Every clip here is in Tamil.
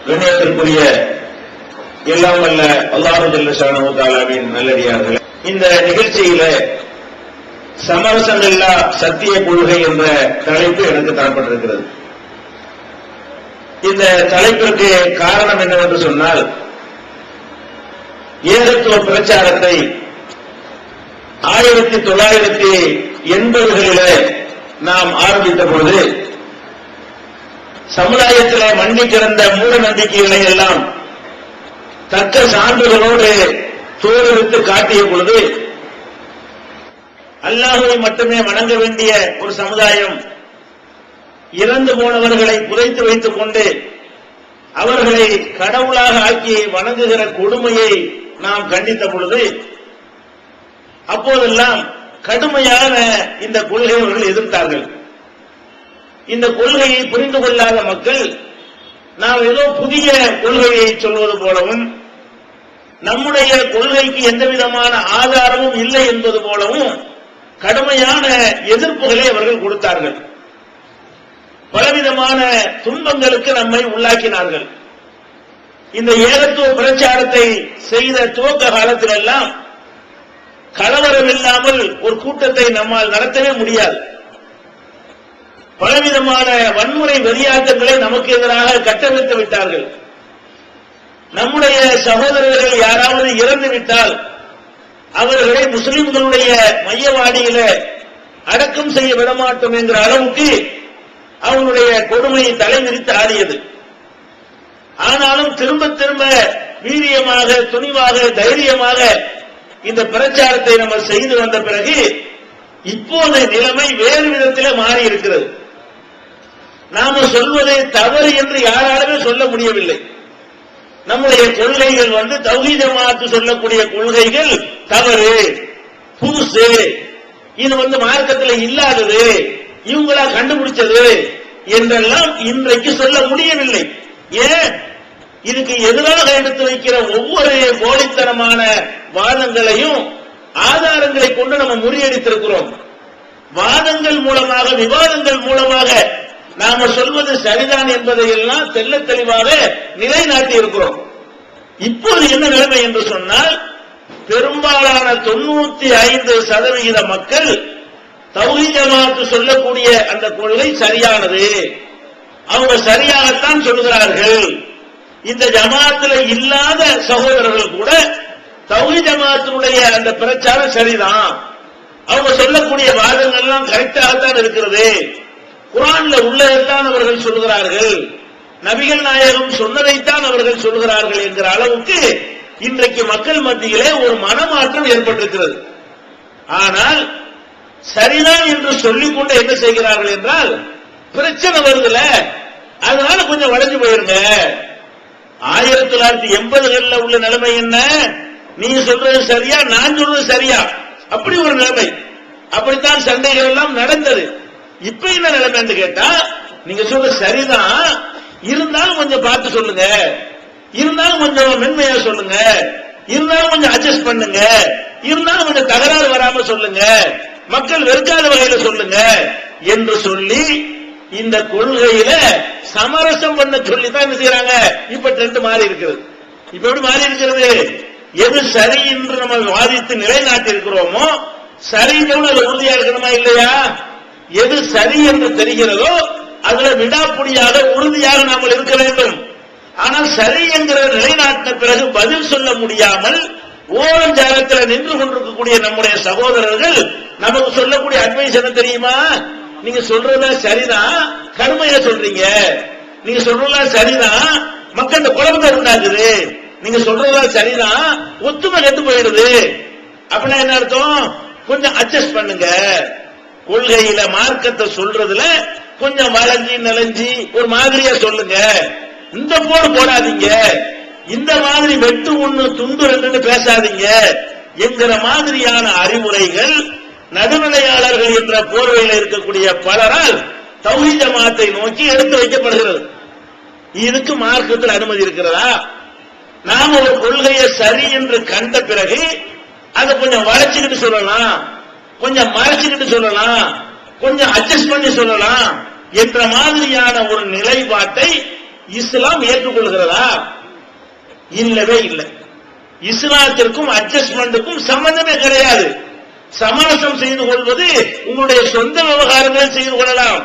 கண்ணியத்திற்குரிய எல்லாம் வல்ல அல்லாஹ் ஜல்ல ஷானஹு தஆலாவின் நல்லடியார்களே, இந்த நிகழ்ச்சியில சமரசமில்லா சத்திய கொள்கை என்ற தலைப்பு எனக்கு தரப்பட்டிருக்கிறது. இந்த தலைப்பிற்கு காரணம் என்னவென்று சொன்னால், ஏகத்துவ பிரச்சாரத்தை 1980களிலே நாம் ஆரம்பித்த போது சமுதாயத்திலே மண்டி கிடந்த மூட நம்பிக்கைகளை எல்லாம் தக்க சான்றுகளோடு தோலுவித்து காட்டிய பொழுது, அல்லாஹ்வை மட்டுமே வணங்க வேண்டிய ஒரு சமுதாயம் இறந்து போனவர்களை புதைத்து வைத்துக் கொண்டு அவர்களை கடவுளாக ஆக்கி வணங்குகிற கொடுமையை நாம் கண்டித்த பொழுது, அப்போதெல்லாம் கடுமையான இந்த கொள்கையை அவர்கள் எதிர்த்தார்கள். இந்த கொள்கையை புரிந்து கொள்ளாத மக்கள் நாம் ஏதோ புதிய கொள்கையை சொல்வது போலவும், நம்முடைய கொள்கைக்கு எந்த விதமான ஆதாரமும் இல்லை என்பது போலவும் கடுமையான எதிர்ப்புகளை அவர்கள் கொடுத்தார்கள். பலவிதமான துன்பங்களுக்கு நம்மை உள்ளாக்கினார்கள். இந்த ஏகத்துவ பிரச்சாரத்தை செய்த துவக்க காலத்திலெல்லாம் கலவரம் இல்லாமல் ஒரு கூட்டத்தை நம்மால் நடத்தவே முடியாது. பலவிதமான வன்முறை வெறியாட்டங்களை நமக்கு எதிராக கட்டமைத்து விட்டார்கள். நம்முடைய சகோதரர்கள் யாராவது இறந்துவிட்டால் அவர்களை முஸ்லிம்களுடைய மையவாடியில அடக்கம் செய்ய விடமாட்டோம் என்கிற அளவுக்கு அவனுடைய கொடுமையை தலைவிரித்து ஆடியது. ஆனாலும் திரும்ப திரும்ப வீரியமாக, துணிவாக, தைரியமாக இந்த பிரச்சாரத்தை நம்ம செய்து வந்த பிறகு இப்போது நிலைமை வேறு விதத்தில் மாறி இருக்கிறது. நாம சொல்வதை தவறு என்று யாராலுமே சொல்ல முடியவில்லை. நம்முடைய கொள்கைகள் தௌஹீத் ஜமாஅத் சொல்லக்கூடிய கொள்கைகள் தவறு, புதுசு, இது மார்க்கத்தில் இல்லாதது, இவங்களா கண்டுபிடிச்சது என்றெல்லாம் இன்றைக்கு சொல்ல முடியவில்லை. ஏன்? இதுக்கு எதிராக எடுத்து வைக்கிற ஒவ்வொரு போலித்தனமான வாதங்களையும் ஆதாரங்களை கொண்டு நம்ம முறியடித்திருக்கிறோம். வாதங்கள் மூலமாக, விவாதங்கள் மூலமாக நாம சொல்வது சரிதான் என்பதை எல்லாம் தெல்ல தெளிவாக நிலைநாட்டி இருக்கிறோம். இப்போது என்ன நிலைமை என்று சொன்னால், பெரும்பாலான 95% மக்கள் தௌஹீத் ஜமாஅத் சொல்லக்கூடிய அந்த கொள்கை சரியானது, அவங்க சரியாகத்தான் சொல்லுகிறார்கள். இந்த ஜமாஅத்தில் இல்லாத சகோதரர்கள் கூட தௌஹீத் ஜமாஅத்துடைய அந்த பிரச்சாரம் சரிதான், அவங்க சொல்லக்கூடிய வாதங்கள் எல்லாம் கரெக்டாகத்தான் இருக்கிறது, குர்ஆன்ல உள்ளதைத்தான் அவர்கள் சொல்கிறார்கள், நபிகள் நாயகம் சொன்னதைத்தான் அவர்கள் சொல்கிறார்கள் என்கிற அளவுக்கு இன்றைக்கு மக்கள் மத்தியிலே ஒரு மனமாற்றம் ஏற்பட்டிருக்கிறது. ஆனால் சரிதான் என்று சொல்லிக்கொண்டு என்ன செய்கிறார்கள் என்றால், பிரச்சனை வருதுல, அதனால கொஞ்சம் வளைஞ்சு போயிருங்க. 1980களில் உள்ள நிலைமை என்ன? நீங்க சொல்றது சரியா, நான் சொல்றது சரியா, அப்படி ஒரு நிலைமை. அப்படித்தான் சண்டைகள் எல்லாம் நடந்தது. இப்ப என்ன நிலைமை கேட்டா, நீங்க சொல்றது சரிதான், இருந்தாலும் கொஞ்சம் பார்த்து சொல்லுங்க, இருந்தாலும் கொஞ்சம் மென்மையா சொல்லுங்க, இருந்தாலும் கொஞ்சம் அட்ஜஸ்ட் பண்ணுங்க, இருந்தாலும் கொஞ்சம் தகராறு வராம சொல்லுங்க, மக்கள் வெறுக்காத வகையில சொல்லுங்க என்று சொல்லி இந்த கொள்கையில சமரசம் பண்ண சொல்லித்தான் என்ன செய்யறாங்க. இப்ப ட்ரெண்ட் மாறி இருக்கிறது. இப்ப எப்படி மாறி இருக்கிறது? எது சரி என்று நம்ம வாதித்து நிலைநாட்டி இருக்கிறோமோ, சரின்னு அதுல உறுதியா இருக்கணுமா இல்லையா? எது சரி என்று தெரிகிறதோ அதுல விடாப்புடியாக உறுதியாக நாம் இருக்க வேண்டும். ஆனால் சரி என்கிற நிலைநாட்டின பிறகு பதில் சொல்ல முடியாமல் ஓரஞ்சாரத்தில் நின்று கொண்டிருக்கக்கூடிய நம்முடைய சகோதரர்கள் நமக்கு சொல்லக்கூடிய அட்வைஸ் என்ன தெரியுமா? நீங்க சொல்றதா சரிதான், கடுமையா சொல்றீங்க, நீங்க சொல்றதா சரிதான், மக்கள் இந்த குழப்பத்தை உண்டாக்குது, நீங்க சொல்றதா சரிதான், ஒத்துமை கெட்டு போயிடுது. அப்படின்னா என்ன அர்த்தம்? கொஞ்சம் அட்ஜஸ்ட் பண்ணுங்க. கொள்கையில மார்க்கத்தை சொல்றதுல கொஞ்சம் வளைஞ்சி நிலைஞ்சி ஒரு மாதிரியா சொல்லுங்க, இந்த போடு போடாதீங்க, இந்த மாதிரி வெட்டு ஒண்ணு துண்டு ரெண்டுன்னு பேசாதீங்க என்கிற மாதிரியான அறிவுரைகள் நடுநிலையாளர்கள் என்ற போர்வையில் இருக்கக்கூடிய பலரால் தௌஹீத் ஜமாஅத்தை நோக்கி எடுத்து வைக்கப்படுகிறது. இதுக்கு மார்க்கத்தில் அனுமதி இருக்கிறதா? நாம் ஒரு கொள்கையை சரி என்று கண்ட பிறகு அதை கொஞ்சம் வளைச்சுக்கிட்டு சொல்லலாம், கொஞ்சம் மறைச்சுக்கிட்டு சொல்லலாம், கொஞ்சம் அட்ஜஸ்ட் பண்ணி சொல்லலாம் என்ற மாதிரியான ஒரு நிலைப்பாட்டை இஸ்லாம் ஏற்றுக்கொள்கிறதா? இல்லவே இல்லை. இஸ்லாத்திற்கும் அட்ஜஸ்ட்மெண்ட்டுக்கும் சம்பந்தமே கிடையாது. சமரசம் செய்து கொள்வது உங்களுடைய சொந்த விவகாரங்களை செய்து கொள்ளலாம்.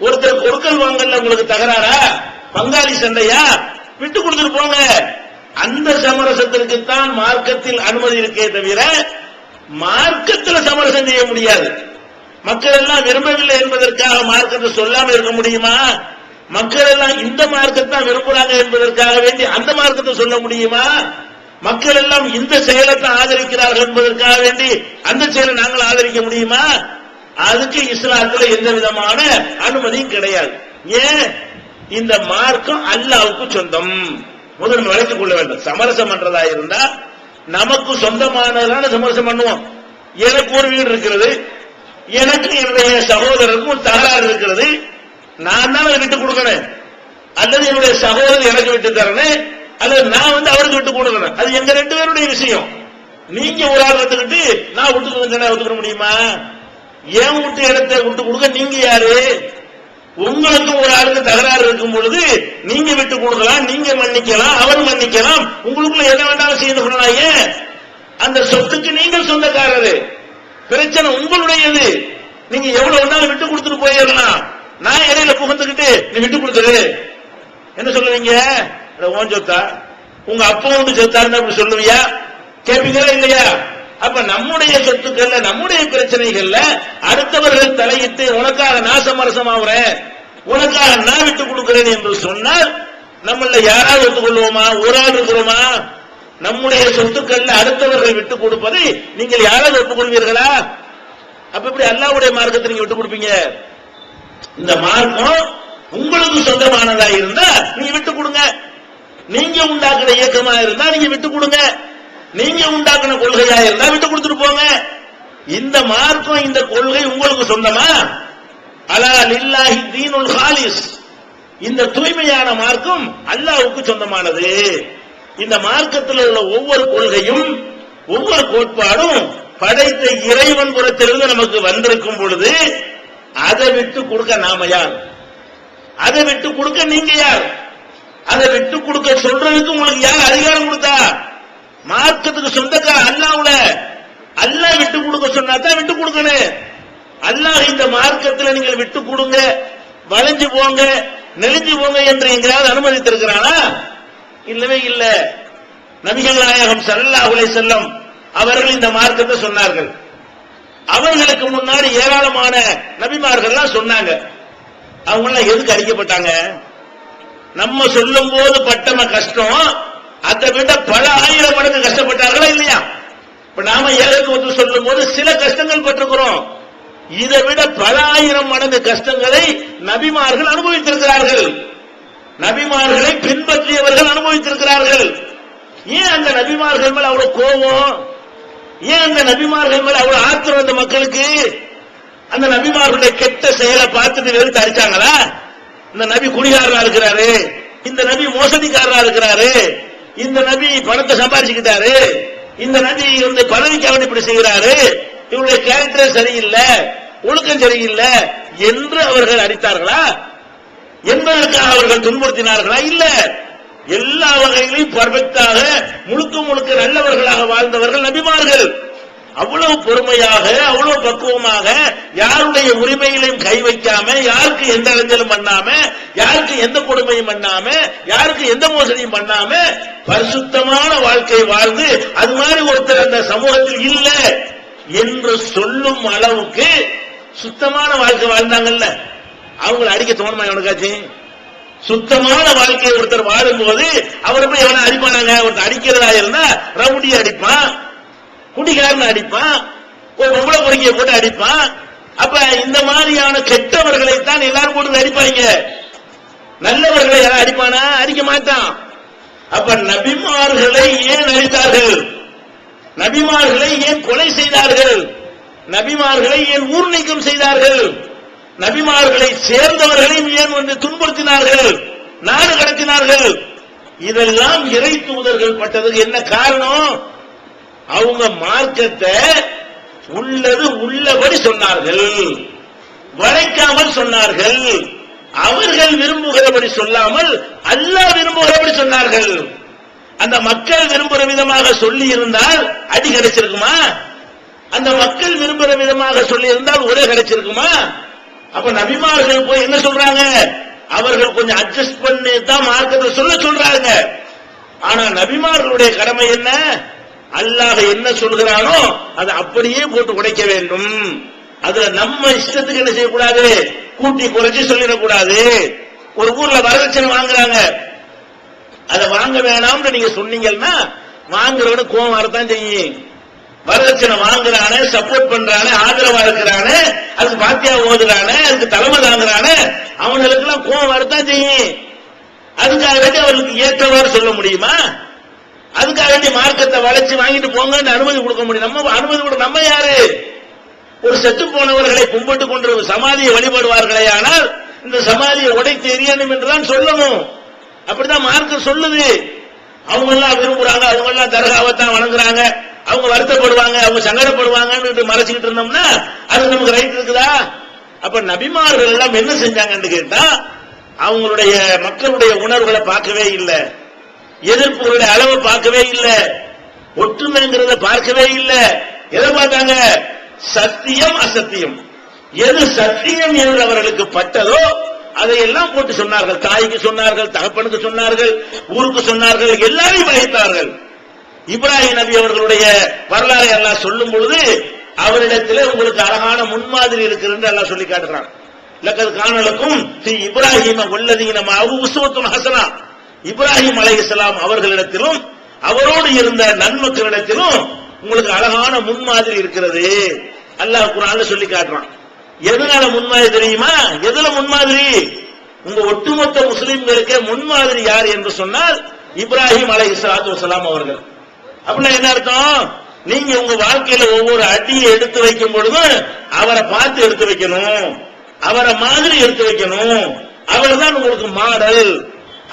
ஒருத்தர் கொடுக்கல் வாங்கல உங்களுக்கு தகராறா, பங்காளி சண்டையா, விட்டு கொடுத்துட்டு போங்க. அந்த சமரசத்திற்கு தான் மார்க்கத்தில் அனுமதி இருக்கே தவிர மார்க்கத்தில் சமரசம் செய்ய முடியாது. மக்கள் எல்லாம் விரும்பவில்லை என்பதற்காக மார்க்கத்தை சொல்லாமல் இருக்க முடியுமா? மக்கள் எல்லாம் இந்த மார்க்கத்தை விரும்புறாங்க என்பதற்காக வேண்டி அந்த மார்க்கத்தை சொல்ல முடியுமா? மக்கள் எல்லாம் இந்த செயலத்தை ஆதரிக்கிறார்கள் என்பதற்காக வேண்டி அந்த செயலை நாங்கள் ஆதரிக்க முடியுமா? அதுக்கு இஸ்லாத்தில் எந்த விதமான அனுமதியும் கிடையாது. ஏன்? இந்த மார்க்கம் அல்லாஹ்வுக்கு சொந்தம். முதல் வளைத்துக் கொள்ள வேண்டும். சமரசம் பண்றதா இருந்தா நமக்கு சொந்தமானதான சமரசம் பண்ணுவோம். எனக்கு ஒரு வீடு இருக்கிறது, எனக்கு என்னுடைய சகோதரருக்கும் தகராறு இருக்கிறது, நான் தான் விட்டு கொடுக்கணும், அல்லது என்னுடைய சகோதரர் எனக்கு விட்டு தரணும், அல்லது நான் அவருக்கு விட்டு கொடுக்கணும். அது எங்க ரெண்டு பேருடைய விஷயம். நீங்க ஒரு ஆள் வந்துகிட்டு நான் விட்டு கொடுக்க ஒத்துக்க முடியுமா? ஏன் விட்டு இடத்தை விட்டு கொடுக்க நீங்க யாரு? உங்களுக்கு ஒரு ஆளுக்கு தகராறு இருக்கும் பொழுது நீங்க விட்டு கொடுக்கலாம், நீங்க மன்னிக்கலாம், அவர் மன்னிக்கலாம், உங்களுக்குள்ள என்ன வேண்டாலும் செய்து கொள்ளலாம். ஏன்? அந்த சொத்துக்கு நீங்கள் சொந்தக்காரரு, பிரச்சனை உங்களுடையது. நீங்க எவ்வளவு வேணாலும் விட்டு கொடுத்துட்டு போயிடலாம். நான் இடையில புகுந்துக்கிட்டு நீ விட்டு கொடுத்துரு என்ன சொல்லுவீங்க? ஓன் சொத்தா, உங்க அப்பா ஒன்று சொத்தாருன்னு அப்படி சொல்லுவியா? கேட்பீங்களா இல்லையா? அப்ப நம்முடைய சொத்துக்கள்ல, நம்முடைய பிரச்சனைகள்ல அடுத்தவர்கள் தலையிட்டு உனக்காக நான் சமரசமாகிறேன், உனக்காக நான் விட்டு கொடுக்கிறேன் என்று சொன்னால் நம்மள யாராவது ஒத்துக்கொள்வோமா? ஒரு ஆள் இருக்கிறோமா? நம்முடைய சொத்துக்கள்ல அடுத்தவர்கள் விட்டு கொடுப்பதை நீங்கள் யாராவது ஒப்புக்கொள்வீர்களா? அப்ப இப்படி அல்லாஹ்வுடைய மார்க்கத்தை நீங்க விட்டு கொடுப்பீங்க? இந்த மார்க்கம் உங்களுக்கு சொந்தமானதா இருந்தா நீங்க விட்டு கொடுங்க. நீங்க உண்டாக்குற இயக்கமா இருந்தா நீங்க விட்டு கொடுங்க. நீங்க உண்டாக்குன கொள்கையா இருந்தா விட்டு கொடுத்துட்டு போங்க. இந்த மார்க்கம், இந்த கொள்கை உங்களுக்கு சொந்தமா? அலா லில்லாஹி தீனுல் காலிஸ். இந்த தூய்மையான மார்க்கம் அல்லாஹ்வுக்கு சொந்தமானது. இந்த மார்க்கத்தில் உள்ள ஒவ்வொரு கொள்கையும் ஒவ்வொரு கோட்பாடும் படைத்த இறைவன் புறத்திலிருந்து நமக்கு வந்திருக்கும் பொழுது அதை விட்டு கொடுக்க நாம யார்? அதை விட்டு கொடுக்க நீங்க யார்? அதை விட்டு கொடுக்க சொல்றதுக்கு உங்களுக்கு யார் அதிகாரம் கொடுத்தா? மார்க்கத்துக்கு சொந்தக்கார அல்லாஹ்வுல. அல்லாஹ் விட்டு கொடுக்க சொன்னா தான் விட்டு கொடுக்கணும். அல்லாஹ் இந்த மார்க்கத்தில் நீங்கள் விட்டு கொடுங்க, வளைஞ்சு போங்க, நெளிஞ்சு போங்க என்று எங்கேயாவது அனுமதித்திருக்கிறானா? இல்லவே இல்ல. நபிகள் நாயகம் ஸல்லல்லாஹு அலைஹி வஸல்லம் அவர்கள் இந்த மார்க்கத்தை சொன்னார்கள். அவர்களுக்கு முன்னாடி ஏராளமான நபிமார்கள் சொன்னாங்க. அவங்க எல்லாம் எதுக்கு அடிக்கப்பட்டாங்க? நம்ம சொல்லும் போது பட்டம கஷ்டம் அதை விட பல ஆயிரம் மடங்கு கஷ்டப்பட்டார்களா இல்லையா? இப்ப நாம ஏகத்துவத்தை சொல்லும் போது சில கஷ்டங்கள் பட்டிருக்கிறோம். இதை விட பல ஆயிரம் மடங்கு கஷ்டங்களை நபிமார்கள் அனுபவித்திருக்கிறார்கள். நபிமார்களை பின்பற்றியவர்கள் அனுபவித்திருக்கிறார்கள். ஏன் அந்த நபிமார்கள் மேல அவ்வளவு கோபம்? ஏன் அந்த நபிமார்கள் மேல அவ்வளவு ஆத்திரம்? அந்த மக்களுக்கு அந்த நபிமார்களுடைய கெட்ட செயலை பார்த்துட்டு வெறுத்து அடிச்சாங்களா? இந்த நபி குடிகாரனா இருக்கிறாரு, இந்த நபி மோசடிக்காரனா இருக்கிறாரு, இந்த நபி பணத்தை சம்பாதிச்சுக்கிட்டாரு, இந்த நபி பதவிக்காக இப்படி செய்கிறாரு, இவருடைய கேரக்டர் சரியில்லை, ஒழுக்கம் சரியில்லை என்று அவர்கள் அடித்தார்களா? என்பதற்காக அவர்கள் துன்புறுத்தினார்களா? இல்ல. எல்லா வகையிலும் பர்ஃபெக்டாக முழுக்க முழுக்க நல்லவர்களாக வாழ்ந்தவர்கள் நபிமார்கள். அவ்வளவு பொறுமையாக, அவ்வளவு பக்குவமாக, யாருடைய உரிமைகளையும் கை வைக்காம, யாருக்கு எந்த இடைஞ்சலும் பண்ணாம, யாருக்கு எந்த கொடுமையும் பண்ணாம, யாருக்கு எந்த மோசடியும் பண்ணாம பரிசுத்தமான வாழ்க்கை வாழ்ந்து அது மாதிரி ஒருத்தர் அந்த சமூகத்தில் இல்ல என்று சொல்லும் அளவுக்கு சுத்தமான வாழ்க்கை வாழ்ந்தாங்கல்ல. அவங்களை அடிக்க தோணுமா? எவனுக்காச்சு சுத்தமான வாழ்க்கையை ஒருத்தர் வாழும்போது அவரை போய் எவனை அடிப்பானாங்க? ஒருத்தர் அடிக்கிறதா இருந்தா ரவுடி அடிப்பான், குடிகாரன் அடிப்பான், ஒரு பொம்பளை பொறுக்கிய போட்டு அடிப்பான். அப்ப இந்த மாதிரியான கெட்டவர்களைத்தான் எல்லாரும் போட்டு அடிப்பாங்க. நல்லவர்களை யாரும் அடிப்பானா? அடிக்க மாட்டான். அப்ப நபிமார்களை ஏன் அடித்தார்கள்? நபிமார்களை ஏன் கொலை செய்தார்கள்? நபிமார்களை ஏன் ஊர் நீக்கம் செய்தார்கள்? நபிமார்களை சேர்ந்தவர்களையும் ஏன் துன்புறுத்தினார்கள், நாடு கடத்தினார்கள்? இதெல்லாம் இறை தூதர்கள் பட்டதுக்கு என்ன காரணம்? அவங்க மார்க்கத்தை உள்ளது உள்ளபடி சொன்னார்கள், வளைக்காமல் சொன்னார்கள். அவர்கள் விரும்புகிறபடி சொல்லாமல் அல்லாஹ் விரும்புகிறபடி சொன்னார்கள். அந்த மக்கள் விரும்புகிற விதமாக சொல்லி இருந்தால் அடி கிடைச்சிருக்குமா? அந்த மக்கள் விரும்புகிற விதமாக சொல்லி இருந்தால் ஒரே கிடைச்சிருக்குமா? அப்ப நபிமார்கள் போய் என்ன சொல்றாங்க? அவர்கள் கொஞ்சம் அட்ஜஸ்ட் பண்ணி தான் மார்க்கத்தை சொல்றாங்க. ஆனா நபிமார்களுடைய கடமை என்ன? அல்லாஹ் என்ன சொல்கிறானோ அதை அப்படியே போட்டு உடைக்க வேண்டும். அதுல நம்ம இஷ்டத்துக்கு என்ன செய்யக்கூடாது, கூட்டி குறைச்சி சொல்லிடக்கூடாது. ஒரு ஊர்ல வரதட்சணை வாங்குறாங்க, அதை வாங்க வேணாம்னு நீங்க சொன்னீங்கன்னா வாங்குறவனு கோவம் வரத்தான் செய்யும். வரதட்சணை வாங்குறானே, சப்போர்ட் பண்றானே, ஆதரவா இருக்கிறானே, அதுக்கு பாத்தியா ஓதுறானே, அதுக்கு தலைமை தாங்குறானே, அவனுக்கு எல்லாம் கோவம் வரத்தான் செய்யும். அதுக்காக வேண்டி அவர்களுக்கு ஏற்றவாறு சொல்ல முடியுமா? அதுக்காக வேண்டி மார்க்கத்தை வளைச்சு வாங்கிட்டு போங்கன்னு அனுமதி கொடுக்க முடியும்? நம்ம அனுமதி கொடுக்க நம்ம யாரு? ஒரு செத்து போனவர்களை கும்பிட்டு கொண்டு சமாதியை வழிபடுவார்களே, ஆனால் இந்த சமாதியை உடைத்து எரியணும் என்றுதான் சொல்லணும். அப்படிதான் மார்க்கம் சொல்லுது. அவங்க எல்லாம் விரும்புறாங்க, அவங்க எல்லாம் தர்காவைத்தான் வணங்குறாங்க, அவங்க வருத்தப்படுவாங்க, அவங்க சங்கடப்படுவாங்கன்னு மறைச்சுக்கிட்டு இருந்தோம்னா அது நமக்கு ரைட் இருக்குதா? அப்ப நபிமார்கள் எல்லாம் என்ன செஞ்சாங்கன்னு கேட்டா, அவங்களுடைய மக்களுடைய உணர்வுகளை பார்க்கவே இல்லை, எதிர்ப்புகளுடைய அளவை பார்க்கவே இல்லை, ஒற்றுமைங்கிறத பார்க்கவே இல்லை. எதை பார்த்தாங்க? சத்தியம் அசத்தியம். எது சத்தியம் என்று அவர்களுக்கு பட்டதோ அதையெல்லாம் போட்டு சொன்னார்கள். தாய்க்கு சொன்னார்கள், தகப்பனுக்கு சொன்னார்கள், ஊருக்கு சொன்னார்கள், எல்லாரையும் வகித்தார்கள். இப்ராஹிம் நபி அவர்களுடைய வரலாறை எல்லாம் சொல்லும் பொழுது அவரிடத்தில் உங்களுக்கு அழகான முன்மாதிரி இருக்கிறது எல்லாம் சொல்லி காட்டுறாங்க. லக்கத் கானலக்கும் இப்ராஹிம வல்லதீன மஅஹு உஸ்வத்துன் ஹஸனா. இப்ராஹிம் அலைஹிஸ்ஸலாம் அவர்களிடத்திலும் அவரோடு இருந்த நன்மக்களிடத்திலும் உங்களுக்கு அழகான முன்மாதிரி இருக்கிறது. அல்லாஹ் குர்ஆன்ல சொல்லி காட்டுறான். எதனால முன்மாதிரி தெரியுமா? எதுல முன்மாதிரி? உங்க ஒட்டுமொத்த முஸ்லிம்களுக்கு முன்மாதிரி யார் என்று சொன்னால் இப்ராஹிம் அலைஹிஸ்ஸலாத்து வஸலாம் அவர்கள். அப்படின்னா என்ன அர்த்தம்? நீங்க உங்க வாழ்க்கையில ஒவ்வொரு அடியை எடுத்து வைக்கும் பொழுது அவரை பார்த்து எடுத்து வைக்கணும், அவரை மாதிரி எடுத்து வைக்கணும். அவர் தான் உங்களுக்கு மாடல்.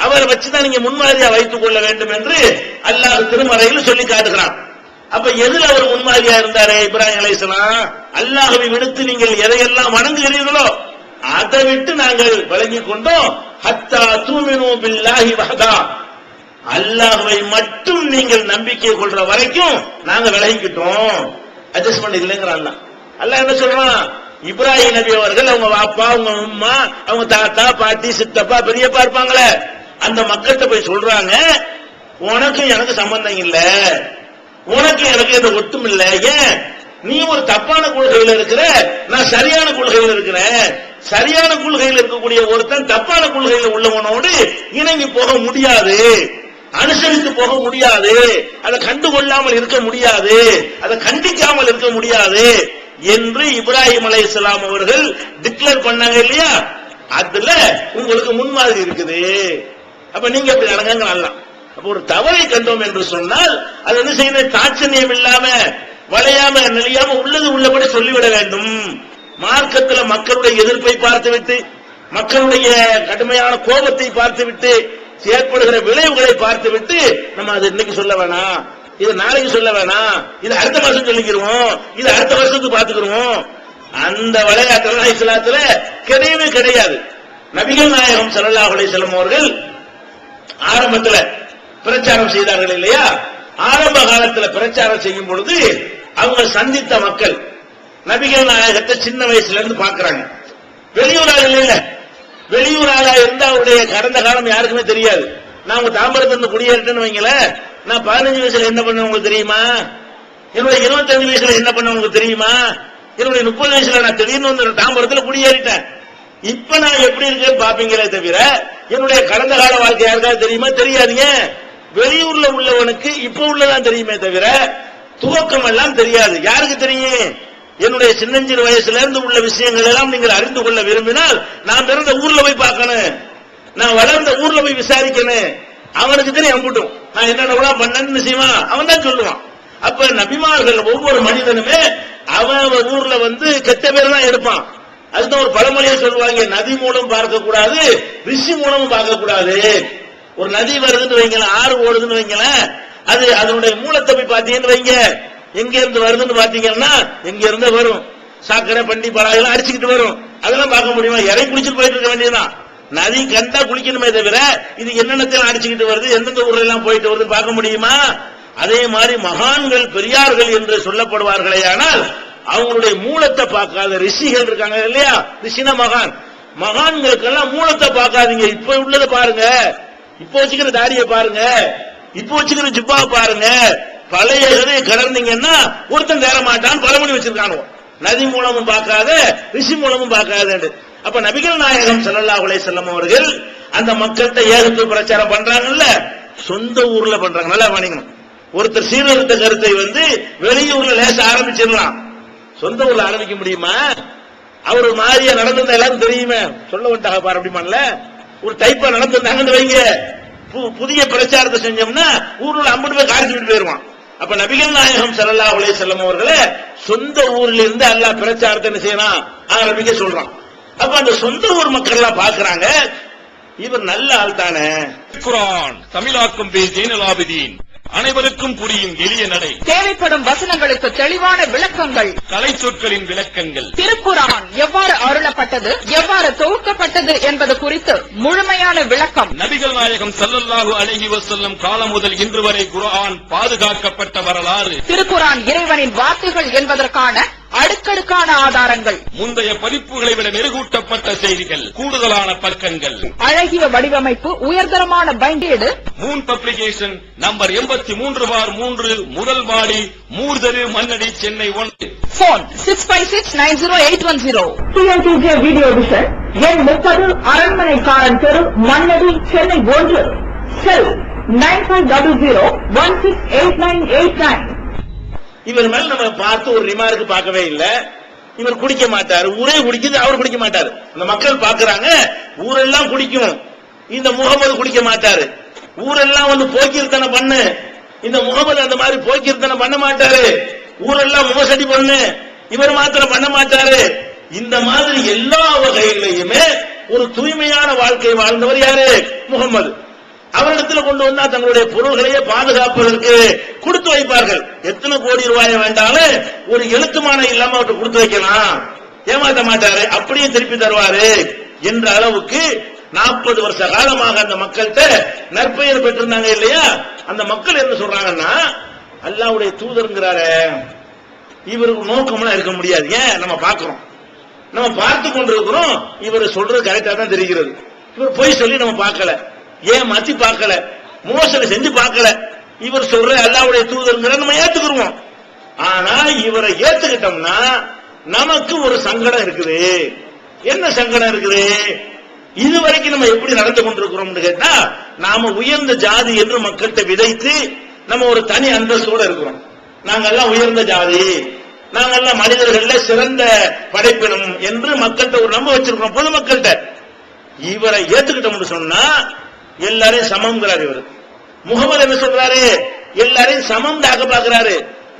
அவரை வச்சுதான் நீங்க முன்மாதிரியா வைத்துக் கொள்ள வேண்டும் என்று அல்லாஹ் திருமறையில் சொல்லி காட்டுகிறான். அப்ப எதுல அவர் முன்மாதிரியா இருந்தாரு இப்ராஹிம் அலைஹிஸ்ஸலாம்? அல்லாஹ்வை விடுத்து நீங்கள் எதையெல்லாம் வணங்குகிறீர்களோ அதை விட்டு நாங்கள் விளங்கிக் கொண்டோம். ஹத்தா தூமினு பில்லாஹி வஹதா, அல்லாஹ்வை மட்டும் நீங்கள் நம்பிக்கை கொள்ற வரைக்கும் நாங்க விலகிக்கிட்டோம், அட்ஜஸ்ட்மெண்ட் இல்லைங்கிறான். அல்லாஹ் என்ன சொல்றான்? இப்ராஹிம் நபி அவர்கள் அவங்க வாப்பா, அவங்க அம்மா, அவங்க தாத்தா, பாட்டி, சித்தப்பா, பெரியப்பா இருப்பாங்களே, அந்த மக்கள்கிட்ட போய் சொல்றாங்க, உனக்கு எனக்கு சம்பந்தம் இல்ல, உனக்கு எனக்கு எந்த ஒட்டும் இல்ல. ஏன்? நீ ஒரு தப்பான கொள்கையில் இருக்கிற, நான் சரியான கொள்கையில் இருக்கிறேன். சரியான கொள்கையில் இருக்கக்கூடிய ஒருத்தன் தப்பான கொள்கையில் உள்ளவனோடு இணங்கி போக முடியாது, அனுசரித்து போக முடியாது, அதை கண்டுகொள்ளாமல் இருக்க முடியாது, அதை கண்டிக்காமல் இருக்க முடியாது என்று இப்ராஹிம் அலைஹிஸ்ஸலாம் அவர்கள் டிக்ளேர் பண்ணாங்க இல்லையா? அதுல உங்களுக்கு முன்மாதிரி இருக்குது. அப்ப நீங்க அப்படி நடங்க. அல்லாஹ் அப்ப ஒரு தவறை கண்டோம் என்று சொன்னால் அது என்ன செய்யணும்? தாட்சண்யம் இல்லாம, வளையாம, நெளியாம உள்ளது உள்ளபடி சொல்லிவிட வேண்டும். மார்க்கத்தில் மக்களுடைய எதிர்ப்பை பார்த்துவிட்டு, மக்களுடைய கடுமையான கோபத்தை பார்த்துவிட்டு, ஏற்படுகிற விளைவுகளை பார்த்துவிட்டு நம்ம அது இன்னைக்கு சொல்ல வேணாம், இது நாளைக்கு சொல்ல வேணாம், இது அடுத்த வருஷம் சொல்லிக்கிறோம், இது அடுத்த வருஷத்துக்கு பார்த்துக்கிறோம். அந்த விளையாட்டு இஸ்லாத்துல கிடையவே கிடையாது. நபிகள் நாயகம் ஸல்லல்லாஹு அலைஹி வஸல்லம் அவர்கள் ஆரம்பத்தில் பிரச்சாரம் செய்தார்கள் இல்லையா? ஆரம்ப காலத்தில் பிரச்சாரம் செய்யும் பொழுது அவங்க சந்தித்த மக்கள் நபிகள் நாயகத்தை சின்ன வயசுல இருந்து பாக்குறாங்க. வெளியூர் ஆள் இல்ல, வெளியூர் ஆளா இருந்தா அவருடைய கடந்த காலம் யாருக்குமே தெரியாது. நான் உங்க தாம்பரத்திலிருந்து குடியேறிட்டேன்னு வைங்கள, நான் 15 வயசுல என்ன பண்ண உங்களுக்கு தெரியுமா? என்னுடைய 25 வயசுல என்ன பண்ண உங்களுக்கு தெரியுமா? என்னுடைய 30 வயசுல நான் திடீர்னு வந்து தாம்பரத்தில் குடியேறிட்டேன். இப்ப நான் எப்படி இருக்கேன்னு பாப்பீங்களே தவிர என்னுடைய கடந்த கால வாழ்க்கை யாருக்காவது தெரியுமா? தெரியாதுங்க. வெளியூர்ல உள்ளவனுக்கு இப்ப உள்ளதான் தெரியுமே தவிர துவக்கம் எல்லாம் தெரியாது. யாருக்கு தெரியும்? என்னுடைய சின்னஞ்சிறு வயசுல இருந்து உள்ள விஷயங்கள் எல்லாம் நீங்கள் அறிந்து கொள்ள விரும்பினால் நான் பிறந்த ஊர்ல போய் பார்க்கணும், நான் வளர்ந்த ஊர்ல போய் விசாரிக்கணும். அவனுக்கு தெரியும் அம்புட்டும் நான் என்னென்ன பண்ணேன்னு செய்வான், அவன் தான் சொல்லுவான். அப்ப நபிமார்கள் ஒவ்வொரு மனிதனுமே அவன் ஊர்ல வந்து கெட்ட பேர் தான் எடுப்பான். அதுதான் ஒரு பழமொழியை சொல்லுவாங்க, நதி மூலம் பார்க்க கூடாது, ரிஷி மூலமும் பார்க்க கூடாது. ஒரு நதி வருதுன்னு வைங்களேன், ஆறு ஓடுதுன்னு வைங்களேன், அது அதனுடைய மூலத்தை போய் பார்த்தீங்கன்னு வைங்க, எங்க இருந்து வருதுன்னு பாத்தீங்கன்னா எங்க இருந்து வரும், சாக்கடை பண்டி பழகெல்லாம் அடிச்சுக்கிட்டு வரும். அதெல்லாம் பார்க்க முடியுமா? இறை குடிச்சிட்டு போயிட்டு இருக்க வேண்டியதுதான். நதி கண்டா குளிக்கணுமே தவிர இது என்னென்னத்தையும் அடிச்சுக்கிட்டு வருது, எந்தெந்த ஊர்ல எல்லாம் போயிட்டு வருது பார்க்க முடியுமா? அதே மாதிரி மகான்கள் பெரியார்கள் என்று சொல்லப்படுவார்களே, ஆனால் அவங்களுடைய மூலத்தை பார்க்காத ரிஷிகள் இருக்காங்க இல்லையா? ரிஷினா மகான், மகான்களுக்கெல்லாம் மூலத்தை பார்க்காதீங்க. இப்ப உள்ளதை பாருங்க, இப்ப வச்சுக்கிற தாடியை பாருங்க, இப்ப வச்சுக்கிற ஜிப்பா பாருங்க. பழைய கதையை கடந்தீங்கன்னா ஒருத்தன் தேர மாட்டான், பழமொழி வச்சிருக்கானோ. நதி மூலமும் பார்க்காத, ரிஷி மூலமும் பார்க்காத. அப்ப நபிகள் நாயகம் ஸல்லல்லாஹு அலைஹி வஸல்லம் அவர்கள் அந்த மக்கள்கிட்ட ஏகத்துவ பிரச்சாரம் பண்றாங்கல்ல, சொந்த ஊர்ல பண்றாங்க. நல்லா கவனிக்கணும். ஒருத்தர் சீர்திருத்த கருத்தை வெளியூர்ல லேச ஆரம்பிச்சிடலாம், சொந்த ஊர்ல ஆரம்பிக்க முடியுமா? அவர் மாதிரியா நடந்திருந்தா எல்லாரும் தெரியுமே, சொல்ல வந்துட்டாக பாரு அப்படிமான்ல. ஒரு டைப்பா நடந்திருந்தாங்கன்னு வைங்க, புதிய பிரச்சாரத்தை செஞ்சோம்னா ஊர்ல 50 பேர் காரி சொல்லிட்டு போயிருவான். அப்ப நபிகள் நாயகம் ஸல்லல்லாஹு அலைஹி வஸல்லம் அவர்களே சொந்த ஊர்ல இருந்து அல்லாஹ் பிரச்சாரத்தை என்ன செய்யலாம், ஆரம்பிக்க சொல்றான். அப்ப அந்த சொந்த ஊர் மக்கள் எல்லாம் பாக்குறாங்க, இவர் நல்ல ஆள் தானே. குர்ஆன் தமிழாக்கம் பே ஜெய்னுல் ஆபிதீன், அனைவருக்கும் புரியும் எளிய நடை, தேவைப்படும் வசனங்களுக்கு தெளிவான விளக்கங்கள், கலை சொற்களின் விளக்கங்கள், திருக்குர்ஆன் எவ்வாறு அருளப்பட்டது, எவ்வாறு தொகுக்கப்பட்டது என்பது குறித்து முழுமையான விளக்கம். நபிகள் நாயகம் ஸல்லல்லாஹு அலைஹி வஸல்லம் காலம் முதல் இன்று வரை குர்ஆன் பாதுகாக்கப்பட்ட வரலாறு, திருக்குர்ஆன் இறைவனின் வார்த்தைகள் என்பதற்கான அடுக்கடுக்கான ஆதாரங்கள், முந்தைய பதிப்புகளை விட மெருகூட்டப்பட்ட செய்திகள், கூடுதலான பக்கங்கள், அழகிய வடிவமைப்பு, உயர்தரமான பைண்டேடு, மூன் பப்ளிகேஷன் நம்பர் 83/3 முதல் மாடி, மூர்தரு, Mannady, Chennai 1. Phone 65690810. TNTJ video vision எண் 30, அரண்மனைக்காரன் தெரு, மண்ணடி, சென்னை 1. செல் 9500168989. இவர் மேல நம்ம பார்த்து ஒரு ரிமார்க்கு பார்க்கவே இல்லை. இவர் குடிக்க மாட்டாரு, ஊரே குடிக்குது, அவர் குடிக்க மாட்டாரு. இந்த மக்கள் பாக்குறாங்க, ஊரெல்லாம் குடிக்கும், இந்த முகமது குடிக்க மாட்டாரு. ஊரெல்லாம் போக்கிர்த்தனை பண்ணு, இந்த முகமது அந்த மாதிரி போக்கிர்த்தனை பண்ண மாட்டாரு. ஊரெல்லாம் முகசடி பண்ணு, இவர் மாத்திரம் பண்ண மாட்டாரு. இந்த மாதிரி எல்லா வகையிலையுமே ஒரு தூய்மையான வாழ்க்கை வாழ்ந்தவர் யாரு? முகமது. அவரிடத்துல கொண்டு வந்தா தங்களுடைய பொருள்களையே பாதுகாப்பதற்கு கொடுத்து வைப்பார்கள். எத்தனை கோடி ரூபாய் வேண்டாலும் ஒரு எழுத்துமான இல்லாம அவர்கிட்ட கொடுத்து வைக்கலாம், ஏமாத்த மாட்டாரு, அப்படியே திருப்பி தருவாரு என்ற அளவுக்கு 40 வருஷ காலமாக அந்த மக்கள்கிட்ட நற்பெயர் பெற்றிருந்தாங்க இல்லையா? அந்த மக்கள் என்ன சொல்றாங்கன்னா, அல்லாஹ்வுடைய தூதர்ங்கிறாரு, இவருக்கு நோக்கம்லாம் இருக்க முடியாது. ஏன்? நம்ம பார்க்கிறோம், நம்ம பார்த்து கொண்டிருக்கிறோம், இவர் சொல்றது கரெக்டா தான் தெரிகிறது. இவர் பொய் சொல்லி நம்ம பார்க்கல, ஏன் மாத்தி பார்க்கல, மோசடி செஞ்சு பார்க்கல. இவர் சொல்ற அல்லாஹ்வுடைய தூதர்ங்கிற நம்ம ஏத்துக்குருவோம். ஆனா இவரை ஏத்துக்கிட்டோம்னா நமக்கு ஒரு சங்கடம் இருக்குது. என்ன சங்கடம் இருக்குது? இதுவரைக்கும் நம்ம எப்படி நடந்து கொண்டிருக்கிறோம் கேட்டா, நாம உயர்ந்த ஜாதி என்று மக்கள்கிட்ட விதைத்து நம்ம ஒரு தனி அந்தஸ்தோட இருக்கிறோம். நாங்கெல்லாம் உயர்ந்த ஜாதி, நாங்கெல்லாம் மனிதர்கள்ல சிறந்த படைப்பினம் என்று மக்கள்கிட்ட ஒரு நம்ப வச்சிருக்கிறோம், பொதுமக்கள்கிட்ட. இவரை ஏத்துக்கிட்டோம்னு சொன்னா எல்லாரையும் சமம்ங்கிறாரு. இவர் முகமது என்ன சொல்றாரு? எல்லாரையும் சமம் ஆக்க பாக்குறாரு.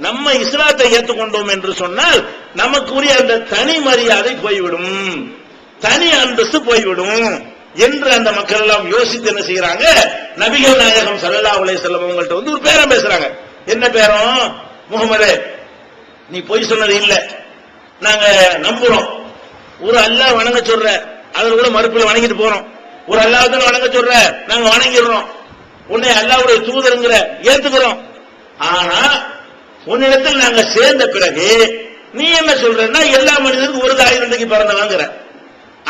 நம்ம இஸ்லாத்தை ஏற்றுக்கொண்டோம் என்று சொன்னால் நமக்கு உரிய அந்த தனி மரியாதை போய்விடும், தனி அந்தஸ்து போய்விடும் என்று அந்த மக்கள் எல்லாம் யோசித்து என்ன செய்யறாங்க, நபிகள் நாயகம் ஸல்லல்லாஹு அலைஹி வஸல்லம் அவங்கள்ட்ட ஒரு பேரம் பேசுறாங்க. என்ன பேரம்? முகமது, நீ பொய் சொன்னது இல்ல, நாங்க நம்புறோம். ஒரு அல்லாஹ் வணங்க சொல்ற, அதில் கூட மறுப்பில் வணங்கிட்டு போறோம். ஒரு அல்லாஹ் தான் வணங்க சொல்ற, நாங்க வணங்கிடுறோம். உன்னை அல்லாஹ்வுடைய தூதர்ங்கிற ஏத்துக்கிறோம். ஆனா உன்னிடத்தில் நாங்க சேர்ந்த பிறகு நீ என்ன சொல்றன்னா, எல்லா மனிதருக்கும் ஒரு தாய் இன்றைக்கு பிறந்தவங்கிற,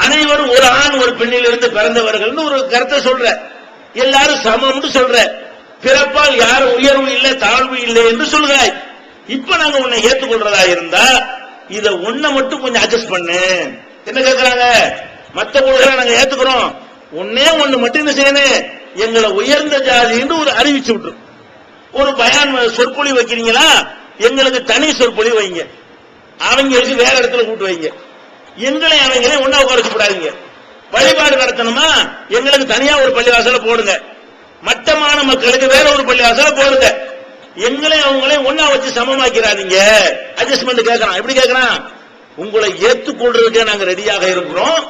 அனைவரும் ஒரு ஆண் ஒரு பெண்ணில் இருந்து பிறந்தவர்கள் ஒரு கருத்தை சொல்ற, எல்லாரும் சமம்னு சொல்ற, பிறப்பால் யாரும் உயர்வு இல்லை தாழ்வு இல்லை என்று சொல்கிறாய். இப்ப நாங்க உன்னை ஏற்றுக்கொள்றதா இருந்தா இத ஒன்ன மட்டும் கொஞ்சம் அட்ஜஸ்ட் பண்ணு. என்ன கேட்கிறாங்க? மத்த கொள்கைகளை நாங்க ஏத்துக்கிறோம், ஒன்னே ஒண்ணு மட்டும் என்ன செய்யணும், எங்களை உயர்ந்த ஜாதின்னு ஒரு அறிவிச்சு விட்டு, ஒரு பயான் சொற்பொழிவு வைக்கிறீங்களா, எங்களுக்கு தனி சொற்பொழிவு வைங்க, அவங்களுக்கு வேற இடத்துல கூட்டு வைங்க, எங்களை அவங்களே ஒன்னா உட்கார கூடாதீங்க. வழிபாடு நடத்தணுமா, எங்களுக்கு தனியா ஒரு பள்ளிவாசல போடுங்க, மட்டமான மக்களுக்கு வேற ஒரு பள்ளிவாசல போடுங்க, எங்களை அவங்களே ஒன்னா வச்சு சமமாக்கிறாதீங்க. அட்ஜஸ்ட்மெண்ட் கேட்கறான். எப்படி கேட்கறான்? உங்களை ஏற்றுக்கொள்றதுக்கே நாங்க ரெடியாக இருக்கிறோம்,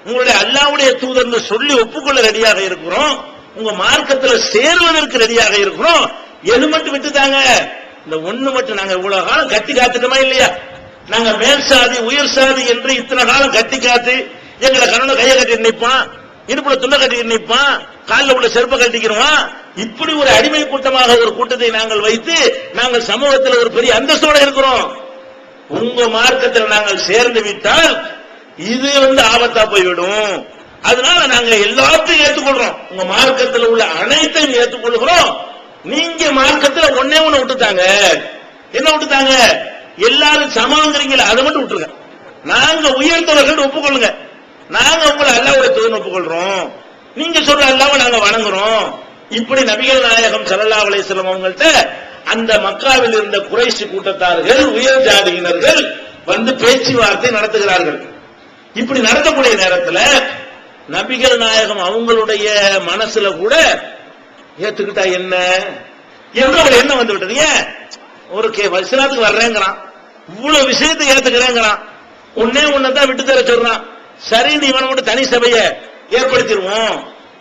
உங்களுடைய அல்லாஹ்வுடைய தூதர்னு சொல்லி ஒப்புக்கொள்ள ரெடியாக இருக்கிறோம், உங்க மார்க்கத்தில் சேருவதற்கு ரெடியாக இருக்கிறோம். எது மட்டும் விட்டுட்டாங்க, இந்த ஒண்ணு மட்டும் நாங்க இவ்வளவு காலம் கட்டி காத்துட்டோமா இல்லையா? நாங்க மேல் சாதி உயர் சாதி என்று இத்தனை காலம் கட்டி காத்து எங்களை கண்ணோட கையை கட்டி நிற்பான், இடுப்புல துண்டை கட்டிட்டு நிற்பான், காலில் உள்ள செருப்பை கட்டிக்கிறோம். இப்படி ஒரு அடிமை கூட்டமாக ஒரு கூட்டத்தை நாங்கள் வைத்து நாங்கள் சமூகத்தில் ஒரு பெரிய அந்தஸ்தோட இருக்கிறோம். உங்க மார்க்கத்தில் நாங்கள் சேர்ந்து விட்டால் இது ஆபத்தா போய்விடும். அதனால நாங்க எல்லாத்தையும் ஏற்றுக்கொள்றோம், உங்க மார்க்கத்தில் உள்ள அனைத்தையும் ஏற்றுக்கொள்கிறோம். நீங்க மார்க்கத்தில் ஒன்னே ஒண்ணு விட்டுட்டாங்க. என்ன விட்டுட்டாங்க? எல்லாரும் சமங்கிறீங்களா, அதை மட்டும் விட்டுருங்க. நாங்க உயர்ந்தவர்கள் ஒப்புக்கொள்ளுங்க, நாங்க உங்களை அல்லாஹ்வுடைய தூதன் ஒப்புக்கொள்றோம், நீங்க சொல்ற அல்லாஹ்வை நாங்க வணங்குறோம். இப்படி நபிகள் நாயகம் ஸல்லல்லாஹு அலைஹி வஸல்லம் அவங்கள்ட்ட அந்த மக்காவில் இருந்த குறைஷ் கூட்டத்தார்கள், உயர் ஜாதியினர்கள் பேச்சுவார்த்தை நடத்துகிறார்கள். இப்படி நடத்தக்கூடிய நேரத்தில் நபிகள் நாயகம் அவங்களுடைய மனசுல கூட ஏத்துக்கிட்டா என்ன என்று ஒரு எண்ணம் வந்து விட்டது. ஏன் ஒரு இஸ்லாத்துக்கு வர்றேங்கிறான், இவ்வளவு விஷயத்தை ஏத்துக்கிறேங்கிறான், ஒன்னே ஒன்னதான் விட்டு தர சொல்றான். சரி, இவனை மட்டும் தனி சபையை ஏற்படுத்திடுவோம்,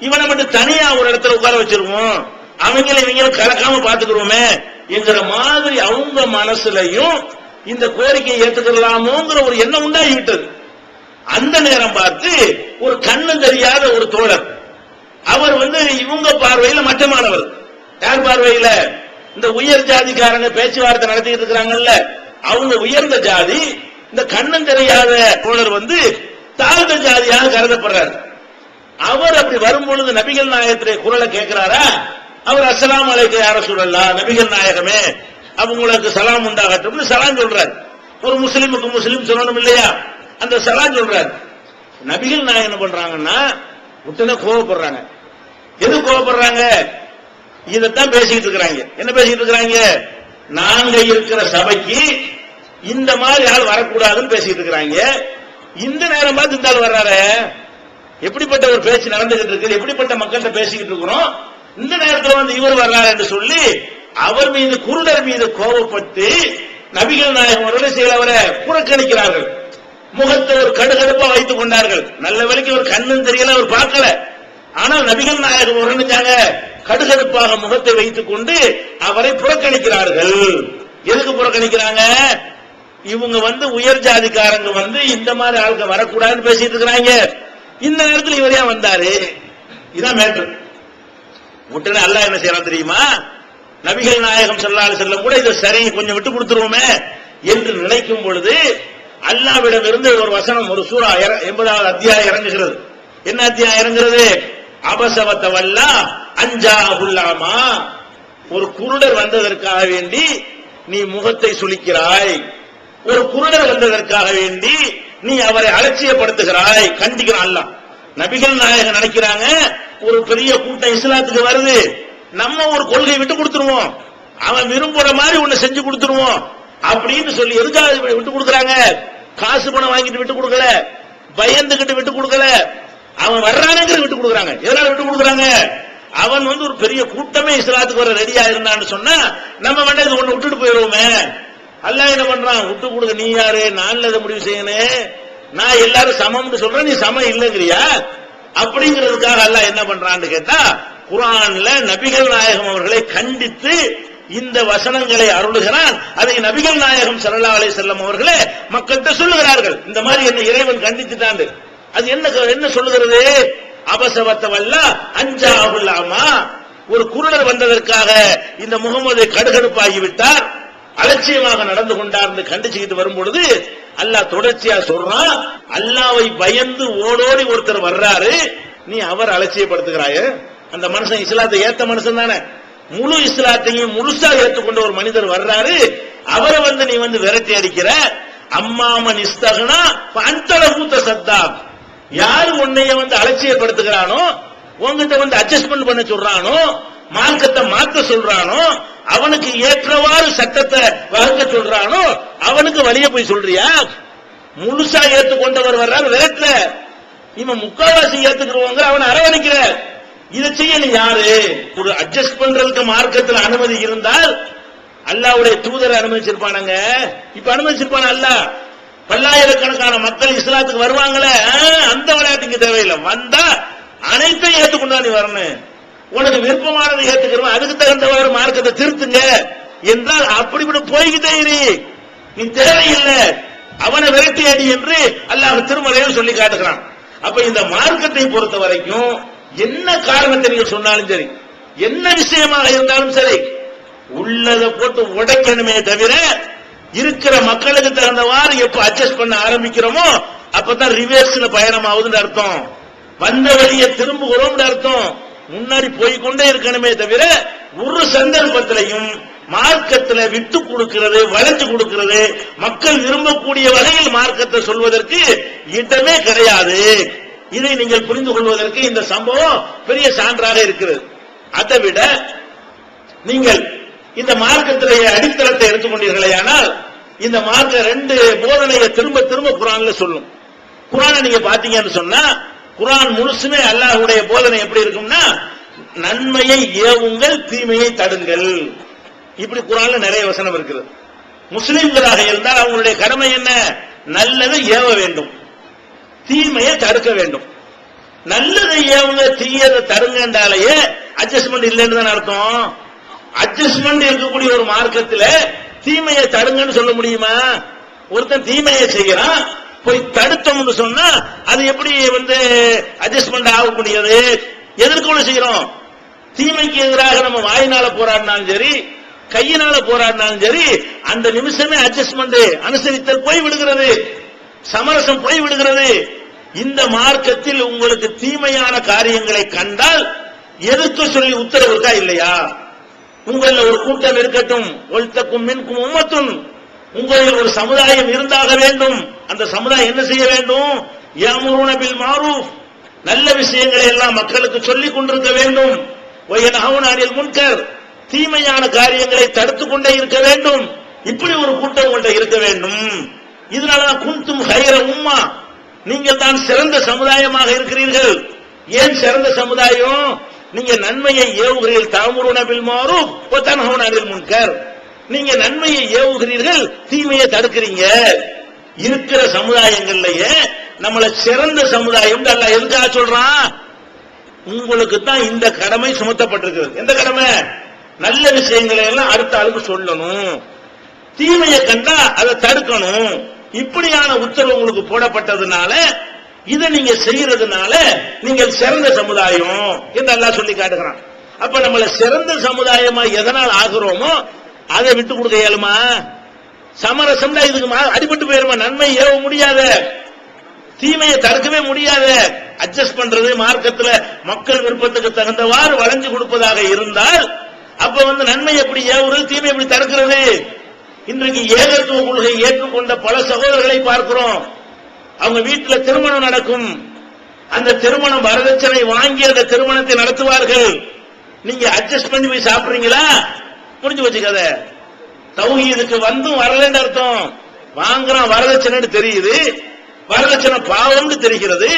இவனை மட்டும் தனியா ஒரு இடத்துல உட்கார வச்சிருவோம், இவங்களும் கலக்காம பாத்துக்கிறோமே என்கிற மாதிரி அவங்க மனசுலையும் இந்த கோரிக்கையை ஏத்துக்கலாமோங்கிற ஒரு எண்ணம் உண்டாகிவிட்டது. அந்த நேரம் பார்த்து ஒரு கண்ணு தெரியாத ஒரு தோழர், அவர் இவங்க பார்வையில மட்டமானவர். யார் பார்வையில? இந்த உயர் ஜாதிக்காரங்க பேச்சுவார்த்தை நடத்திட்டு இருக்கிறாங்கல்ல, அவங்க உயர்ந்த ஜாதி. இந்த கண்ணன் தெரியாத தோழர் தாழ்ந்த ஜாதியாக கருதப்படுறார். அவர் அப்படி வரும்பொழுது நபிகள் நாயகத்துடைய குரலை கேட்கிறாரா? அவர் அஸ்ஸலாமு அலைக்கும் யா ரசூலல்லாஹ், நபிகள் நாயகமே அவங்களுக்கு சலாம் உண்டாகட்டும் சலாம் சொல்றார். ஒரு முஸ்லிமுக்கு முஸ்லிம் சொல்லணும் இல்லையா, அந்த சலாம் சொல்றார். நபிகள் நாயகம் என்ன பண்றாங்கன்னா உடனே கோபப்படுறாங்க. எது கோபப்படுறாங்க? இதைத்தான் பேசிக்கிட்டு இருக்கிறாங்க. என்ன பேசிக்கிட்டு இருக்கிறாங்க? நாங்க இருக்கிற சபைக்கு இந்த மாதிரி ஆள் வரக்கூடாதுன்னு பேசிக்கிட்டு இருக்கிறாங்க. இந்த நேரம் பார்த்து இந்த ஆள் வர்றாரு. எப்படிப்பட்ட ஒரு பேச்சு நடந்துகிட்டு இருக்கு, எப்படிப்பட்ட மக்கள்கிட்ட பேசிக்கிட்டு இருக்கிறோம், இந்த நேரத்தில் இவர் வர்றாரு என்று சொல்லி அவர் மீது, குருடர் மீது கோபப்பட்டு நபிகள் நாயகம் அவர்களை செய்யவரை புறக்கணிக்கிறார்கள். முகத்தை ஒரு கடுகடுப்பா வைத்துக் கொண்டார்கள். நல்ல வேளைக்கு ஒரு கண்ணும் தெரியல, அவர் பார்க்கல. ஆனால் நபிகள் நாயகம் உடனடியாக கடுகடுப்பாக முகத்தை வைத்துக் கொண்டு அவரை புறக்கணிக்கிறார்கள். எதுக்கு புறக்கணிக்கிறாங்க? இவங்க உயர் ஜாதிக்காரங்க இந்த மாதிரி ஆளுங்க வரக்கூடாதுன்னு பேசிட்டு இருக்கிறாங்க. இந்த நேரத்தில் இவர் ஏன் வந்தாரு? இதான் மேட்டர். உடனே அல்லாஹ் என்ன செய்யறான் தெரியுமா? நபிகள் நாயகம் ஸல்லல்லாஹு அலைஹி வஸல்லம் கூட இதை சரி கொஞ்சம் விட்டு கொடுத்துருவோமே என்று நினைக்கும் பொழுது அல்லாஹ்விடம் இருந்து ஒரு வசனம், ஒரு சூரா 80வது அத்தியாயம் இறங்குகிறது. என்ன அத்தியாயம் இறங்குறது? அபசவத்தவல்லா அஞ்சாஹுல்லாமா. ஒரு குருடர் வந்ததற்காக வேண்டி நீ முகத்தை சுளிக்கிறாய், ஒரு குருடர் வந்ததற்காக வேண்டி நீ அவரை அலட்சியப்படுத்துகிறாய், கண்டிக்கிறான் அல்லாஹ். நபிகள் நாயகம் நினைக்கிறாங்க ஒரு பெரிய கூட்டம் இஸ்லாத்துக்கு வருது, நம்ம ஒரு கொள்கை விட்டு கொடுத்துருவோம், அவன் விரும்புற மாதிரி ஒண்ணு செஞ்சு கொடுத்துருவோம் அப்படின்னு சொல்லி. எதுக்காக விட்டு கொடுக்கறாங்க? காசு பணம் வாங்கிட்டு விட்டு கொடுக்கல, பயந்துகிட்டு விட்டு கொடுக்கல, அவன் வர்றானுங்கிற விட்டு கொடுக்கறாங்க. எதனால விட்டு கொடுக்கறாங்க? அவன் ஒரு பெரிய கூட்டமே இஸ்லாத்துக்கு வர ரெடியா இருந்தான்னு சொன்னா நம்ம வேண்டாம் இது ஒண்ணு விட்டுட்டு போயிடுவோமே. அல்லாஹ் என்ன பண்றான்? விட்டு கொடுக்க. நீ யாரு? நான் இதை முடிவு செய்யணும், நான் எல்லாரும் சமம்னு சொல்றேன், நீ சமம் இல்லைங்கிறியா? அப்படிங்கிறதுக்காக அல்லாஹ் என்ன பண்றான்னு கேட்டா, குர்ஆன்ல நபிகள் நாயகம் அவர்களை கண்டித்து இந்த வசனங்களை அருளுகிறான். அதை நபிகள் நாயகம் ஸல்லல்லாஹு அலைஹி வஸல்லம் அவர்களே மக்கள்கிட்ட சொல்லுகிறார்கள். இந்த மாதிரி என்ன இறைவன் கண்டித்துட்டான். அது என்ன சொல்லுகிறது? அபசவத்தவல்லா அஞ்சாஹுல்லாமா. ஒரு குருடர் வந்ததற்காக இந்த முகமது கடுகடுப்பாகிவிட்டார், அலட்சியமாக நடந்து கொண்டார் கண்டிச்சுக்கிட்டு வரும்பொழுது அல்லாஹ் தொடர்ச்சியா சொல்றான், அல்லாஹ்வை பயந்து ஓடோடி ஒருத்தர் வர்றாரு, நீ அவர் அலட்சியப்படுத்துகிறாய. அந்த மனுஷன் இஸ்லாத்தை ஏத்த மனுஷன் தானே, முழு இஸ்லாத்தையும் முழுசா ஏற்றுக்கொண்ட ஒரு மனிதர் வர்றாரு, அவரை நீ விரட்டி அடிக்கிற. அம்மாமன் இஸ்தகனா அந்தளவுத்த சத்தா. யாரு உன்னைய அலட்சியப்படுத்துகிறானோ, உங்ககிட்ட அட்ஜஸ்ட்மெண்ட் பண்ண சொல்றானோ, மார்க்கத்தை மாத்த சொல்றானோ, அவனுக்கு ஏற்றவாறு சட்டத்தை வகுக்க சொல்றானோ, அவனுக்கு வழிய போய் சொல்றியா? முழுசா ஏற்றுக்கொண்டவர் வர்றாரு விரட்டல, இவன் முக்காவாசி ஏத்துக்கிறவங்க அவனை அரவணைக்கிற. இதை செய்ய நீ யாரு? ஒரு அட்ஜஸ்ட் பண்றதுக்கு மார்க்கத்தில் அனுமதி இருந்தால் அல்லாஹ்வுடைய தூதரை அனுமதிச்சிருப்பானுங்க. இப்ப அனுமதிச்சிருப்பான அல்லாஹ்? பல்லாயிரக்கணக்கான மக்கள் இஸ்லாத்துக்கு வருவாங்களே, அந்த விளையாட்டுக்கு தேவையில்லை. வந்தா அனைத்தையும் ஏற்றுக்கொண்டா நீ வரணும். உனக்கு விருப்பமானதை ஏற்றுக்கிறோம், அதுக்கு தகுந்தவாறு மார்க்கத்தை திருத்துங்க என்றால் அப்படிப்பட்ட போய்கிட்டே இரு, நீ தேவையில்லை, அவனை விரட்டி அடி என்று அல்லாஹ் திருமலையில் சொல்லி காட்டுகிறான். அப்ப இந்த மார்க்கத்தை பொறுத்த வரைக்கும் என்ன காரணத்தை நீங்க சொன்னாலும் சரி, என்ன விஷயமாக இருந்தாலும் சரி, உள்ளதை போட்டு உடைக்கணுமே தவிர இருக்கிற மக்களுக்கு தகுந்தவாறு எப்ப அட்ஜஸ்ட் பண்ண ஆரம்பிக்கிறோமோ அப்பதான் ரிவர்ஸ்ல பயணம் ஆகுதுன்னு அர்த்தம். வந்த வழியை திரும்புகிறோம் அர்த்தம். முன்னாடி போய்கொண்டே இருக்கணுமே தவிர ஒரு சந்தர்ப்பத்திலையும் மார்க்கத்தில் விட்டு கொடுக்கிறது, வளைஞ்சு கொடுக்கிறது, மக்கள் விரும்பக்கூடிய வகையில் மார்க்கத்தை சொல்வதற்கு இடமே கிடையாது. இதை நீங்கள் புரிந்து கொள்வதற்கு இந்த சம்பவம் பெரிய சான்றாக இருக்கிறது. அதை விட நீங்கள் இந்த மார்க்கத்திலேயே அடித்தளத்தை எடுத்துக்கொண்டீர்களே, ஆனால் இந்த மார்க்க ரெண்டு போதனையை திரும்ப திரும்ப குர்ஆன்ல சொல்லும். குர்ஆனை நீங்க பாத்தீங்கன்னு சொன்னா குர்ஆன் முழுசுமே அல்லாஹ்வுடைய போதனை எப்படி இருக்கும்னா, நன்மையை ஏவுங்கள், தீமையை தடுங்கள். இப்படி குர்ஆன்ல நிறைய வசனம் இருக்கிறது. முஸ்லிம்களாக இருந்தால் அவங்களுடைய கடமை என்ன? நல்லதை ஏவ வேண்டும், தீமையை தடுக்க வேண்டும். நல்லதை ஏவுங்க, தீயதை தடுங்க என்றாலேயே அட்ஜஸ்ட்மெண்ட் இல்லைன்னு தான் அர்த்தம். அட்ஜஸ்ட்மெண்ட் இருக்கக்கூடிய ஒரு மார்க்கத்தில் தீமையை தடுங்கன்னு சொல்ல முடியுமா? ஒருத்தன் தீமையை செய்யறான், போய் தடுத்தோம்னு சொன்னா அது எப்படி அட்ஜஸ்ட்மெண்ட் ஆக முடியாது? எதற்கொள்ள செய்யறோம்? தீமைக்கு எதிராக நம்ம வாயினால போராடினாலும் சரி, கையினால போராடினாலும் சரி, அந்த நிமிஷமே அட்ஜஸ்ட்மெண்ட் அனுசரித்தல் போய் விடுகிறது, சமரசம் போய் விடுகிறது. இந்த மார்க்கத்தில் உங்களுக்கு தீமையான காரியங்களை கண்டால் எதிர்க்க சொல்லி உத்தரவு இருக்கா இல்லையா? உங்கள ஒரு கூட்டம் இருக்கட்டும், ஒல்தக்கும் மின்கும் உம்மத்துன், உங்களில் ஒரு சமுதாயம் இருந்தாக வேண்டும். அந்த சமுதாயம் என்ன செய்ய வேண்டும்? யஅமுருன பில் மஅரூஃப், நல்ல விஷயங்களை எல்லாம் மக்களுக்கு சொல்லிக் கொண்டிருக்க வேண்டும். வயன்ஹவுன அனில் முன்கர், தீமையான காரியங்களை தடுத்துக் கொண்டே இருக்க வேண்டும். இப்படி ஒரு கூட்டம் கொண்டே இருக்க வேண்டும். இதனால குன்தும் ஹைர உம்மா, நீங்கள் தான் சிறந்த சமுதாயமாக இருக்கிறீர்கள். ஏன் சிறந்த சமுதாயம்? நீங்க நன்மையை ஏவுகிறீர்கள், தஅமுருன பில் மஅரூஃப் வ தன்ஹவுன அனில் முன்கர், நீங்க நன்மையை ஏவுகிறீர்கள், தீமையை தடுக்கிறீங்க. இருக்கிற சமுதாயங்கள்லயே நம்மள சிறந்த சமுதாயம் அல்லாஹ் எதுக்காக சொல்றான்? உங்களுக்கு தான் இந்த கடமை சுமத்தப்பட்டிருக்கிறது. எந்த கடமை? நல்ல விஷயங்களை எல்லாம் அடுத்த ஆளுக்கு சொல்லணும், தீமையை கண்டா அதை தடுக்கணும். இப்படியான உத்தரவு உங்களுக்கு போடப்பட்டதுனால இதை நீங்க செய்யறதுனால நீங்கள் சிறந்த சமுதாயம் என்று அல்லாஹ் சொல்லி காட்டுகிறான். அப்ப நம்மள சிறந்த சமுதாயமா எதனால் ஆகிறோமோ அதை விட்டு கொடுக்க இயலுமா? சமரசம் தான் இதுக்கு அடிபட்டு போயிருமா? நன்மை ஏவ முடியாத, தீமையை தடுக்கவே முடியாத. அட்ஜஸ்ட் பண்றது மார்க்கத்தில் மக்கள் விருப்பத்துக்கு தகுந்தவாறு வளைஞ்சு கொடுப்பதாக இருந்தால் அப்ப நன்மை எப்படி ஏவுறது, தீமை எப்படி தடுக்கிறது? இன்றைக்கு ஏகத்துவ கொள்கை ஏற்றுக்கொண்ட பல சகோதரர்களை பார்க்கிறோம். அவங்க வீட்டில் திருமணம் நடக்கும், அந்த திருமணம் வரதட்சணை வாங்கி அந்த திருமணத்தை நடத்துவார்கள். நீங்க அட்ஜஸ்ட் பண்ணி போய் சாப்பிடுறீங்களா? முடிஞ்சு வச்சுக்காத. தௌஹீதுக்கு வந்தும் வரலன்னு அர்த்தம். வாங்குறான் வரதட்சணைன்னு தெரியுது, வரதட்சணை பாவம்னு தெரிகிறது,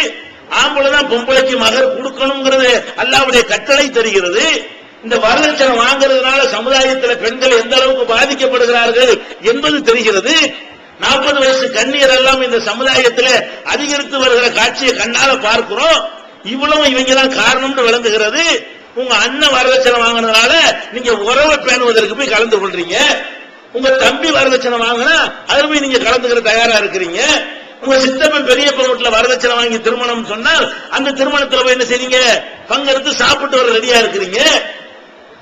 ஆம்பளைதான் பொம்பளைக்கு மகர் கொடுக்கணுங்கிறது அல்லாஹ்வுடைய கட்டளை தெரிகிறது. இந்த வரதட்சணை வாங்குறதுனால சமுதாயத்தில் பெண்கள் எந்த அளவுக்கு பாதிக்கப்படுகிறார்கள் என்பது தெரிகிறது. 40 வயசு கண்ணீர் எல்லாம் இந்த சமுதாயத்தில் அதிகரித்து வருகிற காட்சியை கண்ணால பார்க்கிறோம். இவ்வளவு இவங்க தான் காரணம்னு விளங்குகிறது. உங்க அண்ணன் வரதட்சணை வாங்கினதுனால நீங்க உறவை பேணுவதற்கு போய் கலந்து கொள்றீங்க. உங்க தம்பி வரதட்சணை வாங்கினா அதுல போய் நீங்க கலந்துக்கிற தயாரா இருக்கிறீங்க. உங்க சித்தப்பன் பெரியப்பன் வீட்டுல வரதட்சணை வாங்கி திருமணம் சொன்னால் அந்த திருமணத்துல போய் என்ன செய்றீங்க? பங்கெடுத்து சாப்பிட்டு வர ரெடியா இருக்கிறீங்க.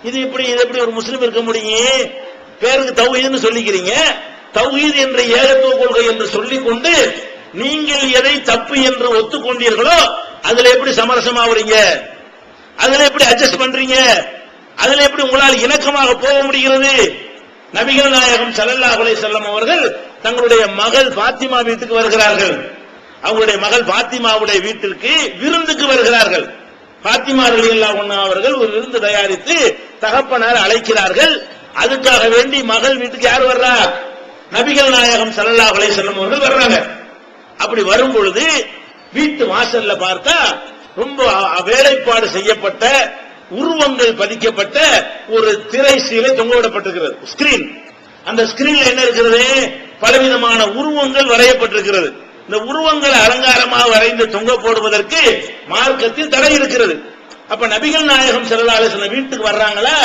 இது எப்படி ஒரு முஸ்லிம் இருக்க முடியும்? பேருக்கு தௌஹீத்னு சொல்லிக்கிறீங்க. தௌஹீத் என்ற ஏகத்துவ கொள்கை என்று சொல்லிக் கொண்டு நீங்கள் எதை தப்பு என்று ஒத்துக்கொண்டீர்களோ அதுல எப்படி சமரசமாவீங்க? அதுல எப்படி அட்ஜஸ்ட் பண்றீங்க? அதுல எப்படி உங்களால் இணக்கமாக போக முடிகிறது? நபிகள் நாயகம் ஸல்லல்லாஹு அலைஹி வஸல்லம் அவர்கள் தங்களுடைய மகள் பாத்திமா வீட்டுக்கு வருகிறார்கள். அவங்களுடைய மகள் பாத்திமாவுடைய வீட்டிற்கு விருந்துக்கு வருகிறார்கள். பாத்திமா ரலியல்லாஹு அன்ஹா அவர்கள் ஒரு விருந்து தயாரித்து தகப்பனார் அழைக்கிறார்கள். அதுக்காக வேண்டி மகள் வீட்டுக்கு யார் வர்றா? நபிகள் நாயகம் ஸல்லல்லாஹு அலைஹி வஸல்லம் அவர்கள் வர்றாங்க. அப்படி வரும் பொழுது வீட்டு வாசல்ல பார்த்தா ரொம்ப வேலைப்பாடு செய்யப்பட்ட உருவங்கள் பதிக்கப்பட்ட ஒரு திரை சீலை தொங்கவிடப்பட்டிருக்கிறது, ஸ்கிரீன். அந்த ஸ்கிரீன்ல என்ன இருக்கிறது? பலவிதமான உருவங்கள் வரையப்பட்டிருக்கிறது. இந்த உருவங்களை அலங்காரமாக வரைந்து தொங்க போடுவதற்கு மார்க்கத்தில் தடை இருக்கிறது. அப்ப நபிகள் நாயகம் ஸல்லல்லாஹு அலைஹி வஸல்லம் வீட்டுக்கு வர்றாங்களா?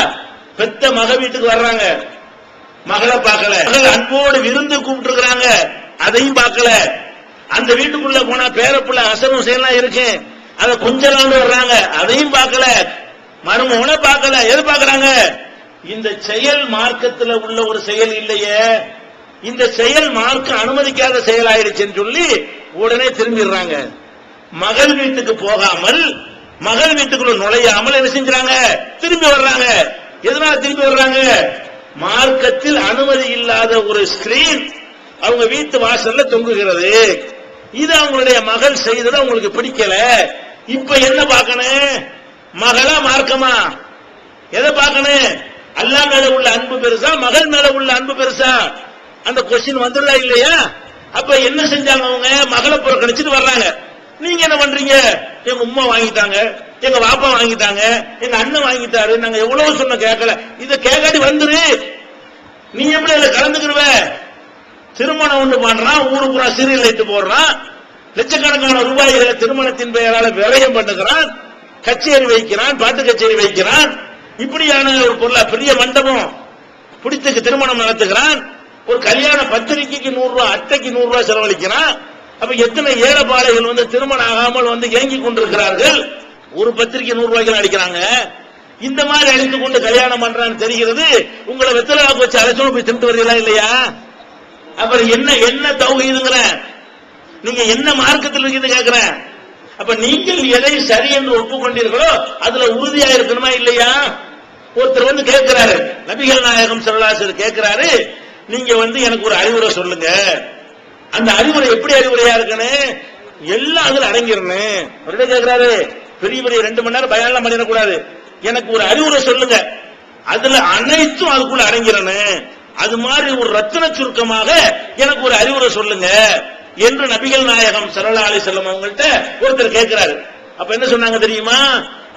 பெத்த மக வீட்டுக்கு வர்றாங்க, மகளை பார்க்கல. மகள் அன்போடு விருந்து கூப்பிட்டு இருக்கிறாங்க, அதையும் பார்க்கல. அந்த வீட்டுக்குள்ள போனா பேரப்புள்ள அசனும் செயலாம் இருக்கு, அதை கொஞ்சலான்னு வர்றாங்க, அதையும் பார்க்கல, மருமகனை பார்க்கல. எது பார்க்கறாங்க? இந்த செயல் மார்க்கத்தில் உள்ள ஒரு செயல் இல்லையே, இந்த செயல் மார்க்க அனுமதிக்காத செயல் ஆயிடுச்சுன்னு சொல்லி உடனே திரும்பிடுறாங்க. மகள் வீட்டுக்கு போகாமல், மகள் வீட்டுக்குள்ள நுழையாமல் என்ன செஞ்சாங்க? திரும்பி வர்றாங்க. எதனால திரும்பி வர்றாங்க? மார்க்கத்தில் அனுமதி இல்லாத ஒரு ஸ்கிரீன் அவங்க வீட்டு வாசல்ல தொங்குகிறது. இது அவங்களுடைய மகள் செய்தது அவங்களுக்கு பிடிக்கல. இப்ப என்ன பார்க்கணும்? மகளா மார்க்கமா? எதை பார்க்கணும்? அல்லாஹ் மேல உள்ள அன்பு பெருசா, மகள் மேல உள்ள அன்பு பெருசா? அந்த கொஸ்டின் வந்துடா இல்லையா? அப்ப என்ன செஞ்சாங்க? அவங்க மகளை புறக்கணிச்சுட்டு வர்றாங்க. நீங்க என்ன பண்றீங்க? எங்க உம்மா வாங்கிட்டாங்க, எங்க பாப்பா வாங்கிட்டாங்க, எங்க அண்ணன் வாங்கிட்டாரு, நாங்க எவ்வளவு சொன்ன கேட்கல, இத கேட்காட்டி வந்துரு. நீ எப்படி இதுல கலந்துக்கிடுவ? திருமணம் ஒண்ணு பண்றான், ஊருக்குறா சீரியல் லைட் போடுறான், லட்சக்கணக்கான ரூபாய்களை திருமணத்தின் பெயரால விரயம் பண்ணுகிறான், கச்சேரி வைக்கிறான், பாட்டு கச்சேரி வைக்கிறான், இப்படியான ஒரு பொருளா பெரிய மண்டபம் பிடித்துக்கு திருமணம் நடத்துகிறான். ஒரு கல்யாண பத்திரிகைக்கு 100 ரூபாய், அட்டைக்கு 100 ரூபாய் செலவழிக்கிறான். அப்ப எத்தனை ஏழைப்பாளைகள் வந்து திருமணம் ஆகாமல் வந்து ஏங்கி கொண்டிருக்கிறார்கள். ஒரு பத்திரிகை 100 ரூபாய்க்கு அடிக்கிறாங்க. இந்த மாதிரி அழித்து கொண்டு கல்யாணம் பண்றான்னு தெரிகிறது. உங்களை வெத்தலை வச்சு அழைச்சோம் போய் திண்டு வரீங்களா இல்லையா? அப்புறம் என்ன தௌஹீதுங்கற, நீங்க என்ன மார்க்கத்தில் இருக்குது கேட்கிறேன். அப்ப நீங்கள் எதை சரி என்று ஒப்புக்கொண்டீர்களோ அதுல உறுதியா இருக்கணுமா இல்லையா? ஒருத்தர் வந்து கேட்கிறாரு, நபிகள் நாயகம் ஸல்லல்லாஹு அலைஹி வஸல்லம் கேட்கிறாரு, நீங்க வந்து எனக்கு ஒரு அறிவுரை சொல்லுங்க. அந்த அறிவுரை எப்படி அறிவுரையா இருக்குன்னு எல்லாம் அதுல அடங்கிடணும். அவர்கிட்ட கேட்கிறாரு, பெரிய பெரிய 2 மணி நேரம் பயான்லாம் பண்ணிடக்கூடாது, எனக்கு ஒரு அறிவுரை சொல்லுங்க, அதுல அனைத்தும் அதுக்குள்ள அடங்கிடணும். அது மாதிரி ஒரு ரத்தின சுருக்கமாக எனக்கு ஒரு அறிவுரை சொல்லுங்க என்று நபிகள் நாயகம் ஸல்லல்லாஹு அலைஹி வஸல்லம் அவங்கள்ட்ட ஒருத்தர் கேட்கிறாரு. அப்ப என்ன சொன்னாங்க தெரியுமா?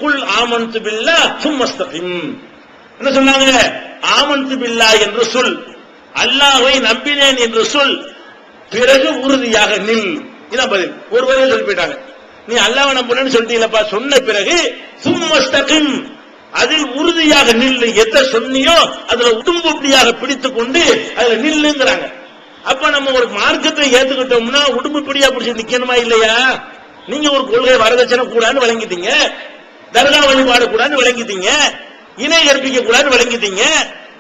குல் ஆமன்து பில்லாஹ் சும்மஸ்தகிம். என்ன சொன்னாங்க? ஆமன்து பில்லாஹ் என்று சொல், அல்லாஹ்வை நம்பினேன் என்று சொல், பிறகு உறுதியாக நில். இதான் பதில். ஒரு வரையில் சொல்லி போயிட்டாங்க. நீ அல்லாஹ்வை நம்புறேன்னு சொல்லிட்டீங்களப்பா, சொன்ன பிறகு சும்மஸ்தகிம், அதில் உறுதியாக நில்லு. எதை சொன்னியோ அதுல உடும்புப்படியாக பிடித்துக் கொண்டு அதுல நில்லுங்கிறாங்க. அப்ப நம்ம ஒரு மார்க்கத்தை ஏத்துக்கிட்டோம்னா உடும்புப்படியா பிடிச்சி நிக்கணுமா இல்லையா? நீங்க ஒரு கொள்கை வரதட்சணை கூடாதுன்னு விளங்கிட்டீங்க, தர்கா வழிபாடு கூடாதுன்னு விளங்கிட்டீங்க, இணை கற்பிக்க கூடாதுன்னு விளங்கிட்டீங்க.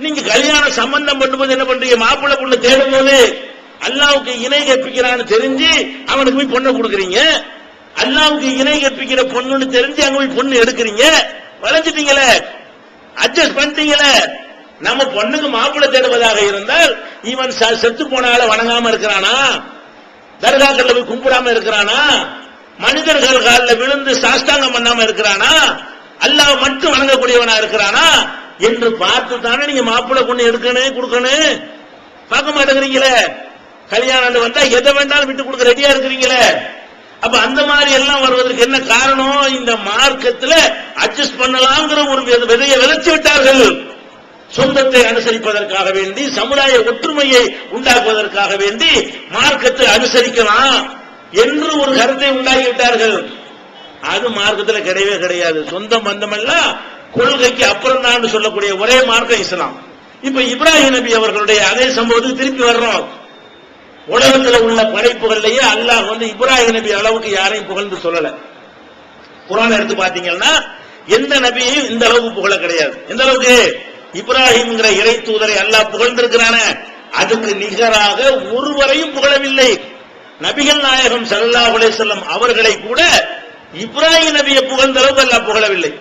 நீங்க கல்யாண சம்பந்தம் பண்ணும்போது என்ன பண்றீங்க? மாப்பிள்ளை பொண்ணு தேடும் போது அல்லாவுக்கு இணை கற்பிக்கிறான்னு தெரிஞ்சு அவனுக்கு போய் பொண்ணை கொடுக்குறீங்க, அல்லாவுக்கு இணை கற்பிக்கிற பொண்ணுன்னு தெரிஞ்சு அங்க போய் பொண்ணு எடுக்கிறீங்க. வளைஞ்சிட்டீங்களே, அட்ஜஸ்ட் பண்ணிட்டீங்களே. நம்ம பொண்ணுக்கு மாப்பிள்ளை தேடுவதாக இருந்தால் இவன் செத்து போனால வணங்காம இருக்கிறானா, தர்காக்கள்ல போய் கும்பிடாம இருக்கிறானா, மனிதர்கள் காலில் விழுந்து சாஷ்டாங்கம் பண்ணாம இருக்கிறானா, அல்லாஹ் மட்டும் வணங்கக்கூடியவனா இருக்கிறானா என்று பார்த்து தானே நீங்க மாப்பிள்ளை பொண்ணு எடுக்கணும் கொடுக்கணும். பார்க்க மாட்டேங்கிறீங்களே. கல்யாணம் வந்தா எதை வேண்டாலும் விட்டு கொடுக்க ரெடியா இருக்கிறீங்களே. அப்ப அந்த மாதிரி எல்லாம் வருவதற்கு என்ன காரணம்? இந்த மார்க்கத்தில் அட்ஜஸ்ட் பண்ணலாங்கிற ஒரு விதையை விதைச்சு விட்டார்கள். சொந்தத்தை அனுசரிப்பதற்காக வேண்டி, சமுதாய ஒற்றுமையை உண்டாக்குவதற்காக வேண்டி மார்க்கத்தை அனுசரிக்கலாம் என்று ஒரு கருத்தை உண்டாகிவிட்டார்கள். அது மார்க்கத்தில் கிடையவே கிடையாது. சொந்த பந்தம் எல்லாம் கொள்கைக்கு அப்புறம் தான் சொல்லக்கூடிய ஒரே மார்க்கம் இஸ்லாம். இப்ப இப்ராஹிம் நபி அவர்களுடைய அதே சம்பவத்துக்கு திருப்பி வர்றோம். உலகத்தில் உள்ள படைப்புகள்லயே அல்லாஹ் வந்து இப்ராஹிம் நபி அளவுக்கு யாரையும் புகழ்ந்து சொல்லல. குர்ஆன் எடுத்து பாத்தீங்கன்னா எந்த நபியையும் இந்த அளவுக்கு புகழ கிடையாது. எந்த அளவுக்கு? இப்ராஹிம்ங்கிற இறை தூதரை அல்லாஹ் புகழ்ந்திருக்கிறான அதுக்கு நிகராக ஒருவரையும் புகழவில்லை. நபிகள் நாயகம் ஸல்லல்லாஹு அலைஹி வஸல்லம் அவர்களை கூட இப்ராஹிம் நபியை புகழ்ந்த அளவுக்கு அல்லாஹ் புகழவில்லை.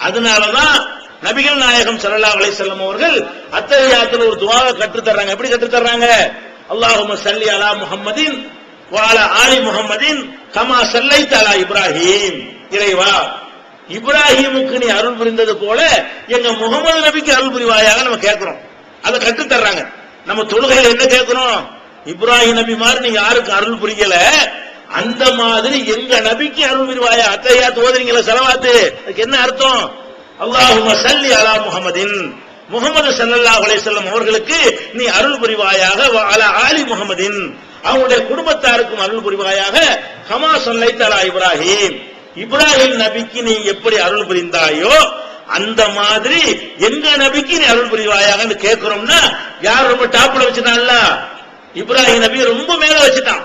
அதனாலதான் நபிகள் நாயகம் ஸல்லல்லாஹு அலைஹி வஸல்லம் அவர்கள் அத்தஹியாத்துல ஒரு துஆவை கற்றுத் தர்றாங்க. எப்படி கற்றுத் தர்றாங்க? அல்லாஹும்ம ஸல்லி அலா முஹம்மதின் வ அலா ஆலி முஹம்மதின் கமா ஸல்லைத அலா இப்ராஹிம். இறைவா, இப்ராஹிமுக்கு நீ அருள் புரிந்தது போல எங்க முகமது நபிக்கு அருள் புரிவாயாக நம்ம கேட்கிறோம். அதை கற்றுத் தர்றாங்க. நம்ம தொழுகையில் என்ன கேட்கிறோம்? இப்ராஹிம் நபி மாதிரி நீங்க யாருக்கு அருள் புரியல, அந்த மாதிரி எங்க நபிக்கு அருள் புரிவாயா. அத்தஹியாத் ஓதுறீங்களா ஸலவாத், அதுக்கு என்ன அர்த்தம்? அல்லாஹும்ம ஸல்லி அலா முஹம்மதின், முஹம்மது ஸல்லல்லாஹு அலைஹி வஸல்லம் அவர்களுக்கு நீ அருள் புரிவாயாக, வ அலா ஆலி முஹம்மதின், அவருடைய குடும்பத்தாருக்கும் அருள் புரிவாயாக, கமா ஸல்லைத அலா இப்ராஹிம், இப்ராஹிம் நபிக்கு நீ எப்படி அருள் புரிந்தாயோ அந்த மாதிரி எங்க நபிக்கு நீ அருள் புரிவாயாக கேட்கிறோம்னா யார் ரொம்ப டாப்ல வச்சுட்டான்ல? இப்ராஹிம் நபி ரொம்ப மேல வச்சுட்டான்.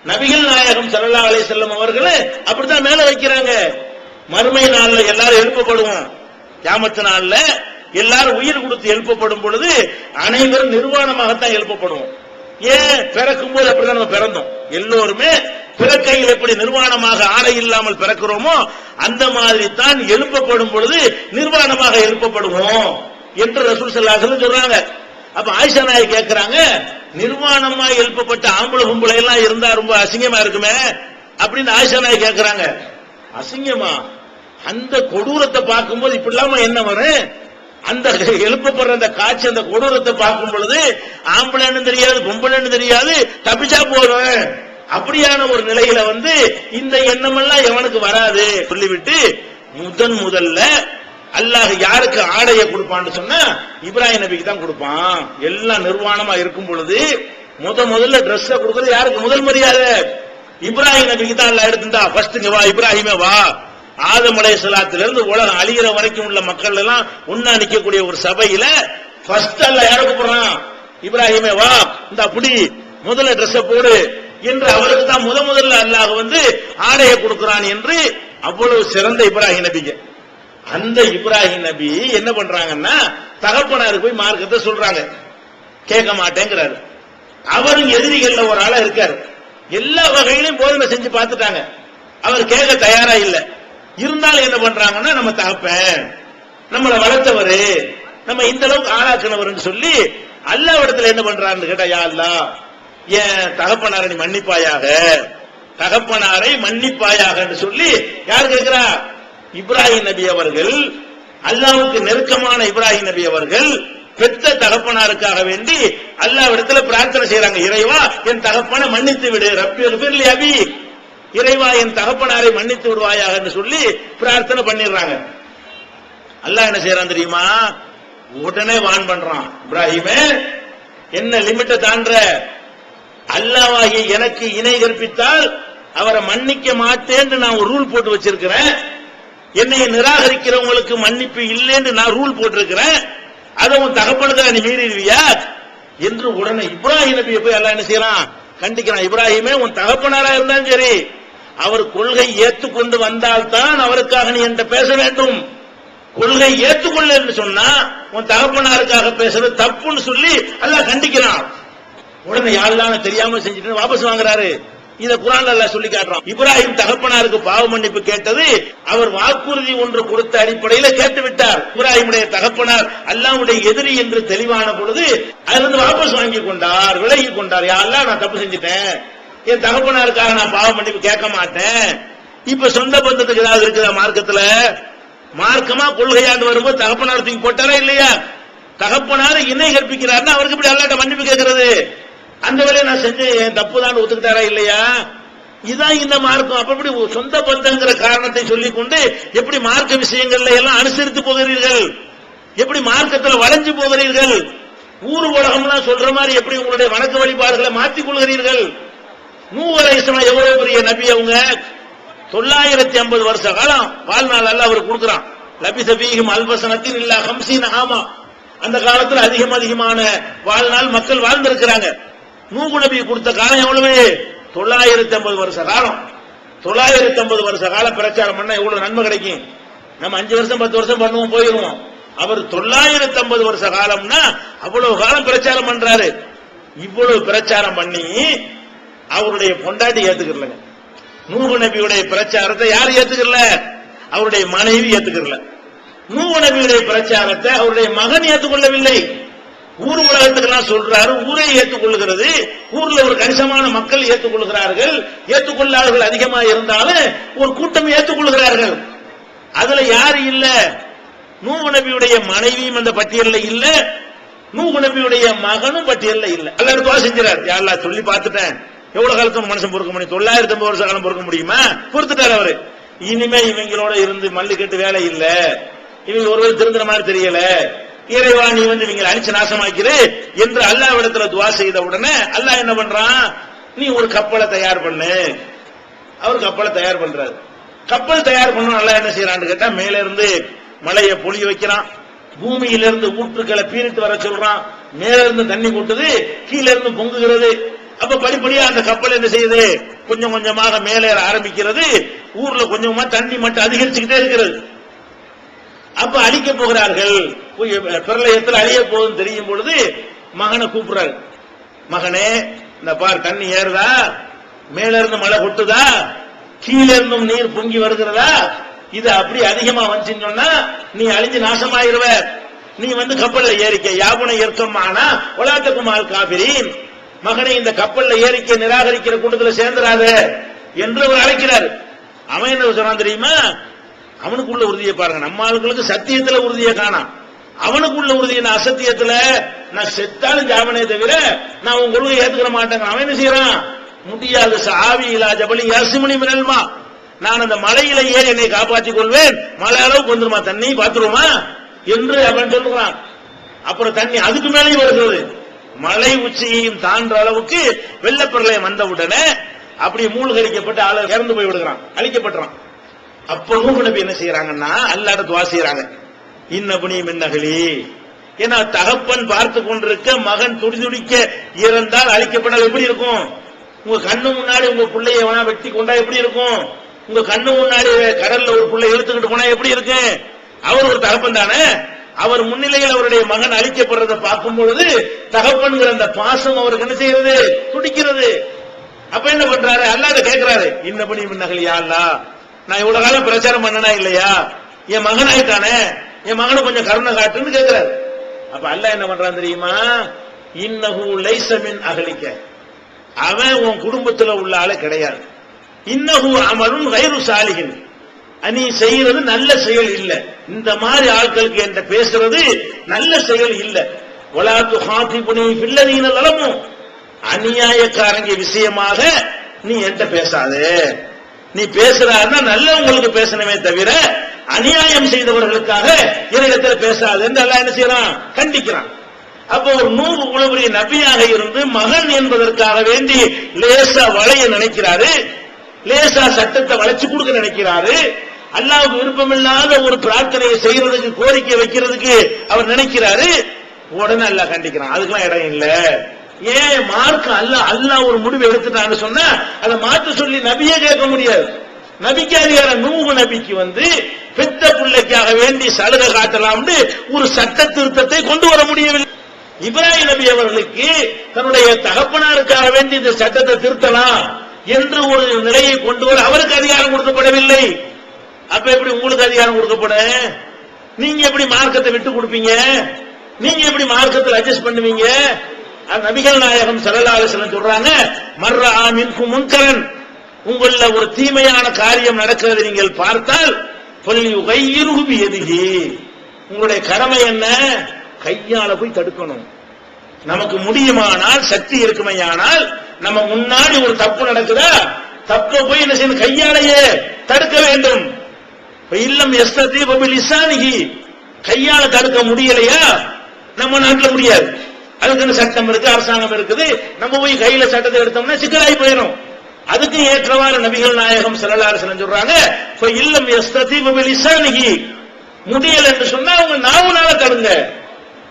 நபிகள் நாயகம் ஸல்லல்லாஹு அலைஹி வஸல்லம் அவர்களே அப்படித்தான் மேல வைக்கிறாங்க. மறுமை நாள்ல எல்லாரும் எழுப்பப்படுவோம். கியாமத் நாள்ல எல்லாரும் உயிர் கொடுத்து எழுப்பப்படும் பொழுது அனைவரும் நிர்வாணமாகத்தான் எழுப்பப்படுவோம். ஏன் பிறக்கும் போது அப்படிதான் நம்ம பிறந்தோம். எல்லோருமே பிறக்கையில் எப்படி நிர்வாணமாக ஆடை இல்லாமல் பிறக்கிறோமோ அந்த மாதிரி தான் எழுப்பப்படும் பொழுது நிர்வாணமாக எழுப்பப்படுவோம் என்று ரசூல் ஸல்லல்லாஹு அலைஹி வஸல்லம் சொல்றாங்க. அப்ப ஆயிஷா நாயகி கேட்கிறாங்க, நிர்வாணமா எழுப்பப்பட்ட ஆம்பளை கும்பலை எல்லாம் இருந்தா ரொம்ப அசிங்கமா இருக்குமே அப்படின்னு ஆயிஷா நாயகி கேட்கிறாங்க. அசிங்கமா? அந்த கொடூரத்தை பார்க்கும்போது இப்படி இல்லாம என்ன வரும்? அந்த எழுப்பப்படுற அந்த காட்சி, அந்த கொடூரத்தை பார்க்கும் பொழுது ஆம்பளைன்னு தெரியாது, பொம்பளைன்னு தெரியாது, தப்பிச்சா போறேன் அப்படியான ஒரு நிலையில இந்த எண்ணமெல்லாம் எவனுக்கு வராது சொல்லிவிட்டு முதல்ல அல்லாஹ் யாருக்கு ஆடையை கொடுப்பான்னு சொன்னா இப்ராஹிம் நபிக்கு தான் கொடுப்பான். எல்லாம் நிர்வாணமா இருக்கும் பொழுது முதல்ல டிரெஸ் கொடுக்கறது யாருக்கு? முதல் மரியாதை இப்ராஹிம் நபிக்கு தான். அல்லாஹ் எடுத்துட்டா ஃபர்ஸ்ட் வா இப்ராஹிமே வா. ஆதம் அலைஹிஸ்ஸலாத்திலிருந்து உலகம் அழிகிற வரைக்கும் உள்ள மக்கள் எல்லாம் ஒன்னா நிக்கக்கூடிய ஒரு சபையில ஃபர்ஸ்ட் அல்லாஹ் யாரை கூப்பிடுறான்? இப்ராஹிமே வா, இந்த அப்படி முதல்ல டிரெஸ் போடு என்று அவருக்கு தான் முதல்ல அல்லாஹ் ஆடையை கொடுக்கிறான் என்று அவ்வளவு சிறந்த இப்ராஹிம் நபிங்க. அந்த இப்ராஹிம் நபி என்ன பண்றாங்கன்னா தகப்பனாருக்கு போய் மார்க்கத்தை சொல்றாங்க. கேட்க மாட்டேங்கிறாரு. அவரும் எதிரிகள்ல ஒரு ஆளா இருக்காரு. எல்லா வகையிலும் போதனை செஞ்சு பார்த்துட்டாங்க. அவர் கேட்க தயாரா இல்ல. இருந்தாலும் என்ன பண்றாங்கன்னா நம்ம தகப்பன், நம்மளை வளர்த்தவரு, நம்ம இந்த அளவுக்கு ஆளாக்கினவர் சொல்லி அல்லாஹ்விடத்துல என்ன பண்றாருன்னு கேட்டா, யா அல்லாஹ் என் தகப்பனாரை நீ மன்னிப்பாயாக, தகப்பனாரை மன்னிப்பாயாக சொல்லி யார் கேட்கிறா? இப்ராஹிம் நபி அவர்கள், அல்லாஹ்வுக்கு நெருக்கமான இப்ராஹிம் நபி அவர்கள் பெற்ற தகப்பனாருக்காக வேண்டி அல்லாஹ்விடத்துல பிரார்த்தனை செய்யறாங்க. இறைவா என் தகப்பனை மன்னித்து விடு, ரப்பில் அபி, இறைவா என் தகப்பனாரை மன்னித்து விடுவாயாக என்று சொல்லி பிரார்த்தனை பண்ணிடுறாங்க. அல்லாஹ் என்ன செய்யறான் தெரியுமா? உடனே வான் பண்றான், இப்ராஹிமே என்ன லிமிட்டை தாண்ட, அல்லாஹ்வாகிய எனக்கு இணை கற்பித்தால் அவரை மன்னிக்க மாட்டேன்னு நான் ஒரு ரூல் போட்டு வச்சிருக்கிறேன். என்னை நிராகரிக்கிறவங்களுக்கு மன்னிப்பு இல்லைன்னு நான் ரூல் போட்டிருக்கிறேன். அதை உன் தகப்பனுக்கு நீ மீறிடுவியா என்று உடனே இப்ராஹிம் நபியை போய் அல்லாஹ் என்ன செய்யறான்? கண்டிக்கிறான். இப்ராஹிமே உன் தகப்பனாரா இருந்தாலும் சரி, அவர் கொள்கை ஏற்றுக்கொண்டு வந்தால்தான் அவருக்காக நீ என்கிட்ட பேச வேண்டும். கொள்கை ஏற்றுக்கொள்ள என்று சொன்னா உன் தகப்பனாருக்காக பேசுறது தப்புன்னு சொல்லி அல்லாஹ் கண்டிக்கிறான். உடனே யாரெல்லாம் தெரியாம செஞ்சுட்டு வாபஸ் வாங்குறாரு. இத குர்ஆன்ல அல்லாஹ் சொல்லி காட்டுறான். இப்ராஹிம் தகப்பனாருக்கு பாவ மன்னிப்பு கேட்டது அவர் வாக்குறுதி ஒன்று கொடுத்த அடிப்படையில் கேட்டு விட்டார். இப்ராஹிமுடைய தகப்பனார் அல்லாஹ்வுடைய எதிரி என்று தெளிவான பொழுது அதிலிருந்து வாபஸ் வாங்கி கொண்டார், விலகி கொண்டார். யா அல்லாஹ் நான் தப்பு செஞ்சுட்டேன், என் தகப்பனாருக்காக நான் பாவ மன்னிப்பு கேட்க மாட்டேன். இப்ப சொந்த பந்தத்துக்கு ஏதாவது இருக்குதா மார்க்கத்துல? மார்க்கமா கொள்கையாண்டு வரும்போது தகப்பனார் தூக்கி போட்டாரா இல்லையா? தகப்பனார் இணை கற்பிக்கிறார்னா அவருக்கு இப்படி அல்லாஹ்ட்ட மன்னிப்பு கேட்கறது? அந்த வேலையை நான் செஞ்சு என் தப்பு தான் ஒத்துக்கிட்டாரா இல்லையா? இதான் இந்த மார்க்கம். அப்ப எப்படி சொந்த பந்தங்கிற காரணத்தை சொல்லிக் கொண்டு எப்படி மார்க்க விஷயங்கள்ல எல்லாம் அனுசரித்து போகிறீர்கள்? எப்படி மார்க்கத்தில் வளைஞ்சு போகிறீர்கள்? ஊர் உலகம்லாம் சொல்ற மாதிரி எப்படி உங்களுடைய வணக்க வழிபாடுகளை மாற்றிக் கொள்கிறீர்கள்? நூஹ் அலைஹிஸ்ஸலாம் எவ்வளவு பெரிய நபி, அவங்க 950 வருஷ காலம் வாழ்நாள் அல்ல அவர் கொடுக்கிறான். லபிஸ ஃபீஹிம் அல்ஃபஸனத்தின் இல்லா 50 ஆமா. அந்த காலத்துல அதிகமான வாழ்நாள் மக்கள் வாழ்ந்திருக்கிறாங்க. நூஹ் நபி கொடுத்த காலம் எவ்வளவு? 950 வருஷ காலம். 950 வருஷ காலம் பிரச்சாரம் பண்ண எவ்வளவு நன்மை கிடைக்கும்? நம்ம 5 வருஷம் 10 வருஷம் பண்ணுவோம், போயிடுவோம். அவர் 950 வருஷ காலம்னா அவ்வளவு காலம் பிரச்சாரம் பண்றாரு. இவ்வளவு பிரச்சாரம் பண்ணி அவருடைய பொண்டாட்டி ஏத்துக்கல. நூஹ் நபியுடைய பிரச்சாரத்தை யார் ஏத்துக்கல? அவருடைய மனைவி ஏத்துக்கல. நூஹ் நபியுடைய பிரச்சாரத்தை அவருடைய மகன் ஏற்றுக்கொள்ளவில்லை. ஊர் உலகத்துக்கெல்லாம் சொல்றாரு, ஊரை ஏற்றுக்கொள்கிறது. ஊர்ல ஒரு கணிசமான மக்கள் ஏற்றுக்கொள்கிறார்கள். ஏற்றுக்கொள்ளாதவர்கள் அதிகமாக இருந்தாலும் ஒரு கூட்டம் ஏற்றுக்கொள்கிறார்கள். அதுல யாரு இல்ல? நூஹ் நபியுடைய மனைவியும் அந்த பட்டியலில் இல்ல, நூஹ் நபியுடைய மகனும் பட்டியலில் இல்ல. அல்லாஹ் துஆ செஞ்சார், யா அல்லாஹ் சொல்லி பார்த்துட்டேன், எவ்வளவு காலத்துக்கு மனுஷன் பொறுக்க முடியும்? 950 வருஷ காலம் பொறுக்க முடியுமா? பொறுத்துட்டார் அவரு. இனிமே இவங்களோட இருந்து மல்லு கட்டு வேலை இல்ல, இவங்க ஒருவர் திருந்துற மாதிரி தெரியல, இறைவா நீ இவங்களை அழிச்சு நாசமாக்கிரு என்று அல்லாஹ்விடத்துல துஆ செய்த உடனே அல்லாஹ் என்ன பண்றான்? நீ ஒரு கப்பலை தயார் பண்ணு. அவர் கப்பலை தயார் பண்றாரு. கப்பல் தயார் பண்ண அல்லாஹ் என்ன செய்யறான்னு கேட்டா, மேல இருந்து மழையை பொழிய வைக்கிறான், பூமியிலிருந்து ஊற்றுக்களை பீரிட்டு வர சொல்றான், மேல இருந்து தண்ணி கொட்டுது, கீழே இருந்து பொங்குகிறது. அப்ப படிப்படியா அந்த கப்பல் என்ன செய்யுது, கொஞ்சம் கொஞ்சமாக மேலே ஆரம்பிக்கிறது. ஊர்ல கொஞ்சமா தண்ணி மட்டும் அதிகரிச்சுக்கிட்டே இருக்கிறது. அப்ப அழிக்க போகிறார்கள், பிரளயத்தில் அழிய போகுதுன்னு தெரியும் பொழுது மகனை கூப்பிடுறாரு. மகனே, இந்த பார், தண்ணி ஏறுதா, மேல இருந்து மழை கொட்டுதா, கீழே இருந்தும் நீர் பொங்கி வருகிறதா, இது அப்படி அதிகமா வந்துச்சுன்னு சொன்னா நீ அழிஞ்சு நாசமாயிருவ. நீ கப்பல்ல ஏறிக்க, யாபுனை ஏற்கமானா ஒலாத்தக்குமால் காபிரின், மகனை இந்த கப்பல்ல ஏறிக்க நிராகரிக்கிற கூட்டத்தில் சேர்ந்துராத என்று அவர் அழைக்கிறார். அவன் என்ன சொல்றான் தெரியுமா, அவனுக்குள்ள உறுதியை பாருங்க. நம்ம ஆளுங்களுக்கு சத்தியத்துல உறுதியை காணாம், அவனுக்குள்ள உறுதியை நான் அசத்தியத்துல நான் செத்தாலும் ஜாமனே தவிர நான் உங்க கொள்கை ஏத்துக்கிற மாட்டேங்க. அவன் என்ன செய்யறான், முடியாது, சாவி இலா ஜபலி யஸ்முனி மினல்மா, நான் அந்த மலையில ஏறி என்னை காப்பாற்றிக் கொள்வேன், மழை அளவுக்கு வந்துருமா தண்ணி பாத்துருமா என்று அவன் சொல்றான். அப்புறம் தண்ணி அதுக்கு மேலேயும் வருகிறது, மலை உச்சியையும் தாண்ட அளவுக்கு வெள்ளப்பிரளயம் வந்தவுடனே அப்படி மூழ்கடிக்கப்பட்டு ஆள இறந்து போய் விடுகிறான், அழிக்கப்பட்டான். அப்ப நூஹ் நபி என்ன செய்யறாங்கன்னா அல்லாஹ்ட்ட துஆ செய்யறாங்க, இன்னபுனி மின் அஹ்லி, ஏன்னா தகப்பன் பார்த்து கொண்டிருக்க மகன் துடிதுடிக்க இறந்தால் அழிக்கப்படால் எப்படி இருக்கும்? உங்க கண்ணு முன்னாடி உங்க பிள்ளைய வேணா வெட்டி கொண்டா எப்படி இருக்கும்? உங்க கண்ணு முன்னாடி கடல்ல ஒரு பிள்ளை இழுத்துக்கிட்டு போனா எப்படி இருக்கு? அவர் ஒரு தகப்பன் தானே, அவர் முன்னிலையில் அவருடைய மகன் அழிக்கப்படுறதை பார்க்கும் பொழுது தகப்பன்கிற அந்த பாசம் அவருக்கு என்ன செய்யறது, துடிக்கிறது. அப்ப என்ன பண்றாரு, அல்லாஹ்ட்ட கேட்கிறாரு, இன்னபுனி மின் அஹ்லி, யா அல்லாஹ், நான் இவ்வளவு காலம் பிரச்சாரம் பண்ணனா இல்லையா, என் மகன் ஆயிட்டானே, என் மகனை கொஞ்சம் கருணை காட்டுன்னு கேட்கிறாரு. அப்ப அல்லாஹ் என்ன பண்றான் தெரியுமா, இன்னஹு லைஸ மின் அஹ்லிக, அவன் உன் குடும்பத்துல உள்ள ஆளு கிடையாது. இன்னஹு அமலுன் கைரு சாலிஹின், நீ செய்யறது நல்ல செயல் இல்ல, இந்த மாதிரி ஆட்களுக்கு என்ற பேசுறது நல்ல செயல் இல்ல. வலா துஹாதிபுனி ஃபில்லதீன லலமு, அநியாயக்காரங்க விஷயமாக நீ என்கிட்ட பேசாதே. நீ பேசுறாருன்னா நல்லவங்களுக்கு பேசணுமே தவிர அநியாயம் செய்தவர்களுக்காக என்னிடத்தில் பேசாது என்று அல்லாஹ் என்ன செய்யறான், கண்டிக்கிறான். அப்ப ஒரு நூறு உலகுடைய நபியாக இருந்து மகன் என்பதற்காக வேண்டி லேசா வளைய நினைக்கிறாரு, லேசா சட்டத்தை வளைச்சு கொடுக்க நினைக்கிறாரு. அல்லாஹ்வுக்கு விருப்பமில்லாத ஒரு பிரார்த்தனையை செய்யறதுக்கு, கோரிக்கை வைக்கிறதுக்கு அவர் நினைக்கிறாரு. உடனே அல்லாஹ் கண்டிக்கிறான், அதுக்கெல்லாம் இடம் இல்ல. ஏன் மார்க்க அல்லாஹ் ஒரு முடிவு எடுத்துட்டான்னு சொன்னா அதை மாற்ற சொல்லி நபியே கேட்க முடியாது. நபிக்கு அதிகாரம், நூஹ் நபிக்கு பெத்த பிள்ளைக்காக வேண்டி சலுகை காட்டலாம்னு ஒரு சட்ட திருத்தத்தை கொண்டு வர முடியவில்லை. இப்ராஹிம் நபி அவர்களுக்கு தன்னுடைய தகப்பனாருக்காக வேண்டி இந்த சட்டத்தை திருத்தலாம் என்று ஒரு நிலையை கொண்டு வர அவருக்கு அதிகாரம் கொடுக்கப்படவில்லை. அப்ப எப்படி உங்களுக்கு அதிகாரம் கொடுக்கப்பட? நீங்க எப்படி மார்க்கத்தை விட்டு கொடுப்பீங்க? நீங்க எப்படி மார்க்கத்தில் அட்ஜஸ்ட் பண்ணுவீங்க? நபிகள் நாயகம் ஸல்லல்லாஹு அலைஹி வஸல்லம் சொல்றாங்க, மர்ரா மின்கும் முன்கரன், உங்கள ஒரு தீமையான காரியம் நடக்கிறது நீங்கள் பார்த்தால் ஃபல்யுகையிருஹு பியதிஹி, உங்களுடைய கடமை என்ன? கையால போய் தடுக்கணும். நமக்கு முடியுமானால், சக்தி இருக்குமையானால், நம்ம முன்னாடி ஒரு தப்பு நடக்குதா, தப்ப போய் என்ன செய்யணும், கையாலேயே தடுக்க வேண்டும். இல்லம் யஸ்ததி பிலிசானிஹி, கையால தடுக்க முடியலையா, நம்ம நாட்டில் முடியாது, அதுக்கு சட்டம் இருக்கு, அரசாங்கம் இருக்குது. நம்ம போய் கையில சட்டத்தை எடுத்தோம்னா சிக்கலாகி போயிடும். அதுக்கு ஏற்றவாறு நபிகள் நாயகம் ஸல்லல்லாஹு அலைஹி வஸல்லம் சொல்றாங்க, இல்லம் யஸ்ததி பிலிசானிஹி, முடியல என்று சொன்னா அவங்க நாவுனால தடுங்க.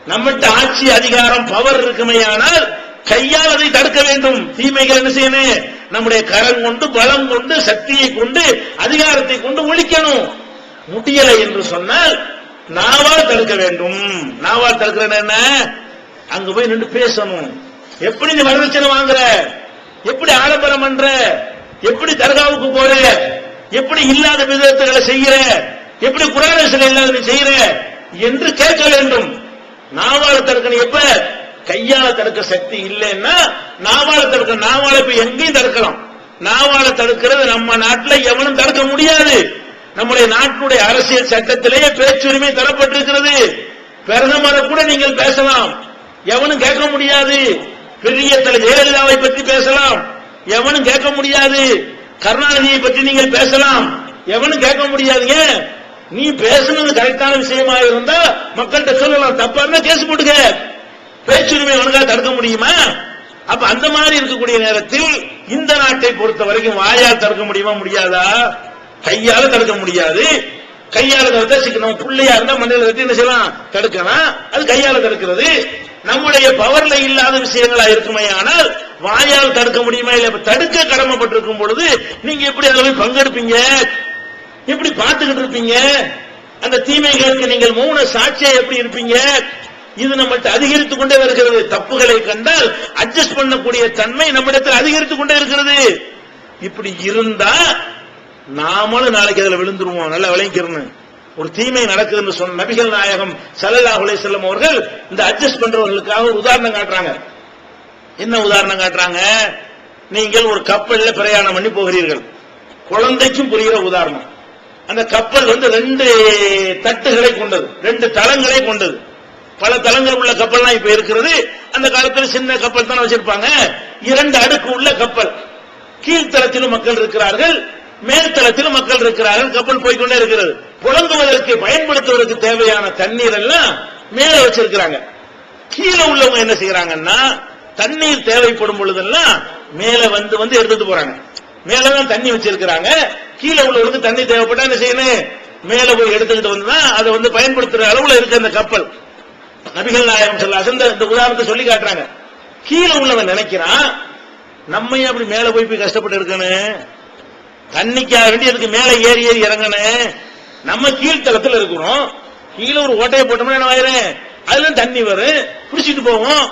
நம்மகிட்ட ஆட்சி அதிகாரம் பவர் இருக்குமையானால் கையால் அதை தடுக்க வேண்டும். தீமைகள் என்ன செய்யணும், நம்முடைய கரம் கொண்டு, பலம் கொண்டு, சக்தியை கொண்டு, அதிகாரத்தை கொண்டு ஒழிக்கணும். முடியலை என்று சொன்னால் நாவால் தடுக்க வேண்டும். நாவால் தடுக்கிறது என்ன, அங்க போய் நின்று பேசணும். எப்படி நீ வரதட்சணை வாங்குற, எப்படி ஆடம்பரம் பண்ற, எப்படி தர்காவுக்கு போற, எப்படி இல்லாத விதத்துகளை செய்யற, எப்படி குர்ஆன் இல்லாத நீ செய்யற என்று கேட்க வேண்டும். நாவால தடுக்கணும். எப்ப கையால தடுக்க சக்தி இல்லைன்னா நாவால தடுக்க, நாவால இப்ப எங்கேயும் தடுக்கலாம். நாவால தடுக்கிறது நம்ம நாட்டில் எவனும் தடுக்க முடியாது. நம்முடைய நாட்டினுடைய அரசியல் சட்டத்திலேயே பேச்சுரிமை தரப்பட்டிருக்கிறது. பிரதமரை கூட நீங்கள் பேசலாம், எவனும் கேட்க முடியாது. பெரிய தலை ஜெயலலிதாவை பற்றி பேசலாம், எவனும் கேட்க முடியாது. கருணாநிதியை பற்றி நீங்கள் பேசலாம், எவனும் கேட்க முடியாதுங்க. நீ பேசுனது கரெக்டான விஷயமா இருந்தா மக்கள்கிட்ட சொல்லலாம், தப்பா இருந்தா கேஸ் போட்டுக்க. பேச்சுரிமை அவனுக்காக தடுக்க முடியுமா? அப்ப அந்த மாதிரி இருக்கக்கூடிய நேரத்தில் இந்த நாட்டை பொறுத்த வரைக்கும் வாயால் தடுக்க முடியுமா, முடியாதா? கையால தடுக்க முடியாது. கையால தடுத்தா நம்ம பிள்ளையா இருந்தா மண்ணில் கட்டி என்ன செய்யலாம், தடுக்கலாம். அது கையால தடுக்கிறது. நம்முடைய பவர்ல இல்லாத விஷயங்களா இருக்குமே, ஆனால் வாயால் தடுக்க முடியுமா? இல்ல தடுக்க கடமைப்பட்டிருக்கும் பொழுது நீங்க எப்படி அதுல பங்கெடுப்பீங்க? எப்படி பார்த்துக்கிட்டு இருப்பீங்க? அந்த தீமைகளுக்கு நீங்கள் மௌன சாட்சியா எப்படி இருப்பீங்க? இது நம்மகிட்ட அதிகரித்துக் கொண்டே வருகிறது. தப்புகளை கண்டால் அட்ஜஸ்ட் பண்ணக்கூடிய தன்மை நம்மிடத்தில் அதிகரித்துக் கொண்டே இருக்கிறது. இப்படி இருந்தா நாமளும் நாளைக்கு அதுல விழுந்துருவோம். நல்லா விளங்கிக்கிறேன். ஒரு தீமை நடக்குதுன்னு சொன்ன நபிகள் நாயகம் ஸல்லல்லாஹு அலைஹி வஸல்லம் அவர்கள் இந்த அட்ஜஸ்ட் பண்றவர்களுக்காக ஒரு உதாரணம் காட்டுறாங்க. என்ன உதாரணம் காட்டுறாங்க? நீங்கள் ஒரு கப்பல்ல பிரயாணம் பண்ணி போகிறீர்கள். குழந்தைக்கும் புரிகிற உதாரணம். அந்த கப்பல் 2 தட்டுகளை கொண்டது, 2 தளங்களை கொண்டது. பல தளங்கள் உள்ள கப்பல்லாம் இப்ப இருக்கிறது. அந்த காலத்தில் சின்ன கப்பல் தான் வச்சிருப்பாங்க. 2 அடுக்கு உள்ள கப்பல். கீழ்த்தளத்திலும் மக்கள் இருக்கிறார்கள், மேல்தளத்திலும் மக்கள் இருக்கிறார்கள். கப்பல் போய்கொண்டே இருக்கிறது. புழங்குவதற்கு பயன்படுத்துவதற்கு தேவையான தண்ணீர் எல்லாம் மேல வச்சிருக்கிறாங்க. கீழே உள்ளவங்க என்ன செய்யறாங்கன்னா, தண்ணீர் தேவைப்படும் பொழுதெல்லாம் மேல வந்து எடுத்துட்டு போறாங்க. மேலதான் தண்ணி வச்சிருக்கிறாங்க. கீழே உள்ளவங்களுக்கு தண்ணி தேவைப்பட்டா என்ன செய்யணும்? மேல போய் எடுத்துக்கிட்டு வந்துதான் அதை பயன்படுத்துற அளவுல இருக்கு அந்த கப்பல். நபிகள் நாயகம் ஸல்லல்லாஹு அலைஹி வஸல்லம் இந்த உதாரணத்தை சொல்லி காட்டுறாங்க. கீழே உள்ளவன் நினைக்கிறான், நம்ம அப்படி மேல போய் கஷ்டப்பட்டு இருக்கணும், தண்ணிக்காக வேண்டி அதுக்கு மேல ஏறி இறங்கணும். நம்ம கீழ்த்தளத்தில் இருக்கிறோம். கீழே ஒரு ஓட்டையை போட்டோம்னா என்ன ஆயிரும்? அதுல தண்ணி வரும், குடிச்சிட்டு போவோம்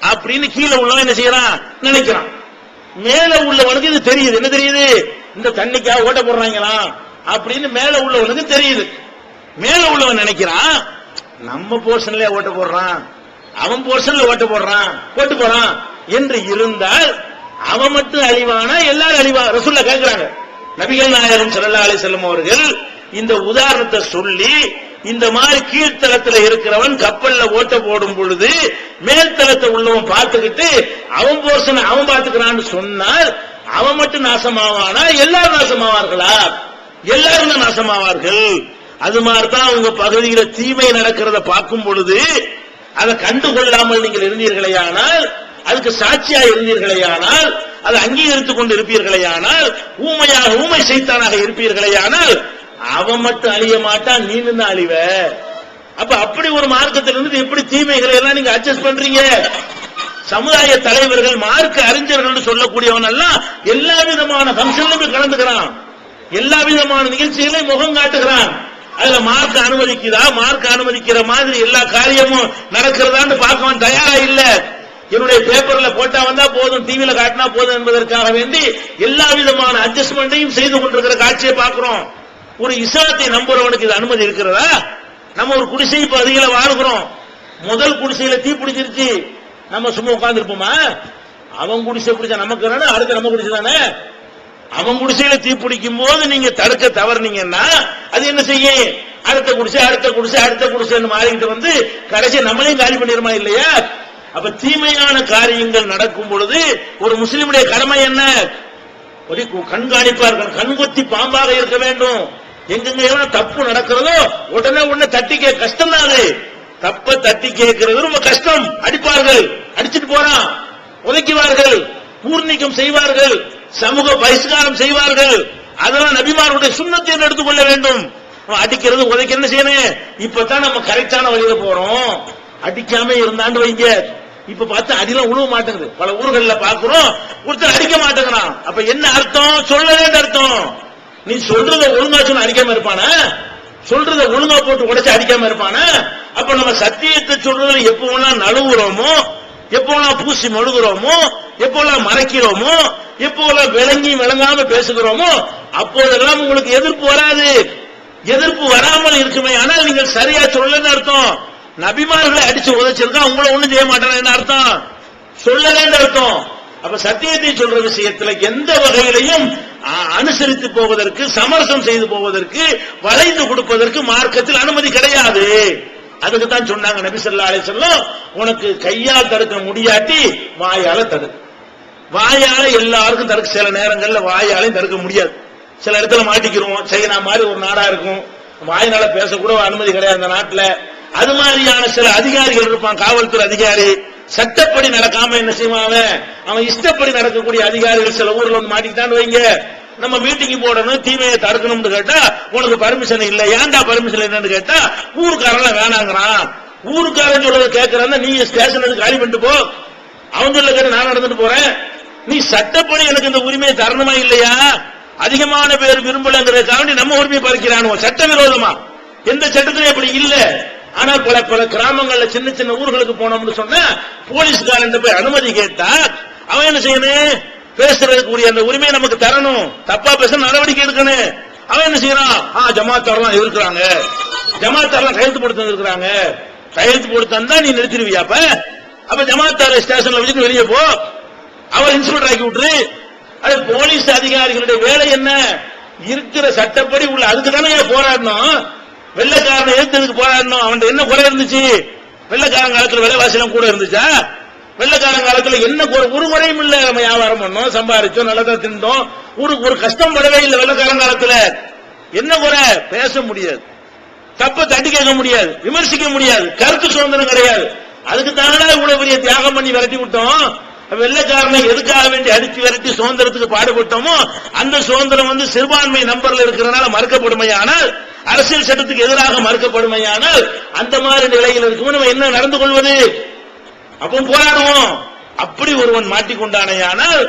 அப்படின்னு கீழே உள்ளவன் என்ன செய்யறான்? நினைக்கிறான். மேல உள்ளவனுக்கு இது தெரியுது. என்ன தெரியுது? இந்த தண்ணிக்காக ஓட்ட போடுறாங்களா அப்படின்னு மேல உள்ளவனுக்கு தெரியுது. மேல உள்ளவன் நினைக்கிறான், நம்ம போர்ஷன்ல ஓட்ட போடுறான், அவன் போர்ஷன்ல ஓட்ட போட்டு போறான் என்று இருந்தால் அவன் மட்டும் அழிவானா எல்லாரும் அழிவா? ரசூலுல்லாஹ் கேட்கிறாங்க. நபிகள் நாயகம் ஸல்லல்லாஹு அலைஹி வஸல்லம் அவர்கள் இந்த உதாரணத்தை சொல்லி, இந்த மாதிரி கீழ்த்தளத்துல இருக்கிறவன் கப்பல்ல ஓட்ட போடும் பொழுது மேல்தளத்தை உள்ளவன் பார்த்துக்கிட்டு அவன் போர்ஷன் அவன் பார்த்துக்கிறான்னு சொன்னால் அவன் மட்டும் நாசமாவானா எல்லாரும் நாசமாவார்களா? எல்லாரும் தான் நாசமாவார்கள். அது மாதிரிதான் உங்க பகுதியில தீமை நடக்கிறத பார்க்கும் பொழுது அதை கண்டுகொள்ளாமல் நீங்கள் இருந்தீர்களேயானால், அதுக்கு சாட்சியா இருந்தீர்களேயானால், அதை அங்கீகரித்துக் கொண்டு இருப்பீர்களேயானால், ஊமை சைத்தானாக இருப்பீர்களேயானால் அவன் மட்டும் அழிய மாட்டான், நீ தான் அழிவ. அப்ப அப்படி ஒரு மார்க்கத்திலிருந்து எப்படி தீமைகளை எல்லாம் நீங்க அட்ஜஸ்ட் பண்றீங்க? சமுதாய தலைவர்கள், மார்க்க அறிஞர்கள் சொல்லக்கூடியவன் எல்லாம் எல்லா விதமான பங்கன்லையும் கலந்துக்கிறான், எல்லா விதமான நிகழ்ச்சிகளையும் முகம் காட்டுகிறான். அதுல மார்க்க அனுமதிக்குதா? மார்க்க அனுமதிக்கிற மாதிரி எல்லா காரியமும் நடக்கிறதான்னு பார்க்கவன் தயாரா இல்ல. என்னுடைய பேப்பர்ல போட்டா வந்தா போதும், டிவியில காட்டினா போதும் என்பதற்காக வேண்டி எல்லா விதமான அட்ஜஸ்ட்மெண்ட்டையும் செய்து கொண்டிருக்கிற காட்சியை பார்க்கிறோம். ஒரு இஸ்லாத்தை நம்புறவனுக்கு இது அனுமதி இருக்கிறதா? நம்ம ஒரு குடிசை பகுதியில வாழ்கிறோம். முதல் குடிசையில தீ பிடிச்சிருச்சு, நம்ம சும்மா உட்கார்ந்து இருப்போமா? அவன் குடிசை பிடிச்சா நமக்கு அடுத்த நம்ம குடிசை தானே. அவன் குடிசையில தீ பிடிக்கும் போது நீங்க தடுக்க தவறுனீங்கன்னா அது என்ன செய்யும்? அடுத்த குடிசை மாறிக்கிட்டு கடைசி நம்மளையும் காலி பண்ணிருமா இல்லையா? அப்ப தீமையான காரியங்கள் நடக்கும் பொழுது ஒரு முஸ்லிமுடைய கடமை என்ன? கண்காணிப்பார்கள், கண்கொத்தி பாம்பாக இருக்க வேண்டும். எங்கெங்க தப்பு நடக்கிறதோ உடனே தட்டி கஷ்டம் தான். தப்ப தட்டி கேட்கிறது ரொம்ப கஷ்டம். அடிப்பார்கள், அடிச்சுட்டு போறான், உதைக்குவார்கள், பூர்ணிக்கம் செய்வார்கள், சமூக பகிஷ்காரம் செய்வார்கள். அதெல்லாம் நபிமாருடைய சுன்னத்தை எடுத்துக்கொள்ள வேண்டும். அடிக்கிறது உதைக்க என்ன செய்யணும்? இப்பதான் நம்ம கரெக்டான வழியில போறோம். அடிக்காம இருந்தாண்டு வைங்க, இப்ப பார்த்தா அடிலாம் உழுவ மாட்டேங்குது. பல ஊர்கள்ல பாக்குறோம், ஒருத்தர் அடிக்க மாட்டேங்கிறான். அப்ப என்ன அர்த்தம்? சொல்லவே அர்த்தம். நீ சொல்றத ஒழுங்கா சொன்ன அடிக்காம இருப்பானா? சொல்றத ஒழுங்கா போட்டு உடைச்சு அடிக்காம இருப்பானா? அப்ப நம்ம சத்தியத்தை சொல்றதுல எப்போலாம் நழுவுறோமோ, எப்போலாம் பூசி மழுகுறோமோ, எப்போலாம் மறைக்கிறோமோ, எப்போலாம் விளங்கி விளங்காம பேசுகிறோமோ அப்போதெல்லாம் உங்களுக்கு எதிர்ப்பு வராது. எதிர்ப்பு வராமல் இருக்குமே ஆனால் நீங்கள் சரியா சொல்லலன்னு அர்த்தம். நபிமார்களை அடிச்சு உதைச்சிருக்கா, உங்களை ஒண்ணும் செய்ய மாட்டாங்க என்ன அர்த்தம்? சொல்லலன்னு அர்த்தம். அப்ப சத்தியத்தை சொல்ற விஷயத்துல எந்த வகையிலையும் அனுசரித்து போவதற்கு, சமரசம் செய்து போவதற்கு, வளைந்து கொடுப்பதற்கு மார்க்கத்தில் அனுமதி கிடையாது. அதுக்கு தான் சொன்னாங்க நபி ஸல்லல்லாஹு அலைஹி வஸல்லம், உனக்கு கையால் தடுக்க முடியாட்டி வாயால தடு. வாயால எல்லாருக்கும் தடுக்க, சில நேரங்கள்ல வாயாலையும் தடுக்க முடியாது. சில இடத்துல மாட்டிக்கிறோம். சைனா மாதிரி ஒரு நாடா இருக்கும், வாயினால பேசக்கூட அனுமதி கிடையாது அந்த நாட்டுல. அது மாதிரியான சில அதிகாரிகள் இருப்பான், காவல்துறை அதிகாரி. சட்டப்படி நடக்காம என்ன செய்வாங்க, அவன் இஷ்டப்படி நடக்கக்கூடிய அதிகாரிகள் சில ஊர்ல மாட்டிக்கிட்டான்னு வைங்க. நம்ம மீட்டிங் போடணும், தீமையை தடுக்கணும்னு கேட்டா உனக்கு பர்மிஷன் இல்ல. ஏன்டா பர்மிஷன் என்னன்னு கேட்டா ஊருக்காரன் வேணாங்கிறான். ஊருக்காரன் சொல்றது கேட்கறான், நீ ஸ்டேஷனுக்கு காலி பண்ணிட்டு போ. அவங்க சொல்ல கேட்டு நான் நடந்துட்டு போறேன். நீ சட்டப்படி எனக்கு இந்த உரிமையை தரணுமா இல்லையா? அதிகமான பேர் விரும்பலங்கிறதுக்காக நம்ம உரிமையை பறிக்கிறானோ சட்டவிரோதமா? எந்த சட்டத்திலும் அப்படி இல்ல. ஆனா பல பல கிராமங்கள்ல சின்ன சின்ன ஊர்களுக்கு போனோம்னு சொன்னா போலீஸ்காரன் போய் அனுமதி கேட்டா அவன் என்ன செய்யணும்? பேசுறதுக்குரிய அந்த உரிமையை நமக்கு தரணும். தப்பா பேச நடவடிக்கை எடுக்கணும். அவன் என்ன செய்யறான்? ஜமாத்தாரெல்லாம் இருக்கிறாங்க, ஜமாத்தாரெல்லாம் கையெழுத்து போட்டு தந்திருக்கிறாங்க, கையெழுத்து போட்டு தந்தா நீ நிறுத்திடுவியா? அப்ப ஜமாத்தார ஸ்டேஷன்ல வச்சுட்டு வெளியே போ, அவர் இன்ஸ்பெக்டர் ஆக்கி விட்டுரு. அது போலீஸ் அதிகாரிகளுடைய வேலை என்ன? இருக்கிற சட்டப்படி உள்ள அதுக்கு தானே போராடணும். வெள்ளக்காரனை எதிர்த்ததுக்கு போராடணும். அவன் என்ன குறை இருந்துச்சு? வெள்ளக்காரன் காலத்துல விலைவாசி எல்லாம் கூட இருந்துச்சா? வெள்ளக்காரன் காலத்துல என்ன ஒரு குறையும் இல்ல. நம்ம வியாபாரம் பண்ணோம், சம்பாதிச்சோம், நல்லதா திண்டோம், ஒரு கஷ்டம் படவே இல்லை. வெள்ளக்காரன் காலத்துல என்ன குறை? பேச முடியாது, தப்ப தட்டி கேட்க முடியாது, விமர்சிக்க முடியாது, கருத்து சுதந்திரம் கிடையாது. அதுக்கு தானே இவ்வளவு பெரிய தியாகம் பண்ணி விரட்டி விட்டோம். வெள்ளக்காரனை எதுக்காக வேண்டி அடிச்சு விரட்டி சுதந்திரத்துக்கு பாடுபட்டோமோ அந்த சுதந்திரம் சிறுபான்மை நம்பர்ல இருக்கிறனால மறுக்கப்படுமையானால், அரசியல் சட்டத்துக்கு எதிராக மறுக்கப்படுமையானால், அந்த மாதிரி நிலையில் இருக்கும் நம்ம என்ன நடந்து கொள்வது? அப்போ போராடுவோம். அப்படி ஒருவன் மாட்டிக்கொண்டானையானால்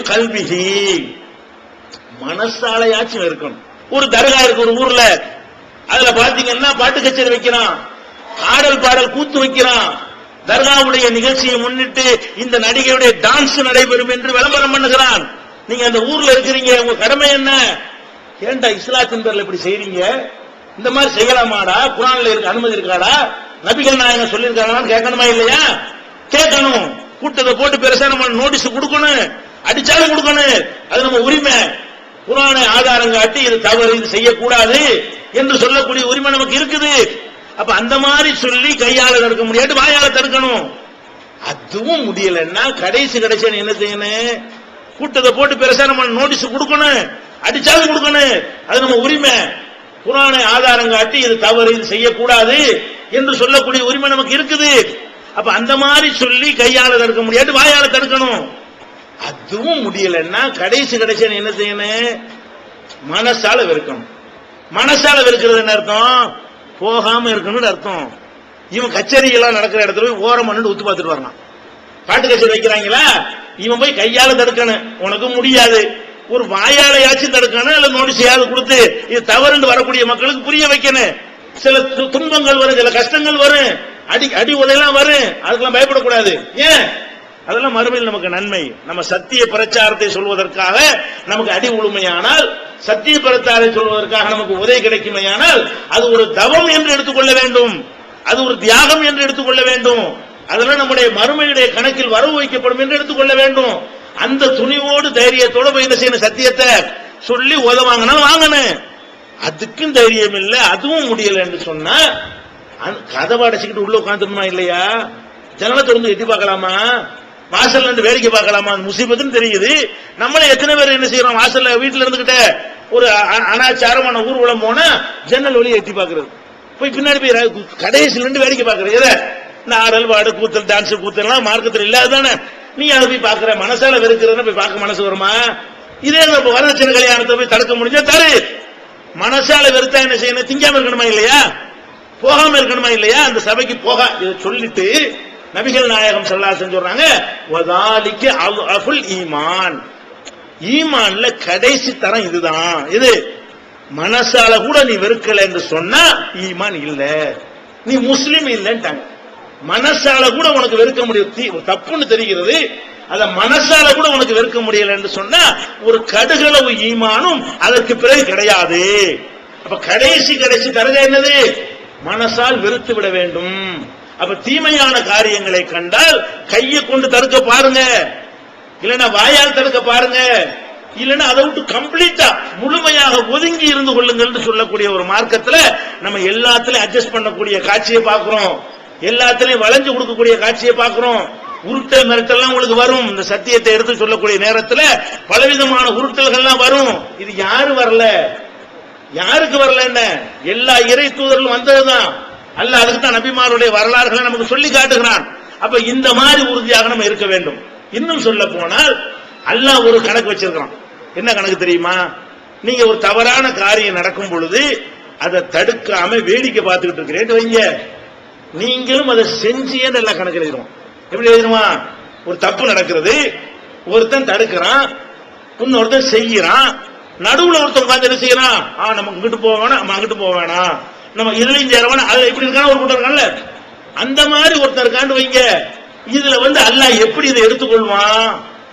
கல்விஹி மனசாலையாச்சும் இருக்கணும். ஒரு தர்கா இருக்கு ஒரு ஊர்ல, அதுல பாத்தீங்கன்னா பாட்டு கச்சேரி வைக்கிறான், ஆடல் பாடல் கூத்து வைக்கிறான். தர்காவுடைய நிகழ்ச்சியை முன்னிட்டு இந்த நடிகையுடைய டான்ஸ் நடைபெறும் என்று விளம்பரம் பண்ணுகிறான். நீங்க அந்த ஊர்ல இருக்கிறீங்க, உங்க கடமை என்ன? ஏண்டா இஸ்லாத்தின் பேர்ல இப்படி செய்றீங்க? இந்த மாதிரி செய்யலாமாடா? குர்ஆன்ல இருக்க அனுமதி இருக்காடா? நபிகள் நாயகம் சொல்லியிருக்காங்கன்னு கேட்கணுமா இல்லையா? கேட்கணும். கூட்டத்தை போட்டு பெருசா நம்ம நோட்டீஸ் கொடுக்கணும், அடிச்சாலும் கொடுக்கணும். அது நம்ம உரிமை. குர்ஆனை ஆதாரம் காட்டி இது தவறு, இது செய்யக்கூடாது என்று சொல்லக்கூடிய உரிமை நமக்கு இருக்குது. அப்ப அந்த மாதிரி சொல்லி கையால தடுக்க முடியாது, வாயால தடுக்கணும். அதுவும் முடியலன்னா கடைசி என்ன செய்யணும்? கூட்டத்தை போட்டு பெருசா நம்ம நோட்டீஸ் கொடுக்கணும், அடிச்சாலும் கொடுக்கணும். அது நம்ம உரிமை. குர்ஆனை ஆதாரம் காட்டி இது தவறு, இது செய்யக்கூடாது என்று சொல்லக்கூடிய உரிமை நமக்கு இருக்குது. அப்ப அந்த மாதிரி சொல்லி கையால தடுக்க முடியாது, வாயால தடுக்கணும். அதுவும் முடியலன்னா கடைசி என்ன செய்யணும்? மனசால வெறுக்கணும். மனசால வெறுக்கிறது என்ன அர்த்தம்? போகாம இருக்கணும்னு அர்த்தம். இவன் கச்சேரி எல்லாம் நடக்கிற இடத்துல போய் ஓரம் பண்ணு ஊத்து பார்த்துட்டு வரலாம். பாட்டு கச்சேரி வைக்கிறாங்களா, இவன் போய் கையால தடுக்கணும். உனக்கு முடியாது. ஒரு வாயாலையாச்சும் தடுக்கணும், இல்ல நோட்டீஸையாவது கொடுத்து இது தவறுன்னு வரக்கூடிய மக்களுக்கு புரிய வைக்கணும். சில துன்பங்கள் வரும், சில கஷ்டங்கள் வரும், அடி உதையெல்லாம் வரும். அதுக்கெல்லாம் பயப்படக்கூடாது. ஏன்? அதெல்லாம் மறுமையில் நமக்கு நன்மை. நம்ம சத்திய பிரச்சாரத்தை சொல்வதற்காக நமக்கு அடி உழுமையானால், சத்திய பிரச்சாரத்தை சொல்வதற்காக நமக்கு உதவி கிடைக்குமையானால், அது ஒரு தவம் என்று எடுத்துக்கொள்ள வேண்டும், அது ஒரு தியாகம் என்று எடுத்துக்கொள்ள வேண்டும். அதெல்லாம் நம்முடைய மறுமையுடைய கணக்கில் வரவு வைக்கப்படும் என்று எடுத்துக்கொள்ள வேண்டும். அந்த துணிவோடு தைரியத்தோட போய் என்ன செய்யணும்? சத்தியத்தை சொல்லி உதவாங்கன்னா வாங்கணும். அதுக்கும் தைரியம் இல்லை, அதுவும் முடியல என்று சொன்னா கதவை அடைச்சிக்கிட்டு உள்ள உட்காந்துருமா இல்லையா? ஜன்னலை திறந்து எட்டி பார்க்கலாமா? வாசல்ல இருந்து வேடிக்கை பார்க்கலாமா? முசீபத்துன்னு தெரியுது. நம்மளே எத்தனை பேர் என்ன செய்யறோம்? வாசல்ல வீட்டுல இருந்துகிட்ட ஒரு அனாச்சாரமான ஊர்வலம் போனா ஜன்னல் வழியை எட்டி பார்க்கறது, போய் பின்னாடி போய் கடைசியில இருந்து வேடிக்கை பார்க்கறது. எதை? இந்த ஆடல் பாடு கூத்தல் டான்ஸ் கூத்தல் மார்க்கத்தில் இல்லாதானே நீ அதை போய் பாக்குற. மனசால வெறுக்கிறதுன்னு போய் பார்க்க மனசு வருமா? இதே வரதட்சணை கல்யாணத்தை போய் தடுக்க முடிஞ்சா தரு. மனசால வெறுத்தா என்ன செய்யணும்? திங்காம இருக்கணுமா இல்லையா? போகாம இருக்கணுமா இல்லையா? அந்த சபைக்கு போக இதை சொல்லிட்டு நபிகள் நாயகம் ஸல்லல்லாஹு அலைஹி சொல்றாங்க, வதாலிக அஃபுல் ஈமான். ஈமான்ல கடைசி தரம் இதுதான். இது மனசால கூட நீ வெறுக்கல என்று சொன்னா ஈமான் இல்ல, நீ முஸ்லிம் இல்லன்ட்டாங்க. மனசால கூட உனக்கு வெறுக்க முடியும், தப்புன்னு தெரிகிறது, அத மனசால கூட உனக்கு வெறுக்க முடியல என்று சொன்னா ஒரு கடுகளவு ஈமானும் அதற்கு பிறகு கிடையாது. அப்ப கடைசி தரக என்னது? மனசால் வெறுத்து விட வேண்டும். அப்ப தீமையான காரியங்களை கண்டால் கையை கொண்டு தடுக்க பாருங்க, இல்லன்னா வாயால் தடுக்க பாருங்க, இல்லன்னா அதை விட்டு கம்ப்ளீட்டா முழுமையாக ஒதுங்கி இருந்து கொள்ளுங்கள் சொல்லக்கூடிய ஒரு மார்க்கத்துல நம்ம எல்லாத்திலையும் அட்ஜஸ்ட் பண்ணக்கூடிய காட்சியை பார்க்கிறோம், எல்லாத்திலையும் வளைஞ்சு கொடுக்கக்கூடிய காட்சியை பார்க்கிறோம். உருட்டல் மிரட்டல்லாம் உங்களுக்கு வரும். இந்த சத்தியத்தை எடுத்து சொல்லக்கூடிய நேரத்துல பலவிதமான உருட்டல்கள்லாம் வரும். இது யாரு வரல, யாருக்கு வரல? என்ன எல்லா இறை தூதர்களும் வந்ததுதான். அல்லாஹ் அதுக்கு தான் நபிமாருடைய வரலாறுகளை நமக்கு சொல்லி காட்டுகிறான். அப்ப இந்த மாதிரி உறுதியாக நம்ம இருக்க வேண்டும். இன்னும் சொல்ல போனால் அல்லாஹ் ஒரு கணக்கு வச்சிருக்கான். என்ன கணக்கு தெரியுமா? நீங்க ஒரு தவறான காரியம் நடக்கும் பொழுது அதை தடுக்காம வேடிக்கை பார்த்துக்கிட்டு இருக்கிறேன் வைங்க, நீங்களும் அதை செஞ்சியே நல்லா கணக்கு எழுதிடுவோம். எப்படி எழுதிடுமா? ஒரு தப்பு நடக்கிறது, ஒருத்தன் தடுக்கிறான், இன்னொருத்தன் செய்யறான், நடுவுல ஒருத்தன் உட்கார்ந்து என்ன செய்யறான், நம்ம இங்கிட்டு போக வேணாம், நம்ம அங்கிட்டு போக வேணாம், நம்ம இதுலயும் சேர வேணாம், அதுல இப்படி இருக்கான ஒரு கூட்டம் இருக்கான்ல, அந்த மாதிரி ஒருத்தர் இருக்கான்னு வைங்க. இதுல அல்லாஹ் எப்படி இதை எடுத்துக்கொள்வான்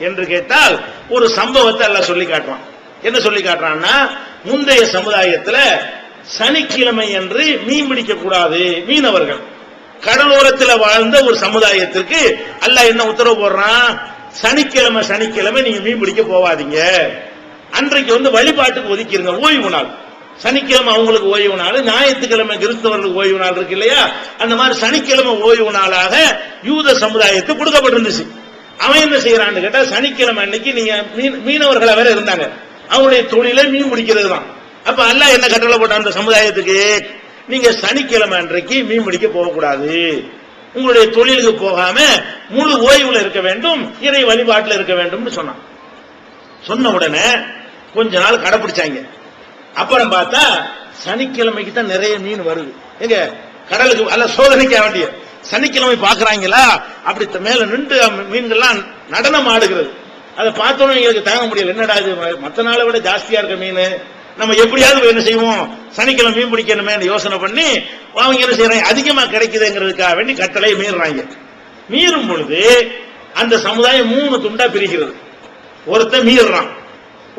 என்று கேட்டால் ஒரு சம்பவத்தை அல்லாஹ் சொல்லி காட்டுவான். என்ன சொல்லி காட்டுறான்னா, முந்தைய சமுதாயத்துல சனிக்கிழமை என்று மீன் பிடிக்க கூடாது. மீனவர்கள் கடலோரத்தில் வாழ்ந்த ஒரு சமுதாயத்திற்கு அல்லாஹ் என்ன உத்தரவு போடுறான், சனிக்கிழமை நீங்க மீன் பிடிக்க போவாதீங்க. அன்றைக்கு வழிபாட்டுக்கு ஒதுக்கிருங்க, ஓய்வு நாள். சனிக்கிழமை அவங்களுக்கு ஓய்வு நாள், ஞாயிற்றுக்கிழமை கிறிஸ்தவர்களுக்கு ஓய்வு நாள் இருக்கு இல்லையா, அந்த மாதிரி சனிக்கிழமை ஓய்வு நாளாக யூத சமுதாயத்துக்கு கொடுக்கப்பட்டிருந்துச்சு. அவன் என்ன செய்யறான்னு கேட்டா, சனிக்கிழமை அன்னைக்கு நீங்க மீனவர்களா வேற இருந்தாங்க, அவங்களுடைய தொழிலை மீன் பிடிக்கிறது தான். அப்ப அல்லாஹ் என்ன கட்டளை போட்ட அந்த சமுதாயத்துக்கு, நீங்க சனிக்கிழமை அன்றைக்கு மீன் பிடிக்க போகக்கூடாது, உங்களுடைய தொழிலுக்கு போகாம முழு ஓய்வுல இருக்க வேண்டும், இறை வழிபாட்டில் இருக்க வேண்டும் சொன்னான். சொன்ன உடனே கொஞ்ச நாள் கடைபிடிச்சாங்க. அப்புறம் பார்த்தா சனிக்கிழமைக்கு தான் நிறைய மீன் வருது. எங்க கடலுக்கு அல்ல சோதனைக்க வேண்டிய சனிக்கிழமை பாக்குறாங்களா, அப்படி மேல நின்று மீன்கள்லாம் நடனம் ஆடுகிறது. அதை பார்த்தோன்னு எங்களுக்கு தாங்க முடியல, என்னடா இது மற்ற நாளை விட ஜாஸ்தியா இருக்க மீன், நம்ம எப்படியாவது என்ன செய்வோம், சனிக்கிழமை மீன் பிடிக்கணுமே யோசனை பண்ணி அவங்க என்ன செய்யறாங்க, அதிகமா கிடைக்குதுங்கிறதுக்காக வேண்டி கட்டளை மீறாங்க. மீறும் பொழுது அந்த சமுதாயம் 3 துண்டா பிரிக்கிறது. ஒருத்தன் மீறான்,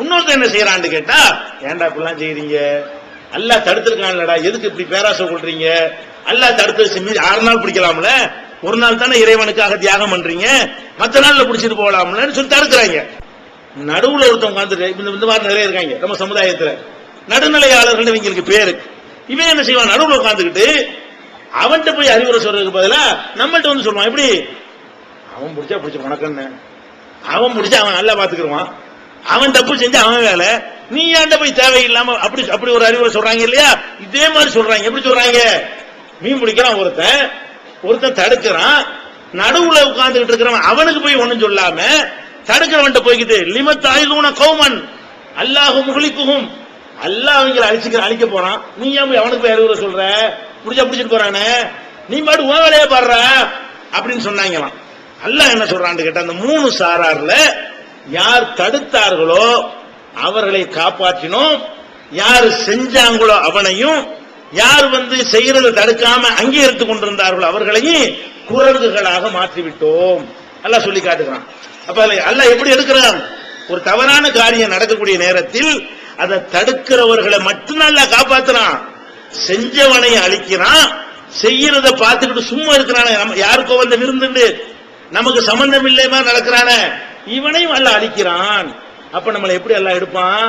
இன்னொருத்தன் என்ன செய்யறான்னு கேட்டா, ஏன்டா இப்படிலாம் செய்யறீங்க, அல்லாஹ் தடுத்திருக்கான்லடா, எதுக்கு இப்படி பேராசை கொள்றீங்க, அல்லாஹ் தடுத்து 6 நாள் பிடிக்கலாம்ல, ஒரு நாள் தானே இறைவனுக்காக தியாகம் பண்றீங்க, மற்ற நாள்ல பிடிச்சிட்டு போகலாம்னு சொல்லி தடுக்கிறாங்க. நடுவுல ஒருத்தவங்க வந்துட்டு இந்த மாதிரி நிறைய இருக்காங்க நம்ம சமுதாயத்துல, நடுநிலையாளர்கள் இவங்களுக்கு பேரு. இவன் என்ன செய்வான், நடுவுல உட்காந்துக்கிட்டு அவன்கிட்ட போய் அறிவுரை சொல்றதுக்கு பதிலா நம்மள்ட்ட சொல்லுவான், எப்படி அவன் பிடிச்சா பிடிச்ச உனக்குன்னு, அவன் பிடிச்சா அவன் நல்லா பாத்துக்கிடுவான், அவன் தப்பு செஞ்சு அவன் வேலை, நீ ஏன்ட போய் தேவையில்லாம அப்படி ஒரு அறிவுரை சொல்றாங்க இல்லையா. இதே மாதிரி சொல்றாங்க. எப்படி சொல்றாங்க, மீன் பிடிக்கிறான் ஒருத்தன் தடுக்கிறான், நடுவுல உட்கார்ந்துகிட்டு இருக்கிறவன் அவனுக்கு போய் ஒண்ணும் சொல்லாம தடுக்கிறவன் போய்கிட்டு லிமத்தாயிலூன கௌமன் அல்லாஹு முஹ்லிகுஹும், அல்லாஹ் அவங்களை அழிக்க போறான், நீ ஏன் போய் அவனுக்கு போய் அறிவுரை சொல்ற, பிடிச்சிட்டு போறானே, நீ பாட்டு உன் வேலையே பாடுற அப்படின்னு சொன்னாங்களாம். அல்லாஹ் என்ன சொல்றான்னு கேட்டா, அந்த 3 சாரார்ல யார் தடுத்தார்களோ அவர்களை காப்பாற்றினோம், யார் செஞ்சாங்களோ அவனையும், யார் செய்யறதை தடுக்காம அங்கீகரித்துக் கொண்டிருந்தார்களோ அவர்களையும் குரங்குகளாக மாற்றிவிட்டோம் அல்லாஹ் சொல்லி காட்டுகிறான். அப்ப அல்லாஹ் எப்படி எடுக்கிறான், ஒரு தவறான காரியம் நடக்கக்கூடிய நேரத்தில் அதை தடுக்கிறவர்களை மட்டும் அல்லாஹ் காப்பாத்துறான், செஞ்சவனை அழிக்கிறான், செய்யறத பார்த்துக்கிட்டு சும்மா இருக்கிறான யாருக்கோ விருந்து நமக்கு சம்பந்தம் இல்லையா நடக்கிறான இவனையும் அல்லாஹ் அழிக்கிறான். அப்ப நம்மளை எப்படி அல்லாஹ் எடுப்பான்,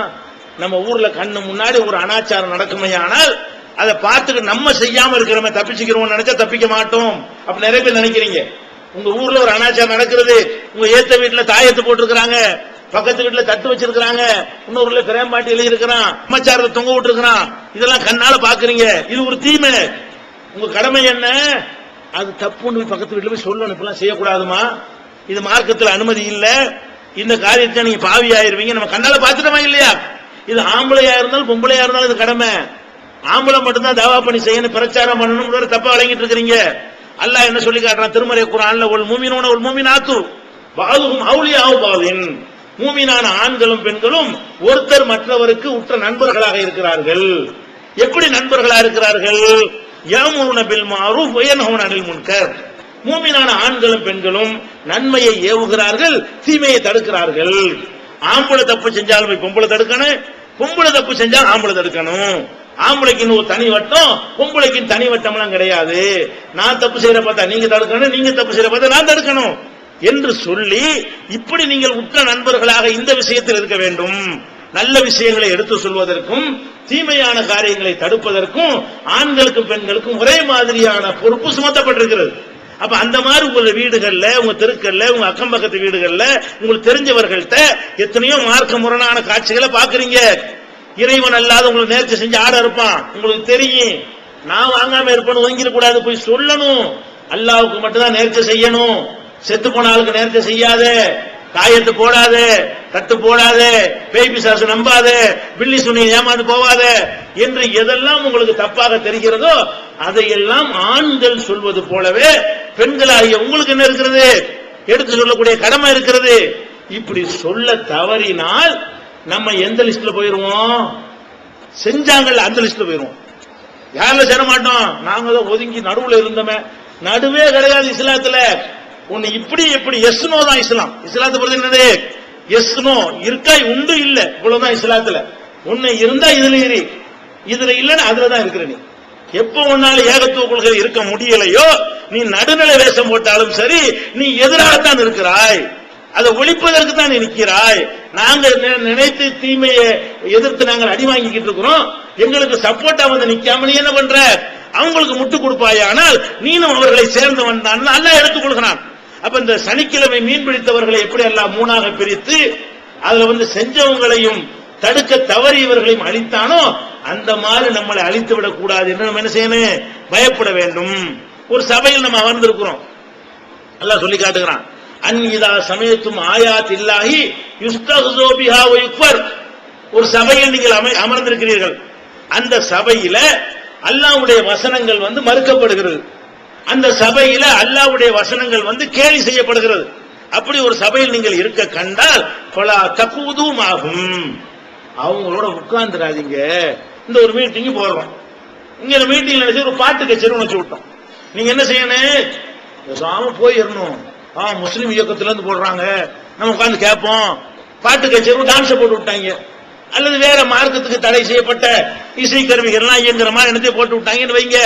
நம்ம ஊர்ல கண்ணு முன்னாடி ஒரு அனாச்சாரம் நடக்குமையானால் அதை பார்த்துட்டு நம்ம செய்யாம இருக்கிறோமே தப்பிச்சுக்கிறோம் நினைச்சா தப்பிக்க மாட்டோம். அப்ப நிறைய பேர் நினைக்கிறீங்க, உங்க ஊர்ல ஒரு அனாச்சாரம் நடக்கிறது, உங்க ஏத்த வீட்டுல தாயத்து போட்டிருக்கிறாங்க, பக்கத்து வீட்டுல தட்டு வச்சிருக்கிறாங்க, இன்னொருல பிரேம்பாட்டி எழுதி இருக்கிறான், அம்மாச்சாரத்தை தொங்க விட்டு இருக்கிறான், இதெல்லாம் கண்ணால பாக்குறீங்க, இது ஒரு தீமை. உங்க கடமை என்ன, அது தப்புன்னு பக்கத்து வீட்டுல போய் சொல்லணும், இப்பெல்லாம் செய்யக்கூடாதுமா, இது மார்க்கத்தில் அனுமதி இல்ல, இந்த காரியத்தை நீங்க பாவி ஆயிருவீங்க, நம்ம கண்ணால பாத்துட்டோமா இல்லையா. இது ஆம்பளையா இருந்தாலும் பொம்பளையா இருந்தாலும் இது கடமை, ஆம்பளை மட்டும்தான் தாவா பண்ணி செய்யணும், பிரச்சாரம் பண்ணணும், தப்பா வழங்கிட்டு இருக்கிறீங்க. அல்லாஹ் என்ன சொல்லி காட்டுறான் திருமறை குர்ஆன்ல, ஒல் மூமினூன ஒல் மூமினாத்து பஅதுஹும் அவுலியாஉ பஅதின், மூமினான ஆண்களும் பெண்களும் ஒருத்தர் மற்றவருக்கு உற்ற நண்பர்களாக இருக்கிறார்கள். எப்படி நண்பர்களாக இருக்கிறார்கள், யஅமுருன பில் மஅரூஃப் வ யன்ஹவுன அனில் முன்கர், மூமினான ஆண்களும் பெண்களும் நன்மையை ஏவுகிறார்கள், தீமையை தடுக்கிறார்கள். ஆம்பளை தப்பு செஞ்சாலும் பொம்பளை தடுக்கணும், பொம்பளை தப்பு செஞ்சால் ஆம்பளை தடுக்கணும். ஆம்பளைக்கு ஒரு தனி வட்டம், பொம்பளைக்கு தனி வட்டம் எல்லாம் கிடையாது. நான் தப்பு செய்யற பார்த்தா நீங்க தடுக்கணும், நீங்க தப்பு செய்யற பார்த்தா நான் தடுக்கணும் என்று சொல்லி, இப்படி நீங்கள் உற்ற நண்பர்களாக இந்த விஷயத்தில் இருக்க வேண்டும். நல்ல விஷயங்களை எடுத்து சொல்வதற்கும் தீமையான காரியங்களை தடுப்பதற்கும் ஆண்களுக்கும் பெண்களுக்கும் ஒரே மாதிரியான பொறுப்பு சுமத்தப்பட்டிருக்கிறது. அப்ப அந்த மாதிரி உங்க வீடுகள்ல, உங்க தெருக்கள்ல, உங்க அக்கம் பக்கத்து வீடுகள்ல உங்களுக்கு தெரிஞ்சவர்கள்ட்ட எத்தனையோ மார்க்க முரணான காட்சிகளை பாக்குறீங்க. இறைவன் அல்லாத உங்களுக்கு நேர்ச்சி செஞ்சு ஆட இருப்பான், உங்களுக்கு தெரியும். நான் வாங்காம இருப்பேன்னு ஒதுங்கிட கூடாது, போய் சொல்லணும். அல்லாவுக்கு மட்டும்தான் நேர்ச்சி செய்யணும், செத்து போன ஆளுக்கு நேர்ச்சி செய்யாத, தாயத்து போடாத, தட்டு போடாத, பேய் பிசாசு நம்பாத, பில்லி சுனியை ஏமாந்து போவாத என்று எதெல்லாம் உங்களுக்கு தப்பாக தெரிகிறதோ அதையெல்லாம் ஆண்கள் சொல்வது போலவே பெண்களாகிய உங்களுக்கு என்ன இருக்கிறது, எடுத்து சொல்லக்கூடிய கடமை இருக்கிறது. இப்படி சொல்ல தவறினால் நம்ம எந்த லிஸ்ட்ல போயிருவோம்? செஞ்சாங்கல்ல அந்த லிஸ்ட்ல போயிருவோம். யாருல சேர மாட்டோம்? நாங்க தான் ஒதுங்கி நடுவுல இருந்தோமே. நடுவே கிடையாது இஸ்லாத்துல. ஒன்னு இப்படி எப்படி எஸ் நோ தான் இஸ்லாம். இஸ்லாத்தை பொறுத்து என்னது? எஸ் நோ இருக்கா உண்டு இல்ல இவ்வளவுதான் இஸ்லாத்துல. ஒன்னு இருந்தா இதுல இரு, இதுல இல்லன்னு அதுலதான் இருக்கிற. நீ எப்ப ஒன்னால ஏகத்துவ கொள்கை இருக்க முடியலையோ நீ நடுநிலை வேஷம் போட்டாலும் சரி நீ எதிராகத்தான் இருக்கிறாய். அதை ஒழிப்பதற்கு தான் நீ நிற்கிறாய். நாங்க நினைத்து தீமையை எதிர்த்து நாங்கள் அடி வாங்கிக்கிட்டு இருக்கிறோம். எங்களுக்கு சப்போர்ட்டா வந்து நிக்காம நீ என்ன பண்ற? அவங்களுக்கு முட்டு கொடுப்பாயானால் நீனும் அவர்களை சேர்ந்தவன் தான் அல்லாஹ் எடுத்துக் கொள்கிறான். அப்ப இந்த சனிக்கிழமை மீன் பிடித்தவர்களை எப்படி அல்லாஹ் மூணாக பிரித்து அதுல வந்து செஞ்சவங்களையும் தடுக்க தவறியவர்களையும் அழித்தானோ அந்த மாதிரி நம்மளை அழித்து விடக் கூடாது என்று நம்ம என்ன செய்யணும்? பயப்பட வேண்டும். ஒரு சபையில் நம்ம அமர்ந்திருக்கிறோம். அல்லாஹ் சொல்லி காட்டுகிறான், அன்இதா சமயத்தும் ஆயாத் இல்லாஹி யுஸ்தஹ்ஸு பிஹா வ யுக்ஃபர். ஒரு சபையில் நீங்கள் அமர்ந்திருக்கிறீர்கள். அந்த சபையில அல்லாஹ்வுடைய வசனங்கள் வந்து மறுக்கப்படுகிறது. அந்த சபையில அல்லாஹ்வுடைய வசனங்கள் வந்து கேலி செய்யப்படுகிறது. அப்படி ஒரு சபையில் நீங்கள் இருக்க கண்டால் ஃபலா தகூதும் ஆகும். அவங்களோட உட்கார்ந்துடாதீங்க. இந்த ஒரு மீட்டிங் போறோம். இங்க மீட்டிங் நினைச்சு ஒரு பாட்டு கச்சேரி வச்சு விட்டோம். நீங்க என்ன செய்யணும்? சாம போயிடணும். முஸ்லீம் இயக்கத்துல இருந்து போடுறாங்க, நம்ம உட்கார்ந்து கேட்போம். பாட்டு கச்சேரி டான்ஸ் போட்டு விட்டாங்க. அல்லது வேற மார்க்கத்துக்கு தடை செய்யப்பட்ட இசை கருவிகள்லாம் இயங்குற மாதிரி என்னத்தை போட்டு விட்டாங்கன்னு வைங்க.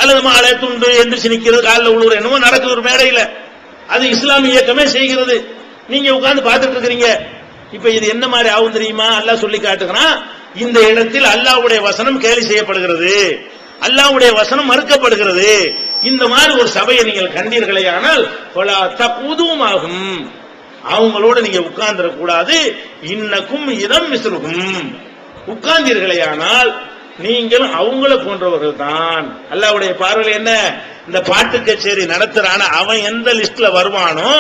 அல்லது மாலை துண்டு எந்திரிச்சு நிக்கிறது, காலில் உழுவுற என்னமோ நடக்குது ஒரு மேடையில. அது இஸ்லாமிய இயக்கமே செய்கிறது. நீங்க உட்கார்ந்து பார்த்துட்டு இருக்கிறீங்க. இப்ப இது என்ன மாதிரி ஆகும் தெரியுமா? அல்லாஹ் சொல்லி காட்டுகிறான், இந்த இடத்தில் அல்லாஹ்வுடைய வசனம் கேலி செய்யப்படுகிறது, அல்லாஹ்வுடைய வசனம் மறுக்கப்படுகிறது. இந்த மாதிரி ஒரு சபையை நீங்கள் கண்டீர்களே ஆனால் ஃபலா தகூதும் ஆகும். அவங்களோட நீங்க உட்கார்ந்துட கூடாது. இன்னக்கும் இதம் மிஸ்ருகும். உட்கார்ந்தீர்களே ஆனால் நீங்கள் அவங்கள போன்றவர்கள் தான். அல்லாஹ்வுடைய பார்வையில் என்ன? இந்த பாட்டு கச்சேரி நடத்துறான அவன் எந்த லிஸ்ட்ல வருவானோ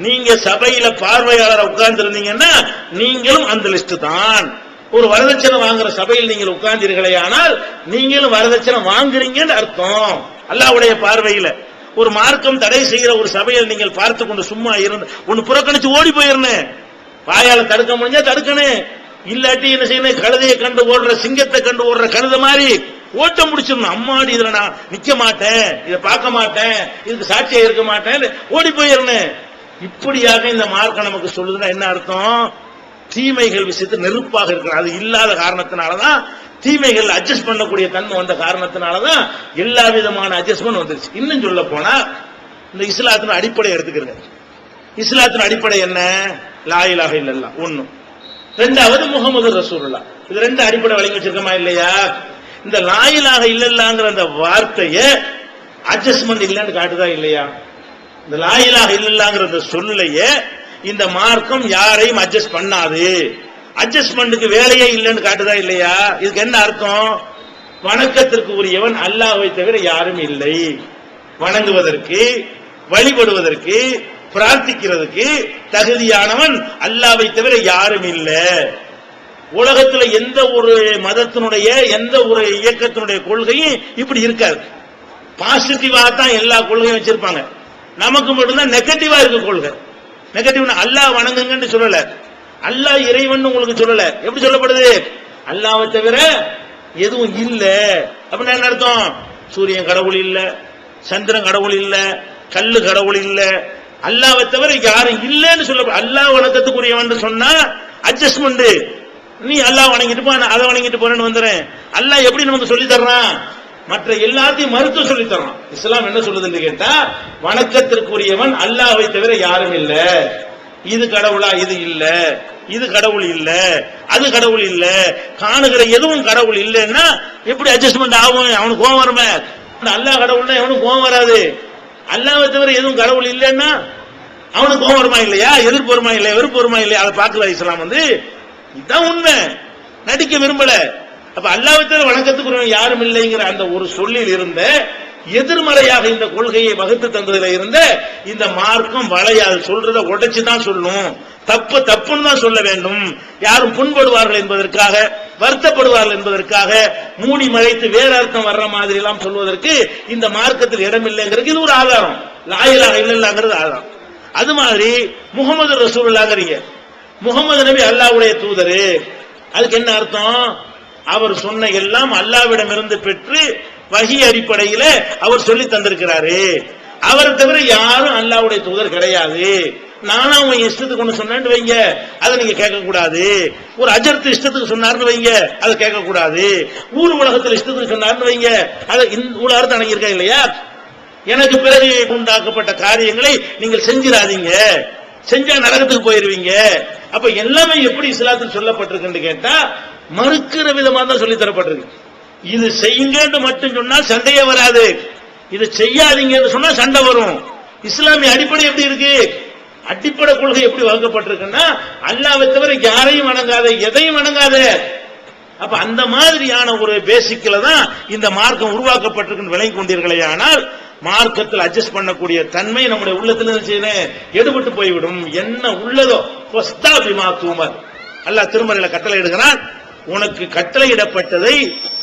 நீங்க சபையில பார்வையாளர் உட்கார்ந்து இருந்தீங்கன்னா நீங்களும் அந்த லிஸ்ட் தான். ஒரு வரதட்சணை வாங்குற சபையில் நீங்கள் உட்கார்ந்தீர்களே ஆனால் நீங்களும் வரதட்சணை வாங்குறீங்கன்னு அர்த்தம். அல்லாஹ்வுடைய பார்வையில ஒரு மார்க்கம் தடை செய்கிற ஒரு சபையில் நீங்கள் பார்த்து கொண்டு சும்மா இருந்து ஒன்னு புறக்கணிச்சு ஓடி போயிடணும். வாயால தடுக்க முடிஞ்சா தடுக்கணும். இல்லாட்டி என்ன செய்யணும்? கழுதையை கண்டு ஓடுற சிங்கத்தை கண்டு ஓடுற கழுத மாதிரி ஓட்ட முடிச்சிடணும். அம்மாடி இதுல நான் நிக்க மாட்டேன், இதை பார்க்க மாட்டேன், இதுக்கு சாட்சியா இருக்க மாட்டேன், ஓடி போயிடணும். இப்படியாக இந்த மார்க்கம் நமக்கு சொல்லுதுன்னா என்ன அர்த்தம்? தீமைகள் விஷயத்தில் நெருப்பாக இருக்கிற அது இல்லாத காரணத்தினாலதான், தீமைகள் அட்ஜஸ்ட் பண்ணக்கூடிய தன்மை வந்த காரணத்தினாலதான் எல்லா விதமான அட்ஜஸ்ட்மெண்ட் வந்துருச்சு. இன்னும் சொல்ல போனா இந்த இஸ்லாத்தின் அடிப்படை எடுத்துக்கிறேன். இஸ்லாத்தின் அடிப்படை என்ன? லா இலாஹ இல்லல்லாஹ் ஒண்ணு. ரெண்டாவது முஹம்மது ரசூலுல்லாஹ். இது ரெண்டு அடிப்படை வழங்கி வச்சிருக்கமா இல்லையா? இந்த லா இலாஹ இல்லல்லாஹ்ங்கற அந்த வார்த்தையை அட்ஜஸ்ட்மெண்ட் இல்லன்னு காட்டுதா இல்லையா? இந்த லா இலாஹ இல்லல்லாஹ்ங்கற அந்த சொல்லையே இந்த மார்க்கம் யாரையும் அட்ஜஸ்ட் பண்ணாது, அட்ஜஸ்ட்மெண்ட்டுக்கு வேலையே இல்லைன்னு காட்டுதா இல்லையா? இதுக்கு என்ன அர்த்தம்? வணக்கத்திற்கு உரியவன் அல்லாஹ்வை தவிர யாரும் இல்லை. வணங்குவதற்கு, வழிபடுவதற்கு, பிரார்த்திக்கிறதுக்கு தகுதியானவன் அல்லாஹ்வை தவிர யாரும் இல்லை. உலகத்துல எந்த ஒரு மதத்தினுடைய எந்த ஒரு இயக்கத்தினுடைய கொள்கையும் இப்படி இருக்காது. பாசிட்டிவா தான் எல்லா கொள்கையும் வச்சிருப்பாங்க. நமக்கு மட்டும்தான் நெகட்டிவா இருக்க கொள்கை. நெகட்டிவ் அல்லாஹ் வணங்குங்கன்னு சொல்லல, அல்லாஹ் இறைவன் உங்களுக்கு சொல்லல. எப்படி சொல்லப்படுது? அல்லாஹ்வை தவிர எதுவும் இல்ல. அப்படின்னா என்ன அர்த்தம்? சூரியன் கடவுள் இல்ல, சந்திரன் கடவுள் இல்ல, கல்லு கடவுள் இல்ல, அல்லாஹ்வை தவிர யாரும் இல்லன்னு சொல்ல. அல்லாஹ் வணக்கத்துக்குரியவன் சொன்னா அட்ஜஸ்ட்மெண்ட். நீ அல்லாஹ் வணங்கிட்டு போ, அதை வணங்கிட்டு போறேன்னு வந்துடுறேன். அல்லாஹ் எப்படி நமக்கு சொல்லி தர்றான்? மற்ற எல்லாத்தையும் மறுத்து சொல்லி தர்றான். இஸ்லாம் என்ன சொல்லுதுன்னு கேட்டா, வணக்கத்திற்குரியவன் அல்லாஹ்வை தவிர யாரும் இல்ல. இது கடவுளா? இது இல்ல. இது கடவுள் இல்ல, அது கடவுள் இல்ல, காணுகிற எதுவும் கடவுள் இல்லைன்னா எப்படி அட்ஜஸ்ட்மெண்ட் ஆகும்? அவனுக்கு கோவம் வருமே. அல்லாஹ் கடவுள்னா அவனுக்கு கோவம் வராது. அல்லாஹ்வை தவிர எதுவும் கடவுள் இல்லைன்னா அவனுக்கு கோவம் வருமா இல்லையா? எதிர்ப்பு வருமா இல்லையா? வெறுப்பு வருமா இல்லையா? அதை பார்க்கல இஸ்லாம் வந்து. இதுதான் உண்மை, நடிக்க விரும்பல. அப்ப அல்லாஹ்வை தவிர வணக்கத்துக்குரியவன் யாரும் இல்லைங்கிற அந்த ஒரு சொல்லில் இருந்த எதிர்மறையாக இந்த கொள்கையை வகுத்து தந்ததுல இருந்த இந்த மார்க்கம் வளையாது. சொல்றத உடைச்சுதான் சொல்லணும், தப்பு தப்புன்னு தான் சொல்ல வேண்டும். யாரும் புண்படுவார்கள் என்பதற்காக, வருத்தப்படுவார்கள் என்பதற்காக மூடி மறைத்து வேற அர்த்தம் வர்ற மாதிரி எல்லாம் சொல்வதற்கு இந்த மார்க்கத்தில் இடம் இல்லைங்கிறது இது ஒரு ஆதாரம். லா இலாஹ இல்லல்லாஹ்ங்கிறது ஆதாரம். அது மாதிரி முகமது ரசூலுல்லாஹ்ங்கறீங்க, முகமது நபி அல்லாஹ்வுடைய தூதரு, அதுக்கு என்ன அர்த்தம்? அவர் சொன்ன எல்லாம் அல்லாஹ்விடம் இருந்து பெற்று வஹி அடிப்படையில் அவர் சொல்லி தந்திருக்கிறாரு. அவரை தவிர யாரும் அல்லாஹ்வுடைய தூதர் கிடையாது. நானும் அவங்க இஷ்டத்துக்கு ஒண்ணு சொன்னேன்னு வைங்க, அதை நீங்க கேட்க கூடாது. ஒரு அஜர்த்து இஷ்டத்துக்கு சொன்னார்னு வைங்க, அதை கேட்க கூடாது. ஊர் உலகத்தில் இஷ்டத்துக்கு சொன்னார்னு வைங்க, அதை உலகத்தை அடங்கியிருக்கா இல்லையா? எனக்கு பிறகு உண்டாக்கப்பட்ட காரியங்களை நீங்கள் செஞ்சிடாதீங்க, செஞ்சா நரகத்துக்கு போயிருவீங்க. அப்ப எல்லாமே எப்படி இஸ்லாத்தில் சொல்லப்பட்டிருக்கு கேட்டா மறுக்கிற விதமா தான் சொல்லி தரப்பட்டிருக்கு. இது செய்யுங்கன்னு மட்டும் சொன்னா சண்டையே வராது, இது செய்யாதீங்கன்னு சொன்னா சண்டை வரும். இஸ்லாமிய அடிப்படை எப்படி இருக்கு? அடிப்படை கொள்கை எப்படி வகுக்கப்பட்டிருக்குன்னா அல்லாஹ்வை தவிர யாரையும் வணங்காத, எதையும் வணங்காத. அப்ப அந்த மாதிரியான ஒரு பேசிக்ல தான் இந்த மார்க்கம் உருவாக்கப்பட்டிருக்கு விளங்கி கொண்டீர்களே. ஆனால் மார்க்கத்தில் அட்ஜஸ்ட் பண்ணக்கூடிய தன்மை நம்முடைய உள்ளத்தில் எடுபட்டு போய்விடும். என்ன உள்ளதோ அல்லாஹ் திருமறையில கட்டளை இடுகிறான், உனக்கு கட்டளையிடப்பட்டதை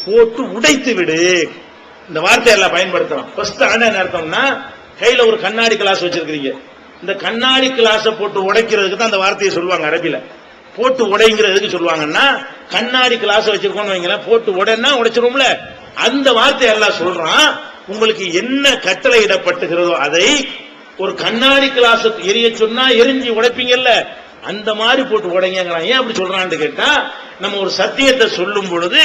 போட்டு உடைத்து விடு. இந்த வார்த்தை எல்லாம் பயன்படுத்துறோம். என்ன அர்த்தம்னா கையில ஒரு கண்ணாடி கிளாஸ் வச்சிருக்கீங்க, இந்த கண்ணாடி கிளாஸ போட்டு உடைக்கிறதுக்கு தான் அந்த வார்த்தையை சொல்லுவாங்க அரபில. போட்டு உடைங்கிறதுக்கு சொல்லுவாங்கன்னா கண்ணாடி கிளாஸ் வச்சிருக்கோம்னு வைங்களேன், போட்டு உடைன்னா உடைச்சிருவோம்ல, அந்த வார்த்தை எல்லாம் சொல்றான். உங்களுக்கு என்ன கட்டளையிடப்பட்டுகிறதோ அதை ஒரு கண்ணாடி கிளாஸ் எரிய சொன்னா எரிஞ்சு உடைப்பீங்கல்ல, அந்த மாதிரி போட்டு உடைங்க. ஏன் அப்படி சொல்றான்னு கேட்டா நம்ம ஒரு சத்தியத்தை சொல்லும் பொழுது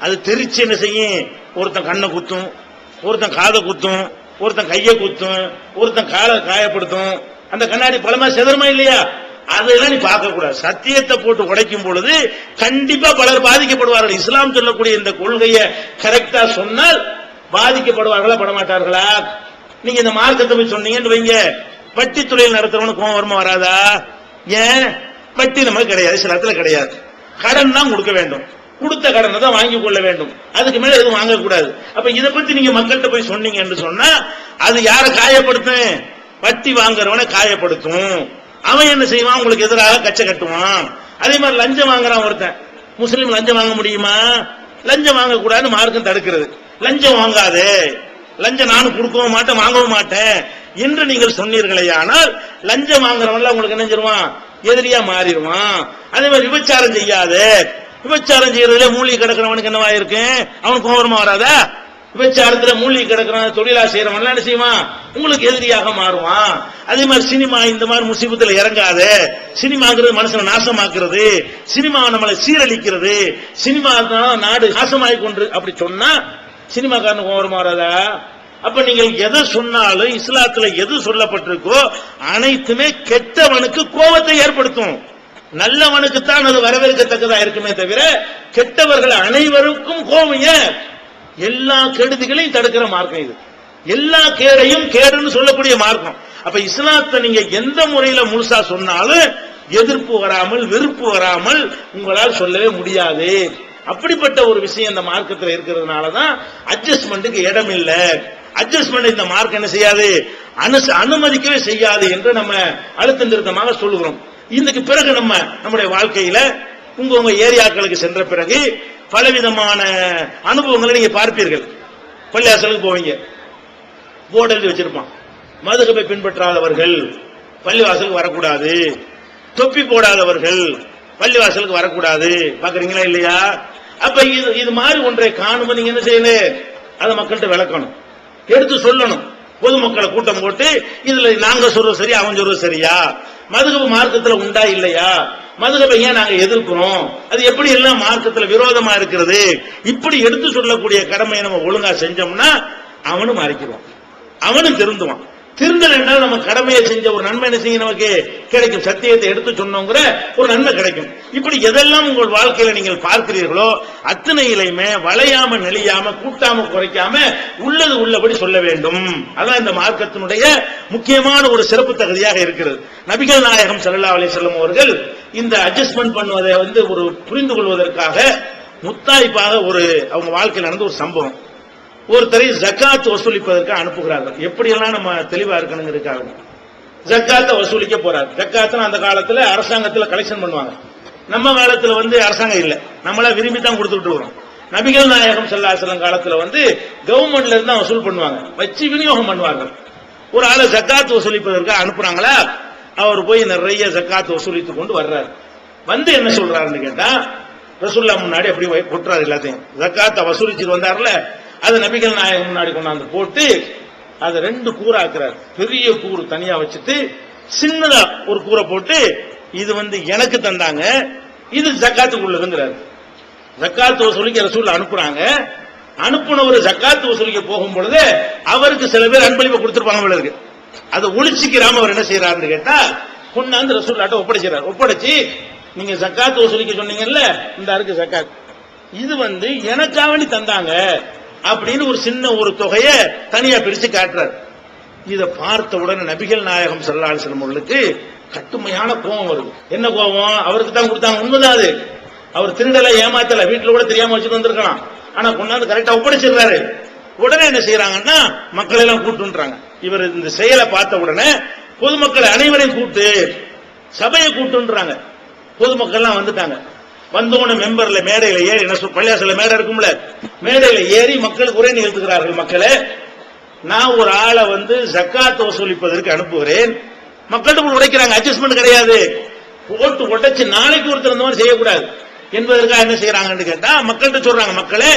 அது தெரிச்சு என்ன செய்யும், ஒருத்தன் கண்ணை குத்தும், ஒருத்தன் காதை குத்தும், ஒருத்தன் கையை குத்தும், ஒருத்தன் காலை காயப்படுத்தும். அந்த கண்ணாடி பலமா செதறமா இல்லையா? அதெல்லாம் நீ பார்க்க கூடாது. சத்தியத்தை போட்டு உடைக்கும் பொழுது கண்டிப்பா பலர் பாதிக்கப்படுவார்கள். இஸ்லாம் சொல்லக்கூடிய இந்த கொள்கையை கரெக்டா சொன்னால் பாதிக்கப்படுவார்களா படமாட்டார்களா? நீங்க இந்த மார்க்கத்தை போய் சொன்னீங்கன்னு வைங்க, வட்டி தொழில் நடத்துறவனுக்கு கோவம் வருமா வராதா? ஏன்? வட்டி நமக்கு கிடையாது, சில இடத்துல கிடையாது. கடன் தான் கொடுக்க வேண்டும், கொடுத்த கடனை தான் வாங்கி கொள்ள வேண்டும், அதுக்கு மேல எதுவும் வாங்கக்கூடாது. அப்ப இதை பத்தி நீங்க மக்கள்கிட்ட போய் சொன்னீங்க என்று சொன்னா அது யாரை காயப்படுத்தும்? வட்டி வாங்குறவனை காயப்படுத்தும். அவன் என்ன செய்வான்? உங்களுக்கு எதிராக கச்சை கட்டுவான். அதே மாதிரி லஞ்சம் வாங்குறான் ஒருத்தன், முஸ்லீம் லஞ்சம் வாங்க முடியுமா? லஞ்சம் வாங்க கூடாதுன்னு மார்க்கம் தடுக்கிறது. லஞ்சம் வாங்காதே, லஞ்சம் நானும் கொடுக்கவும் மாட்டேன் வாங்கவும் மாட்டேன் என்று நீங்கள் சொன்னீர்களே, ஆனால் லஞ்சம் வாங்குறவன்ல உங்களுக்கு என்ன செய்வான்? எதிரியா மாறிடுவான். அதே மாதிரி விபச்சாரம் செய்யாதே, விபச்சாரம் செய்யறதுல மூலிகை கிடக்கிறவனுக்கு என்னவா இருக்கு? அவனுக்கு கோபமா வராதா? விபச்சாரத்துல மூலிகை கிடக்கிறான் தொழிலா செய்யறவன் என்ன செய்வான்? உங்களுக்கு எதிரியாக மாறுவான். அதே மாதிரி சினிமா இந்த மாதிரி முசீபத்துல இறங்காத, சினிமாங்கிறது மனுஷனை நாசமாக்குறது, சினிமா நம்மளை சீரழிக்கிறது, சினிமா நாடு நாசமாகி கொண்டு அப்படி சொன்னா சினிமாக்காரனுக்கு கோபமா வராதா? அப்ப நீங்கள் எதை சொன்னாலும் இஸ்லாத்துல எது சொல்லப்பட்டிருக்கோ அனைத்துமே கெட்டவனுக்கு கோபத்தை ஏற்படுத்தும். நல்லவனுக்குத்தான் அது வரவேற்கத்தக்கதா இருக்குமே தவிர கெட்டவர்கள் அனைவருக்கும் கோபம். எல்லா கெடுதிகளையும் தடுக்கிற மார்க்கம் இது, எல்லா கேடையும் கேடுன்னு சொல்லக்கூடிய மார்க்கம். அப்ப இஸ்லாத்தை நீங்க எந்த முறையில முழுசா சொன்னாலும் எதிர்ப்பு வராமல் வெறுப்பு வராமல் உங்களால் சொல்லவே முடியாது. அப்படிப்பட்ட ஒரு விஷயம் இந்த மார்க்கத்தில் இருக்கிறதுனாலதான் அட்ஜஸ்ட்மெண்ட்டுக்கு இடம் இல்லை. அட்ஜஸ்ட்மெண்ட் இந்த மார்க் என்ன செய்யாது, அனுமதிக்கவே செய்யாது என்று நம்ம அழுத்த நிறுத்தமாக சொல்லுகிறோம். இதுக்கு பிறகு நம்முடைய வாழ்க்கையில உங்க ஏரியாக்களுக்கு சென்ற பிறகு பலவிதமான அனுபவங்களை நீங்க பார்ப்பீர்கள். பள்ளிவாசலுக்கு போவீங்க, போர்டு எழுதி வச்சிருப்பான், மதுகபை பின்பற்றாதவர்கள் பள்ளிவாசலுக்கு வரக்கூடாது, தொப்பி போடாதவர்கள் பள்ளிவாசலுக்கு வரக்கூடாது. பாக்குறீங்களா இல்லையா? அப்ப இது மாதிரி ஒன்றை காணும் நீங்க என்ன செய்யணும்? அதை மக்கள்கிட்ட விளக்கணும், எடுத்து சொல்லணும். பொதுமக்களை கூட்டம் போட்டு இதுல நாங்க சொல்றது சரியா அவன் சொல்றது சரியா, மதுகபு மார்க்கத்துல உண்டா இல்லையா, மதுகபை ஏன் நாங்க எதிர்க்கிறோம், அது எப்படி எல்லாம் மார்க்கத்துல விரோதமா இருக்கிறது, இப்படி எடுத்து சொல்லக்கூடிய கடமையை நம்ம ஒழுங்கா செஞ்சோம்னா அவனும் மாறிக்குவான், அவனும் திருந்துவான். திருந்தல் என்றால் நம்ம கடமையை செஞ்ச ஒரு நன்மை என்ன செய்ய நமக்கு கிடைக்கும், சத்தியத்தை எடுத்து சொன்னோங்கிற ஒரு நன்மை கிடைக்கும். இப்படி எதெல்லாம் உங்கள் வாழ்க்கையில நீங்கள் பார்க்கிறீர்களோ அத்தனையிலையுமே வளையாம நெளியாம கூட்டாம குறைக்காம உள்ளது உள்ளபடி சொல்ல வேண்டும். அதான் இந்த மார்க்கத்தினுடைய முக்கியமான ஒரு சிறப்பு தகுதியாக இருக்கிறது. நபிகள் நாயகம் ஸல்லல்லாஹு அலைஹி வஸல்லம் அவர்கள் இந்த அட்ஜஸ்ட்மெண்ட் பண்ணுவதை ஒரு புரிந்து கொள்வதற்காக முத்தாய்ப்பாக அவங்க வாழ்க்கையில் நடந்த ஒரு சம்பவம். ஒருத்தரை ஜக்காத் வசூலிப்பதற்கு அனுப்புகிறார்கள். எப்படியெல்லாம் நம்ம தெளிவா இருக்கணுங்கிறதுக்காக ஜக்காத்தை வசூலிக்க போறாரு. ஜக்காத்னா அந்த காலத்துல அரசாங்கத்துல கலெக்ஷன் பண்ணுவாங்க, நம்ம காலத்துல அரசாங்கம் இல்ல, நம்மளா விரும்பி தான் கொடுத்துட்டு வரோம். நபிகள் நாயகம் ஸல்லல்லாஹு அலைஹி வஸல்லம் காலத்துல கவர்மெண்ட்ல இருந்து வசூல் பண்ணுவாங்க, வச்சு விநியோகம் பண்ணுவாங்க. ஒரு ஆளை ஜக்காத் வசூலிப்பதற்கு அனுப்புறாங்களா, அவர் போய் நிறைய ஜக்காத் வசூலித்துக் கொண்டு வர்றாரு. வந்து என்ன சொல்றாருன்னு கேட்டா, ரசூலுல்லாஹ் முன்னாடி அப்படி கொட்டுறாரு எல்லாத்தையும். ஜக்காத்தை வசூலிச்சுட்டு வந்தார்ல, அது நபிகள் நாயகம் முன்னாடி கொண்டாந்து போட்டு அதை 2 கூறாக்குறாரு. பெரிய கூறு தனியா வச்சுட்டு சின்னதா ஒரு கூரை போட்டு, இது எனக்கு தந்தாங்க, இது ஜக்காத்துக்குள்ளதுங்கிறாரு. ஜக்காத்து வசூலிக்க ரசூலுல்லாஹ் அனுப்புறாங்க. அனுப்புனவர் ஜக்காத்து வசூலிக்க போகும் பொழுது அவருக்கு சில பேர் அன்பளிப்பு கொடுத்திருப்பாங்க போல இருக்கு. அதை ஒளிச்சிக்கிறாம அவர் என்ன செய்யறாருன்னு கேட்டா, கொண்டாந்து ரசூலுல்லாஹ்ட்ட ஒப்படைக்கிறார். ஒப்படைச்சு, நீங்க ஜக்காத்து வசூலிக்க சொன்னீங்கல்ல, இந்த அருக்கு ஜக்காத், இது எனக்காக வேண்டி தந்தாங்க அப்படின்னு ஒரு சின்ன ஒரு தொகையை தனியா பிரிச்சு காட்டுறார். இதை பார்த்த உடனே நபிகள் நாயகம் ஸல்லல்லாஹு அலைஹி வஸல்லம் அவர்களுக்கு கடுமையான கோபம் வருது. என்ன கோபம்? அவருக்கு தான் கொடுத்தாங்க, உண்மைதான் அது. அவர் திருடல, ஏமாத்தல, வீட்டுல கூட தெரியாம வச்சுட்டு வந்திருக்கலாம். ஆனா கொண்டாந்து கரெக்டா ஒப்படைச்சிடுறாரு. உடனே என்ன செய்யறாங்கன்னா, மக்கள் எல்லாம் கூட்டுன்றாங்க. இவர் இந்த செயலை பார்த்த உடனே பொதுமக்கள் அனைவரையும் கூட்டு, சபையை கூட்டுன்றாங்க. பொதுமக்கள் எல்லாம் வந்துட்டாங்க. வந்தோன்னு மெம்பர்ல மேடையில ஏறி, பள்ளியாசல மேடை இருக்கும்ல, மேடையில ஏறி மக்களுக்கு உரை நிகழ்த்துகிறார்கள். மக்களே, நான் ஒரு ஆளை ஜக்காத் வசூலிப்பதற்கு அனுப்புகிறேன். மக்கள்கிட்ட உடைக்கிறாங்க, அட்ஜஸ்ட்மெண்ட் கிடையாது. போட்டு உடைச்சு நாளைக்கு ஒருத்தர் இந்த மாதிரி செய்யக்கூடாது என்பதற்காக என்ன செய்யறாங்கன்னு கேட்டா, மக்கள்கிட்ட சொல்றாங்க, மக்களே,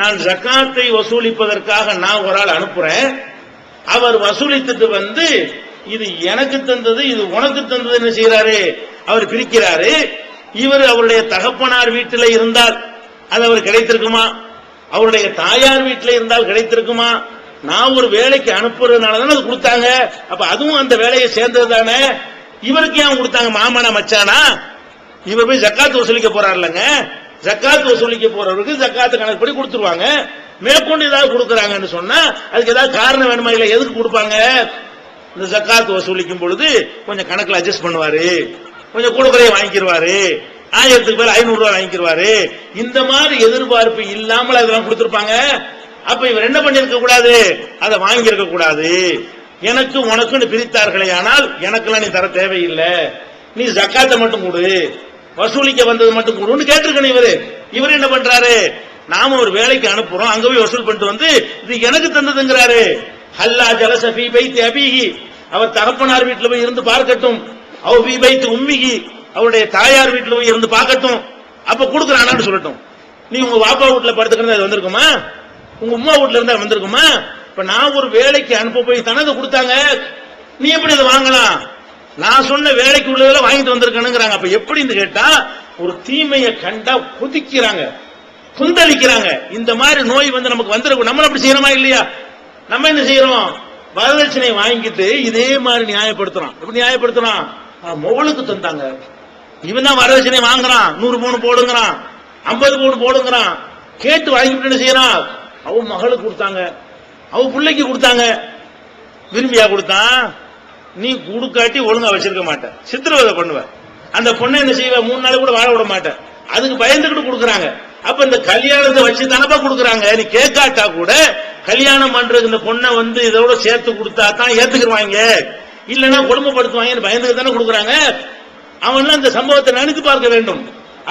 நான் ஜக்காத்தை வசூலிப்பதற்காக நான் ஒரு ஆள் அனுப்புறேன். அவர் வசூலித்துட்டு இது எனக்கு தந்தது, இது உனக்கு தந்தது என்ன செய்யறாரு, அவர் பிரிக்கிறாரு. இவர் அவருடைய தகப்பனார் வீட்டில் இருந்தால் அது அவர் கிடைத்திருக்குமா, அவருடைய தாயார் வீட்டில் இருந்தால் கிடைத்திருக்குமா, நான் ஒரு வேலைக்கு அனுப்புறதுனால தானே அது கொடுத்தாங்க. அப்ப அதுவும் அந்த வேலையை சேர்ந்தது தானே. இவருக்கு ஏன் கொடுத்தாங்க? மாமனா மச்சானா? இவர் போய் ஜக்காத்து வசூலிக்க போறாருலங்க, ஜக்காத்து வசூலிக்க போறவருக்கு ஜக்காத்து கணக்குப்படி கொடுத்துருவாங்க. மேற்கொண்டு ஏதாவது கொடுக்கறாங்கன்னு சொன்னா அதுக்கு ஏதாவது காரணம் வேணுமா? இல்ல எதுக்கு கொடுப்பாங்க? இந்த ஜக்காத்து வசூலிக்கும் பொழுது கொஞ்சம் கணக்குல அட்ஜஸ்ட் பண்ணுவாரு, கொஞ்சம் கூட குறைய வாங்கிடுவாரு, 1000க்கு மேல 500 ரூபாய் வாங்கிடுவாரு. இந்த மாதிரி எதிர்பார்ப்பு இல்லாமல் அதெல்லாம் கொடுத்திருப்பாங்க. அப்ப இவர் என்ன பண்ணிருக்க கூடாது? அதை வாங்கியிருக்க கூடாது. எனக்கு உனக்குன்னு பிரித்தார்களே, ஆனால் எனக்கெல்லாம் நீ தர தேவையில்லை, நீ ஜக்காத்தை மட்டும் கொடு, வசூலிக்க வந்தது மட்டும் கொடுன்னு கேட்டிருக்கணும். இவர் என்ன பண்றாரு? நாம ஒரு வேலைக்கு அனுப்புறோம், அங்க போய் வசூல் பண்ணிட்டு இது எனக்கு தந்ததுங்கிறாரு. ஹல்லா ஜலஸ ஃபீ பைத்தி அபீஹி, அவர் தகப்பனார் வீட்டில் போய் இருந்து பார்க்கட்டும். அவ் ஃபீ பைத்தி உம்மிஹி, அவருடைய தாயார் வீட்டில் போய் இருந்து பார்க்கட்டும். அப்ப கொடுக்குறானான்னு சொல்லட்டும். நீ உங்க பாப்பா வீட்டுல படுத்துக்கிறது அது வந்திருக்குமா? உங்க அம்மா வீட்டுல இருந்தா வந்திருக்குமா? இப்ப நான் ஒரு வேலைக்கு அனுப்ப போய் தனது கொடுத்தாங்க, நீ எப்படி அதை வாங்கலாம்? நான் சொன்ன வேலைக்கு உள்ளதெல்லாம் வாங்கிட்டு வந்திருக்கணுங்கிறாங்க. அப்ப எப்படின்னு கேட்டா, ஒரு தீமையை கண்டா குதிக்கிறாங்க, குந்தளிக்கிறாங்க. இந்த மாதிரி நோய் நமக்கு வந்துருக்கும். நம்ம அப்படி செய்யறோமா இல்லையா? நம்ம என்ன செய்யறோம்? வரதட்சணை வாங்கிட்டு இதே மாதிரி நியாயப்படுத்துறோம். எப்படி நியாயப்படுத்துறோம்? மொபைலுக்கு தந்தாங்க, இவன் தான் வரதட்சணை வாங்குறான், 100 பவுன் போடுங்கிறான், 50 பவுன் போடுங்கிறான். கேட்டு வாங்கிட்டு என்ன செய்யறான்? அவ மகளுக்கு கொடுத்தாங்க, அவ பிள்ளைக்கு கொடுத்தாங்க. விரும்பியா கொடுத்தான்? நீ கொடுக்காட்டி ஒழுங்கா வச்சிருக்க மாட்டேன், சித்திரவதை பண்ணுவ. அந்த பொண்ணை என்ன செய்வ? 3 நாள் கூட வாழ விட மாட்டேன். அதுக்கு பயந்துகிட்டு கொடுக்குறாங்க. அப்ப இந்த கல்யாணத்தை வச்சு தானப்பா கொடுக்குறாங்க. நீ கேட்காட்டா கூட கல்யாணம் பண்றது இந்த பொண்ணை இதோட சேர்த்து கொடுத்தா தான் ஏத்துக்குருவாங்க, இல்லன்னா குடும்பப்படுத்துவாங்க பயந்துக்கு தானே கொடுக்குறாங்க. அவன் அந்த சம்பவத்தை நினைத்து பார்க்க வேண்டும்.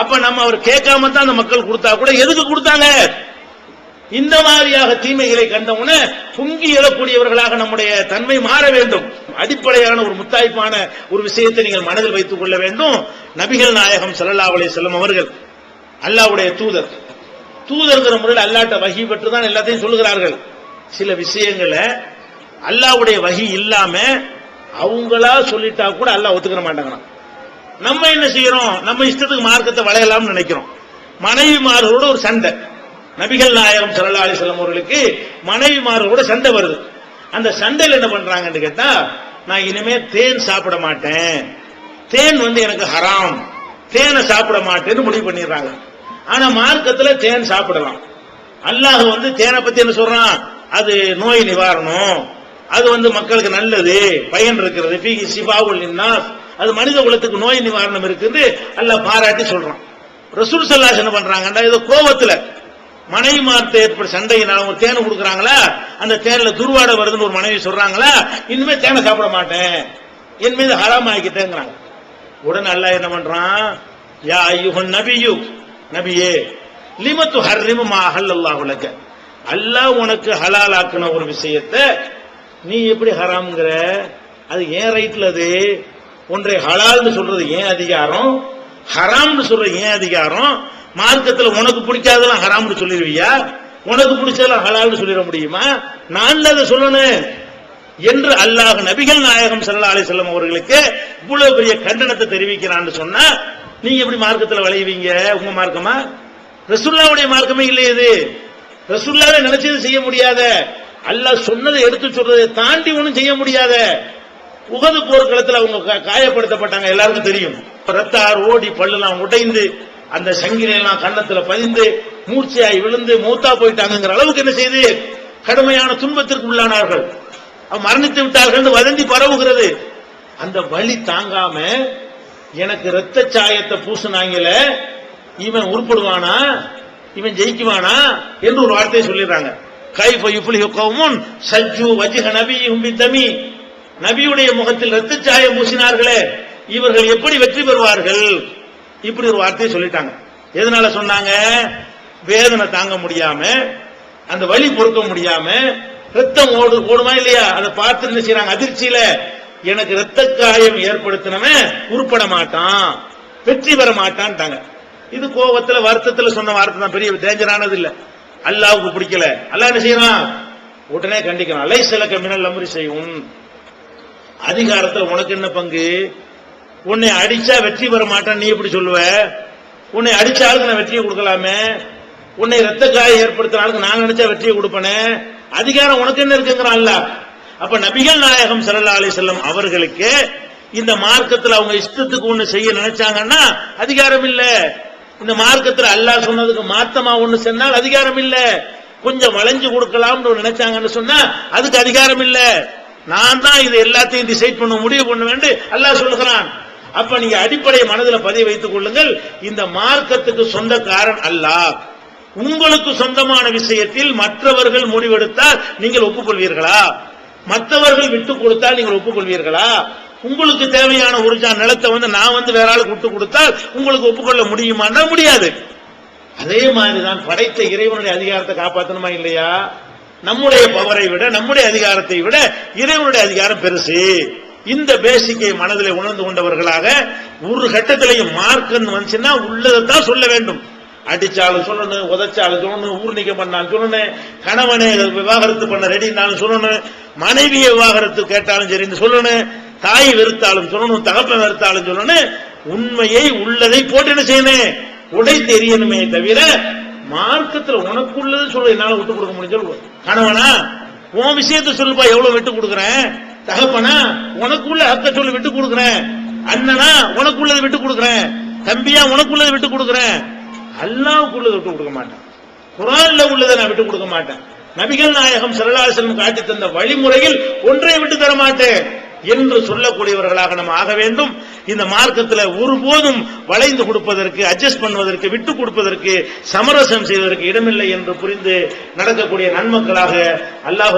அப்ப நம்ம அவர் கேட்காம தான் அந்த மக்கள் கொடுத்தா கூட எதுக்கு கொடுத்தாங்க? இந்த மாதிரியாக தீமைகளை கண்டவுடனே பொங்கி எழக்கூடியவர்களாக நம்முடைய தன்மை மாற வேண்டும். அடிப்படையான ஒரு முத்தாய்ப்பான ஒரு விஷயத்தை நீங்கள் மனதில் வைத்துக் கொள்ள வேண்டும். நபிகள் நாயகம் ஸல்லல்லாஹு அலைஹி வஸல்லம் அவர்கள் அல்லாஹ்வுடைய தூதர்ங்கிற முறையில் அல்லாஹ்ட்ட வஹி பெற்று தான் எல்லாத்தையும் சொல்லுகிறார்கள். சில விஷயங்களை அல்லாஹ்வுடைய வஹி இல்லாம அவங்களா சொல்லிட்டா கூட அல்லாஹ் ஒத்துக்கிற மாட்டாங்க. நம்ம என்ன செய்யறோம்? நம்ம இஷ்டத்துக்கு மார்க்கத்தை வளையலாம்னு நினைக்கிறோம். மனைவிமார்களோட ஒரு சண்டை, நபிகள் நாயகம் ஸல்லல்லாஹு அலைஹி வஸல்லம் அவர்களுக்கு மனைவிமார்களோட சண்டை வருது. அந்த சண்டையில் என்ன பண்றாங்கன்னு கேட்டா, நான் இனிமே தேன் சாப்பிட மாட்டேன், தேன் எனக்கு ஹராம், தேனை சாப்பிட மாட்டேன்னு முடிவு பண்ணிடுறாங்க. ஆனா மார்க்கத்துல தேன் சாப்பிடலாம். அல்லாஹ் தேனை பத்தி என்ன சொல்றான்? அது நோய் நிவாரணம், அது மக்களுக்கு நல்லது, பயன் இருக்கிறது, ஃபீஹி ஷிஃபாஉல் லின்னாஸ், அது மனித குலத்துக்கு நோய் நிவாரணம் இருக்குது அல்லாஹ் பாராட்டி சொல்றான். ரசூல் ஸல்லல்லாஹு அலைஹி வஸல்லம் என்ன பண்றாங்கடா, ஏதோ கோபத்துல மனைவி மார்த்த ஏற்பட சண்டையினால ஒரு தேனை கொடுக்குறாங்களா, அந்த தேன்ல துர்வாடை வருதுன்னு ஒரு மனைவி சொல்றாங்களா, இனிமே தேனை சாப்பிட மாட்டேன், என் மீது ஹராம் ஆகிக்கிட்டேங்கிறாங்க. உடனே அல்லாஹ் என்ன பண்றான்? யா அய்யுஹன் நபியு, நபியே, லிம துஹர்ரிமு மா அஹல்லல்லாஹு லக, அல்லாஹ் உனக்கு ஹலால் ஆக்கின ஒரு விஷயத்தை நீ எப்படி ஹராம்ங்கற? அது ஏன் ரைட்ல? அது ஒன்றை ஹலால்னு சொல்றது ஏன் அதிகாரம், ஹராம்னு சொல்றது ஏன் அதிகாரம்? மார்க்கத்தில் உனக்கு பிடிக்காதெல்லாம் ஹராம்னு சொல்லிடுவியா? உனக்கு பிடிச்சதெல்லாம் ஹலால்னு சொல்லிட முடியுமா? நான் அதை சொல்லணும் என்று அல்லாஹ் நபிகள் நாயகம் ஸல்லல்லாஹு அலைஹி வஸல்லம் அவர்களுக்கு இவ்வளவு பெரிய கண்டனத்தை தெரிவிக்கிறான்னு சொன்னா நீங்க எப்படி மார்க்கத்தில் விளைவீங்க? உங்க மார்க்கமா? ரசூலுல்லாஹ்வுடைய மார்க்கமே இல்லை. இது ரசூலுல்லாஹ்வே நினைச்சது செய்ய முடியாத, அல்லாஹ் சொன்னதை எடுத்து சொல்றதை தாண்டி ஒன்றும் செய்ய முடியாத. உஹது போர்க்களத்தில் அவங்க காயப்படுத்தப்பட்டாங்க, எல்லாருக்கும் தெரியும். ரத்த ஆறு ஓடி பல்லெல்லாம் உடைந்து அந்த சங்கிலெல்லாம் கன்னத்துல பதிந்து மூர்ச்சையாய் விழுந்து மூத்தா போயிட்டாங்கிற அளவுக்கு என்ன செய்து கடுமையான துன்பத்திற்கு உள்ளானார்கள். மரணித்து விட்டார்கள் வதந்தி பரவுகிறது. அந்த வலி தாங்காம எனக்கு ரத்த சாயத்தை பூசினாங்கல, இவன் உருப்படுவானா, இவன் ஜெயிக்குவானா என்று ஒரு வார்த்தையை சொல்லிடுறாங்க. கைஃப யுஃப்லிஹு கௌமுன் சஜ்ஜு வஜ்ஹ நபிய்ஹிம் பித்தமி, நபியுடைய முகத்தில் ரத்த சாயம் பூசினார்களே இவர்கள் எப்படி வெற்றி பெறுவார்கள்? இப்படி ஒரு வார்த்தையை சொல்லிட்டாங்க. எதனால சொன்னாங்க? வேதனை தாங்க முடியாம, அந்த வலி பொறுக்க முடியாம, ரத்தம் ஓடுமா இல்லையா, அதை பார்த்து என்ன செய்யறாங்க, அதிர்ச்சியில எனக்கு ரத்த காயம் ஏற்படுத்தினவன் உருப்பட மாட்டான், வெற்றி பெற மாட்டான்ட்டாங்க. இது கோபத்துல வருத்தத்துல சொன்ன வார்த்தை தான், பெரிய டேஞ்சரானது இல்ல. அல்லாஹ்வுக்கு பிடிக்கல, அல்லாஹ் என்ன செய்யறான், உடனே கண்டிக்கிறான். லைஸலக மினல் அம்ரி ஷைஉன், அதிகாரத்தில் உனக்கு என்ன பங்கு? உன்னை அடிச்சா வெற்றி பெற மாட்டான் நீ எப்படி சொல்லுவ? உன்னை அடிச்ச ஆளுக்கு நான் வெற்றியை கொடுக்கலாமே, உன்னை ரத்த காயம் ஏற்படுத்தின ஆளுக்கு நான் நினைச்சா வெற்றியை கொடுப்பனே, அதிகாரம் உனக்கு என்ன இருக்குங்கிறான் அல்லாஹ். அப்ப நபிகள் நாயகம் ஸல்லல்லாஹு அலைஹி வஸல்லம் அவர்களுக்கு இந்த மார்க்கத்தில் அவங்க இஷ்டத்துக்கு ஒண்ணு செய்ய நினைச்சாங்கன்னா அதிகாரம் இல்ல. இந்த மார்க்கத்தில் அல்லாஹ் சொன்னதுக்கு மாத்தமா ஒண்ணு சொன்னால் அதிகாரம் இல்ல. கொஞ்சம் வளைஞ்சு கொடுக்கலாம்னு நினைச்சாங்கன்னு சொன்னா அதுக்கு அதிகாரம் இல்ல. நான் தான் இது எல்லாத்தையும் டிசைட் பண்ண முடிவு பண்ண வேண்டும் அல்லாஹ் சொல்லுகிறான். அப்ப நீங்க அடிப்படை மனதில் பதிய வைத்துக் கொள்ளுங்கள், இந்த மார்க்கத்துக்கு சொந்தக்காரன் அல்லாஹ். உங்களுக்கு சொந்தமான விஷயத்தில் மற்றவர்கள் முடிவெடுத்தால் நீங்கள் ஒப்புக்கொள்வீர்களா? மற்றவர்கள் விட்டுக் கொடுத்தால் நீங்கள் ஒப்புக்கொள்வீர்களா? உங்களுக்கு தேவையான ஒரு ஜான் நிலத்தை நான் வேற ஆளுக்கு விட்டு கொடுத்தால் உங்களுக்கு ஒப்புக்கொள்ள முடியுமான்னா முடியாது. அதே மாதிரிதான் படைத்த இறைவனுடைய அதிகாரத்தை காப்பாற்றணுமா இல்லையா? நம்முடைய பவரை விட, நம்முடைய அதிகாரத்தை விட இறைவனுடைய அதிகாரம் பெருசு. இந்த பேசிக்கை மனதில் உணர்ந்து கொண்டவர்களாக ஒரு கட்டத்திலையும் மார்க்கம் வந்துச்சுன்னா உள்ளதான் சொல்ல வேண்டும். அடிச்சாலும் சொல்லணும், உதச்சாலும் சொல்லணும், ஊர் நீக்கம் பண்ணாலும் சொல்லணும், கணவனை விவாகரத்து பண்ண ரெடினாலும் சொல்லணும், மனைவியை விவாகரத்து கேட்டாலும் சரின்னு சொல்லணும், தாய் வெறுத்தாலும் சொல்லணும், தகப்பன் வெறுத்தாலும் சொல்லணும். உண்மையை உள்ளதை போட்டு என்ன செய்யணும், உடை தெரியணுமே தவிர மார்க்கத்தில் உனக்குள்ளது சொல்ல என்னால விட்டு கொடுக்க முடியும். கணவனா உன் விஷயத்தை சொல்லுப்பா, எவ்வளவு விட்டு கொடுக்குறேன். தகப்பனா உனக்குள்ள ஹக்க சொல்லி விட்டு கொடுக்குறேன். அண்ணனா உனக்குள்ளதை விட்டு கொடுக்குறேன். தம்பியா உனக்குள்ளதை விட்டு கொடுக்குறேன். அல்லாஹ்வுக்குள்ளதை விட்டு கொடுக்க மாட்டேன். குர்ஆன்ல உள்ளதை நான் விட்டு கொடுக்க மாட்டேன். நபிகள் நாயகம் ஸல்லல்லாஹு அலைஹி வஸல்லம் காட்டி தந்த வழிமுறையில் ஒன்றை விட்டு தர மாட்டேன் என்று சொல்லக்கூடியவர்களாக நம்ம ஆக வேண்டும். இந்த மார்க்கத்தில் ஒருபோதும் வளைந்து கொடுப்பதற்கு, அட்ஜஸ்ட் பண்ணுவதற்கு, விட்டு கொடுப்பதற்கு, சமரசம் செய்வதற்கு இடமில்லை என்று புரிந்து நடக்கக்கூடிய நன்மக்களாக அல்லாஹ்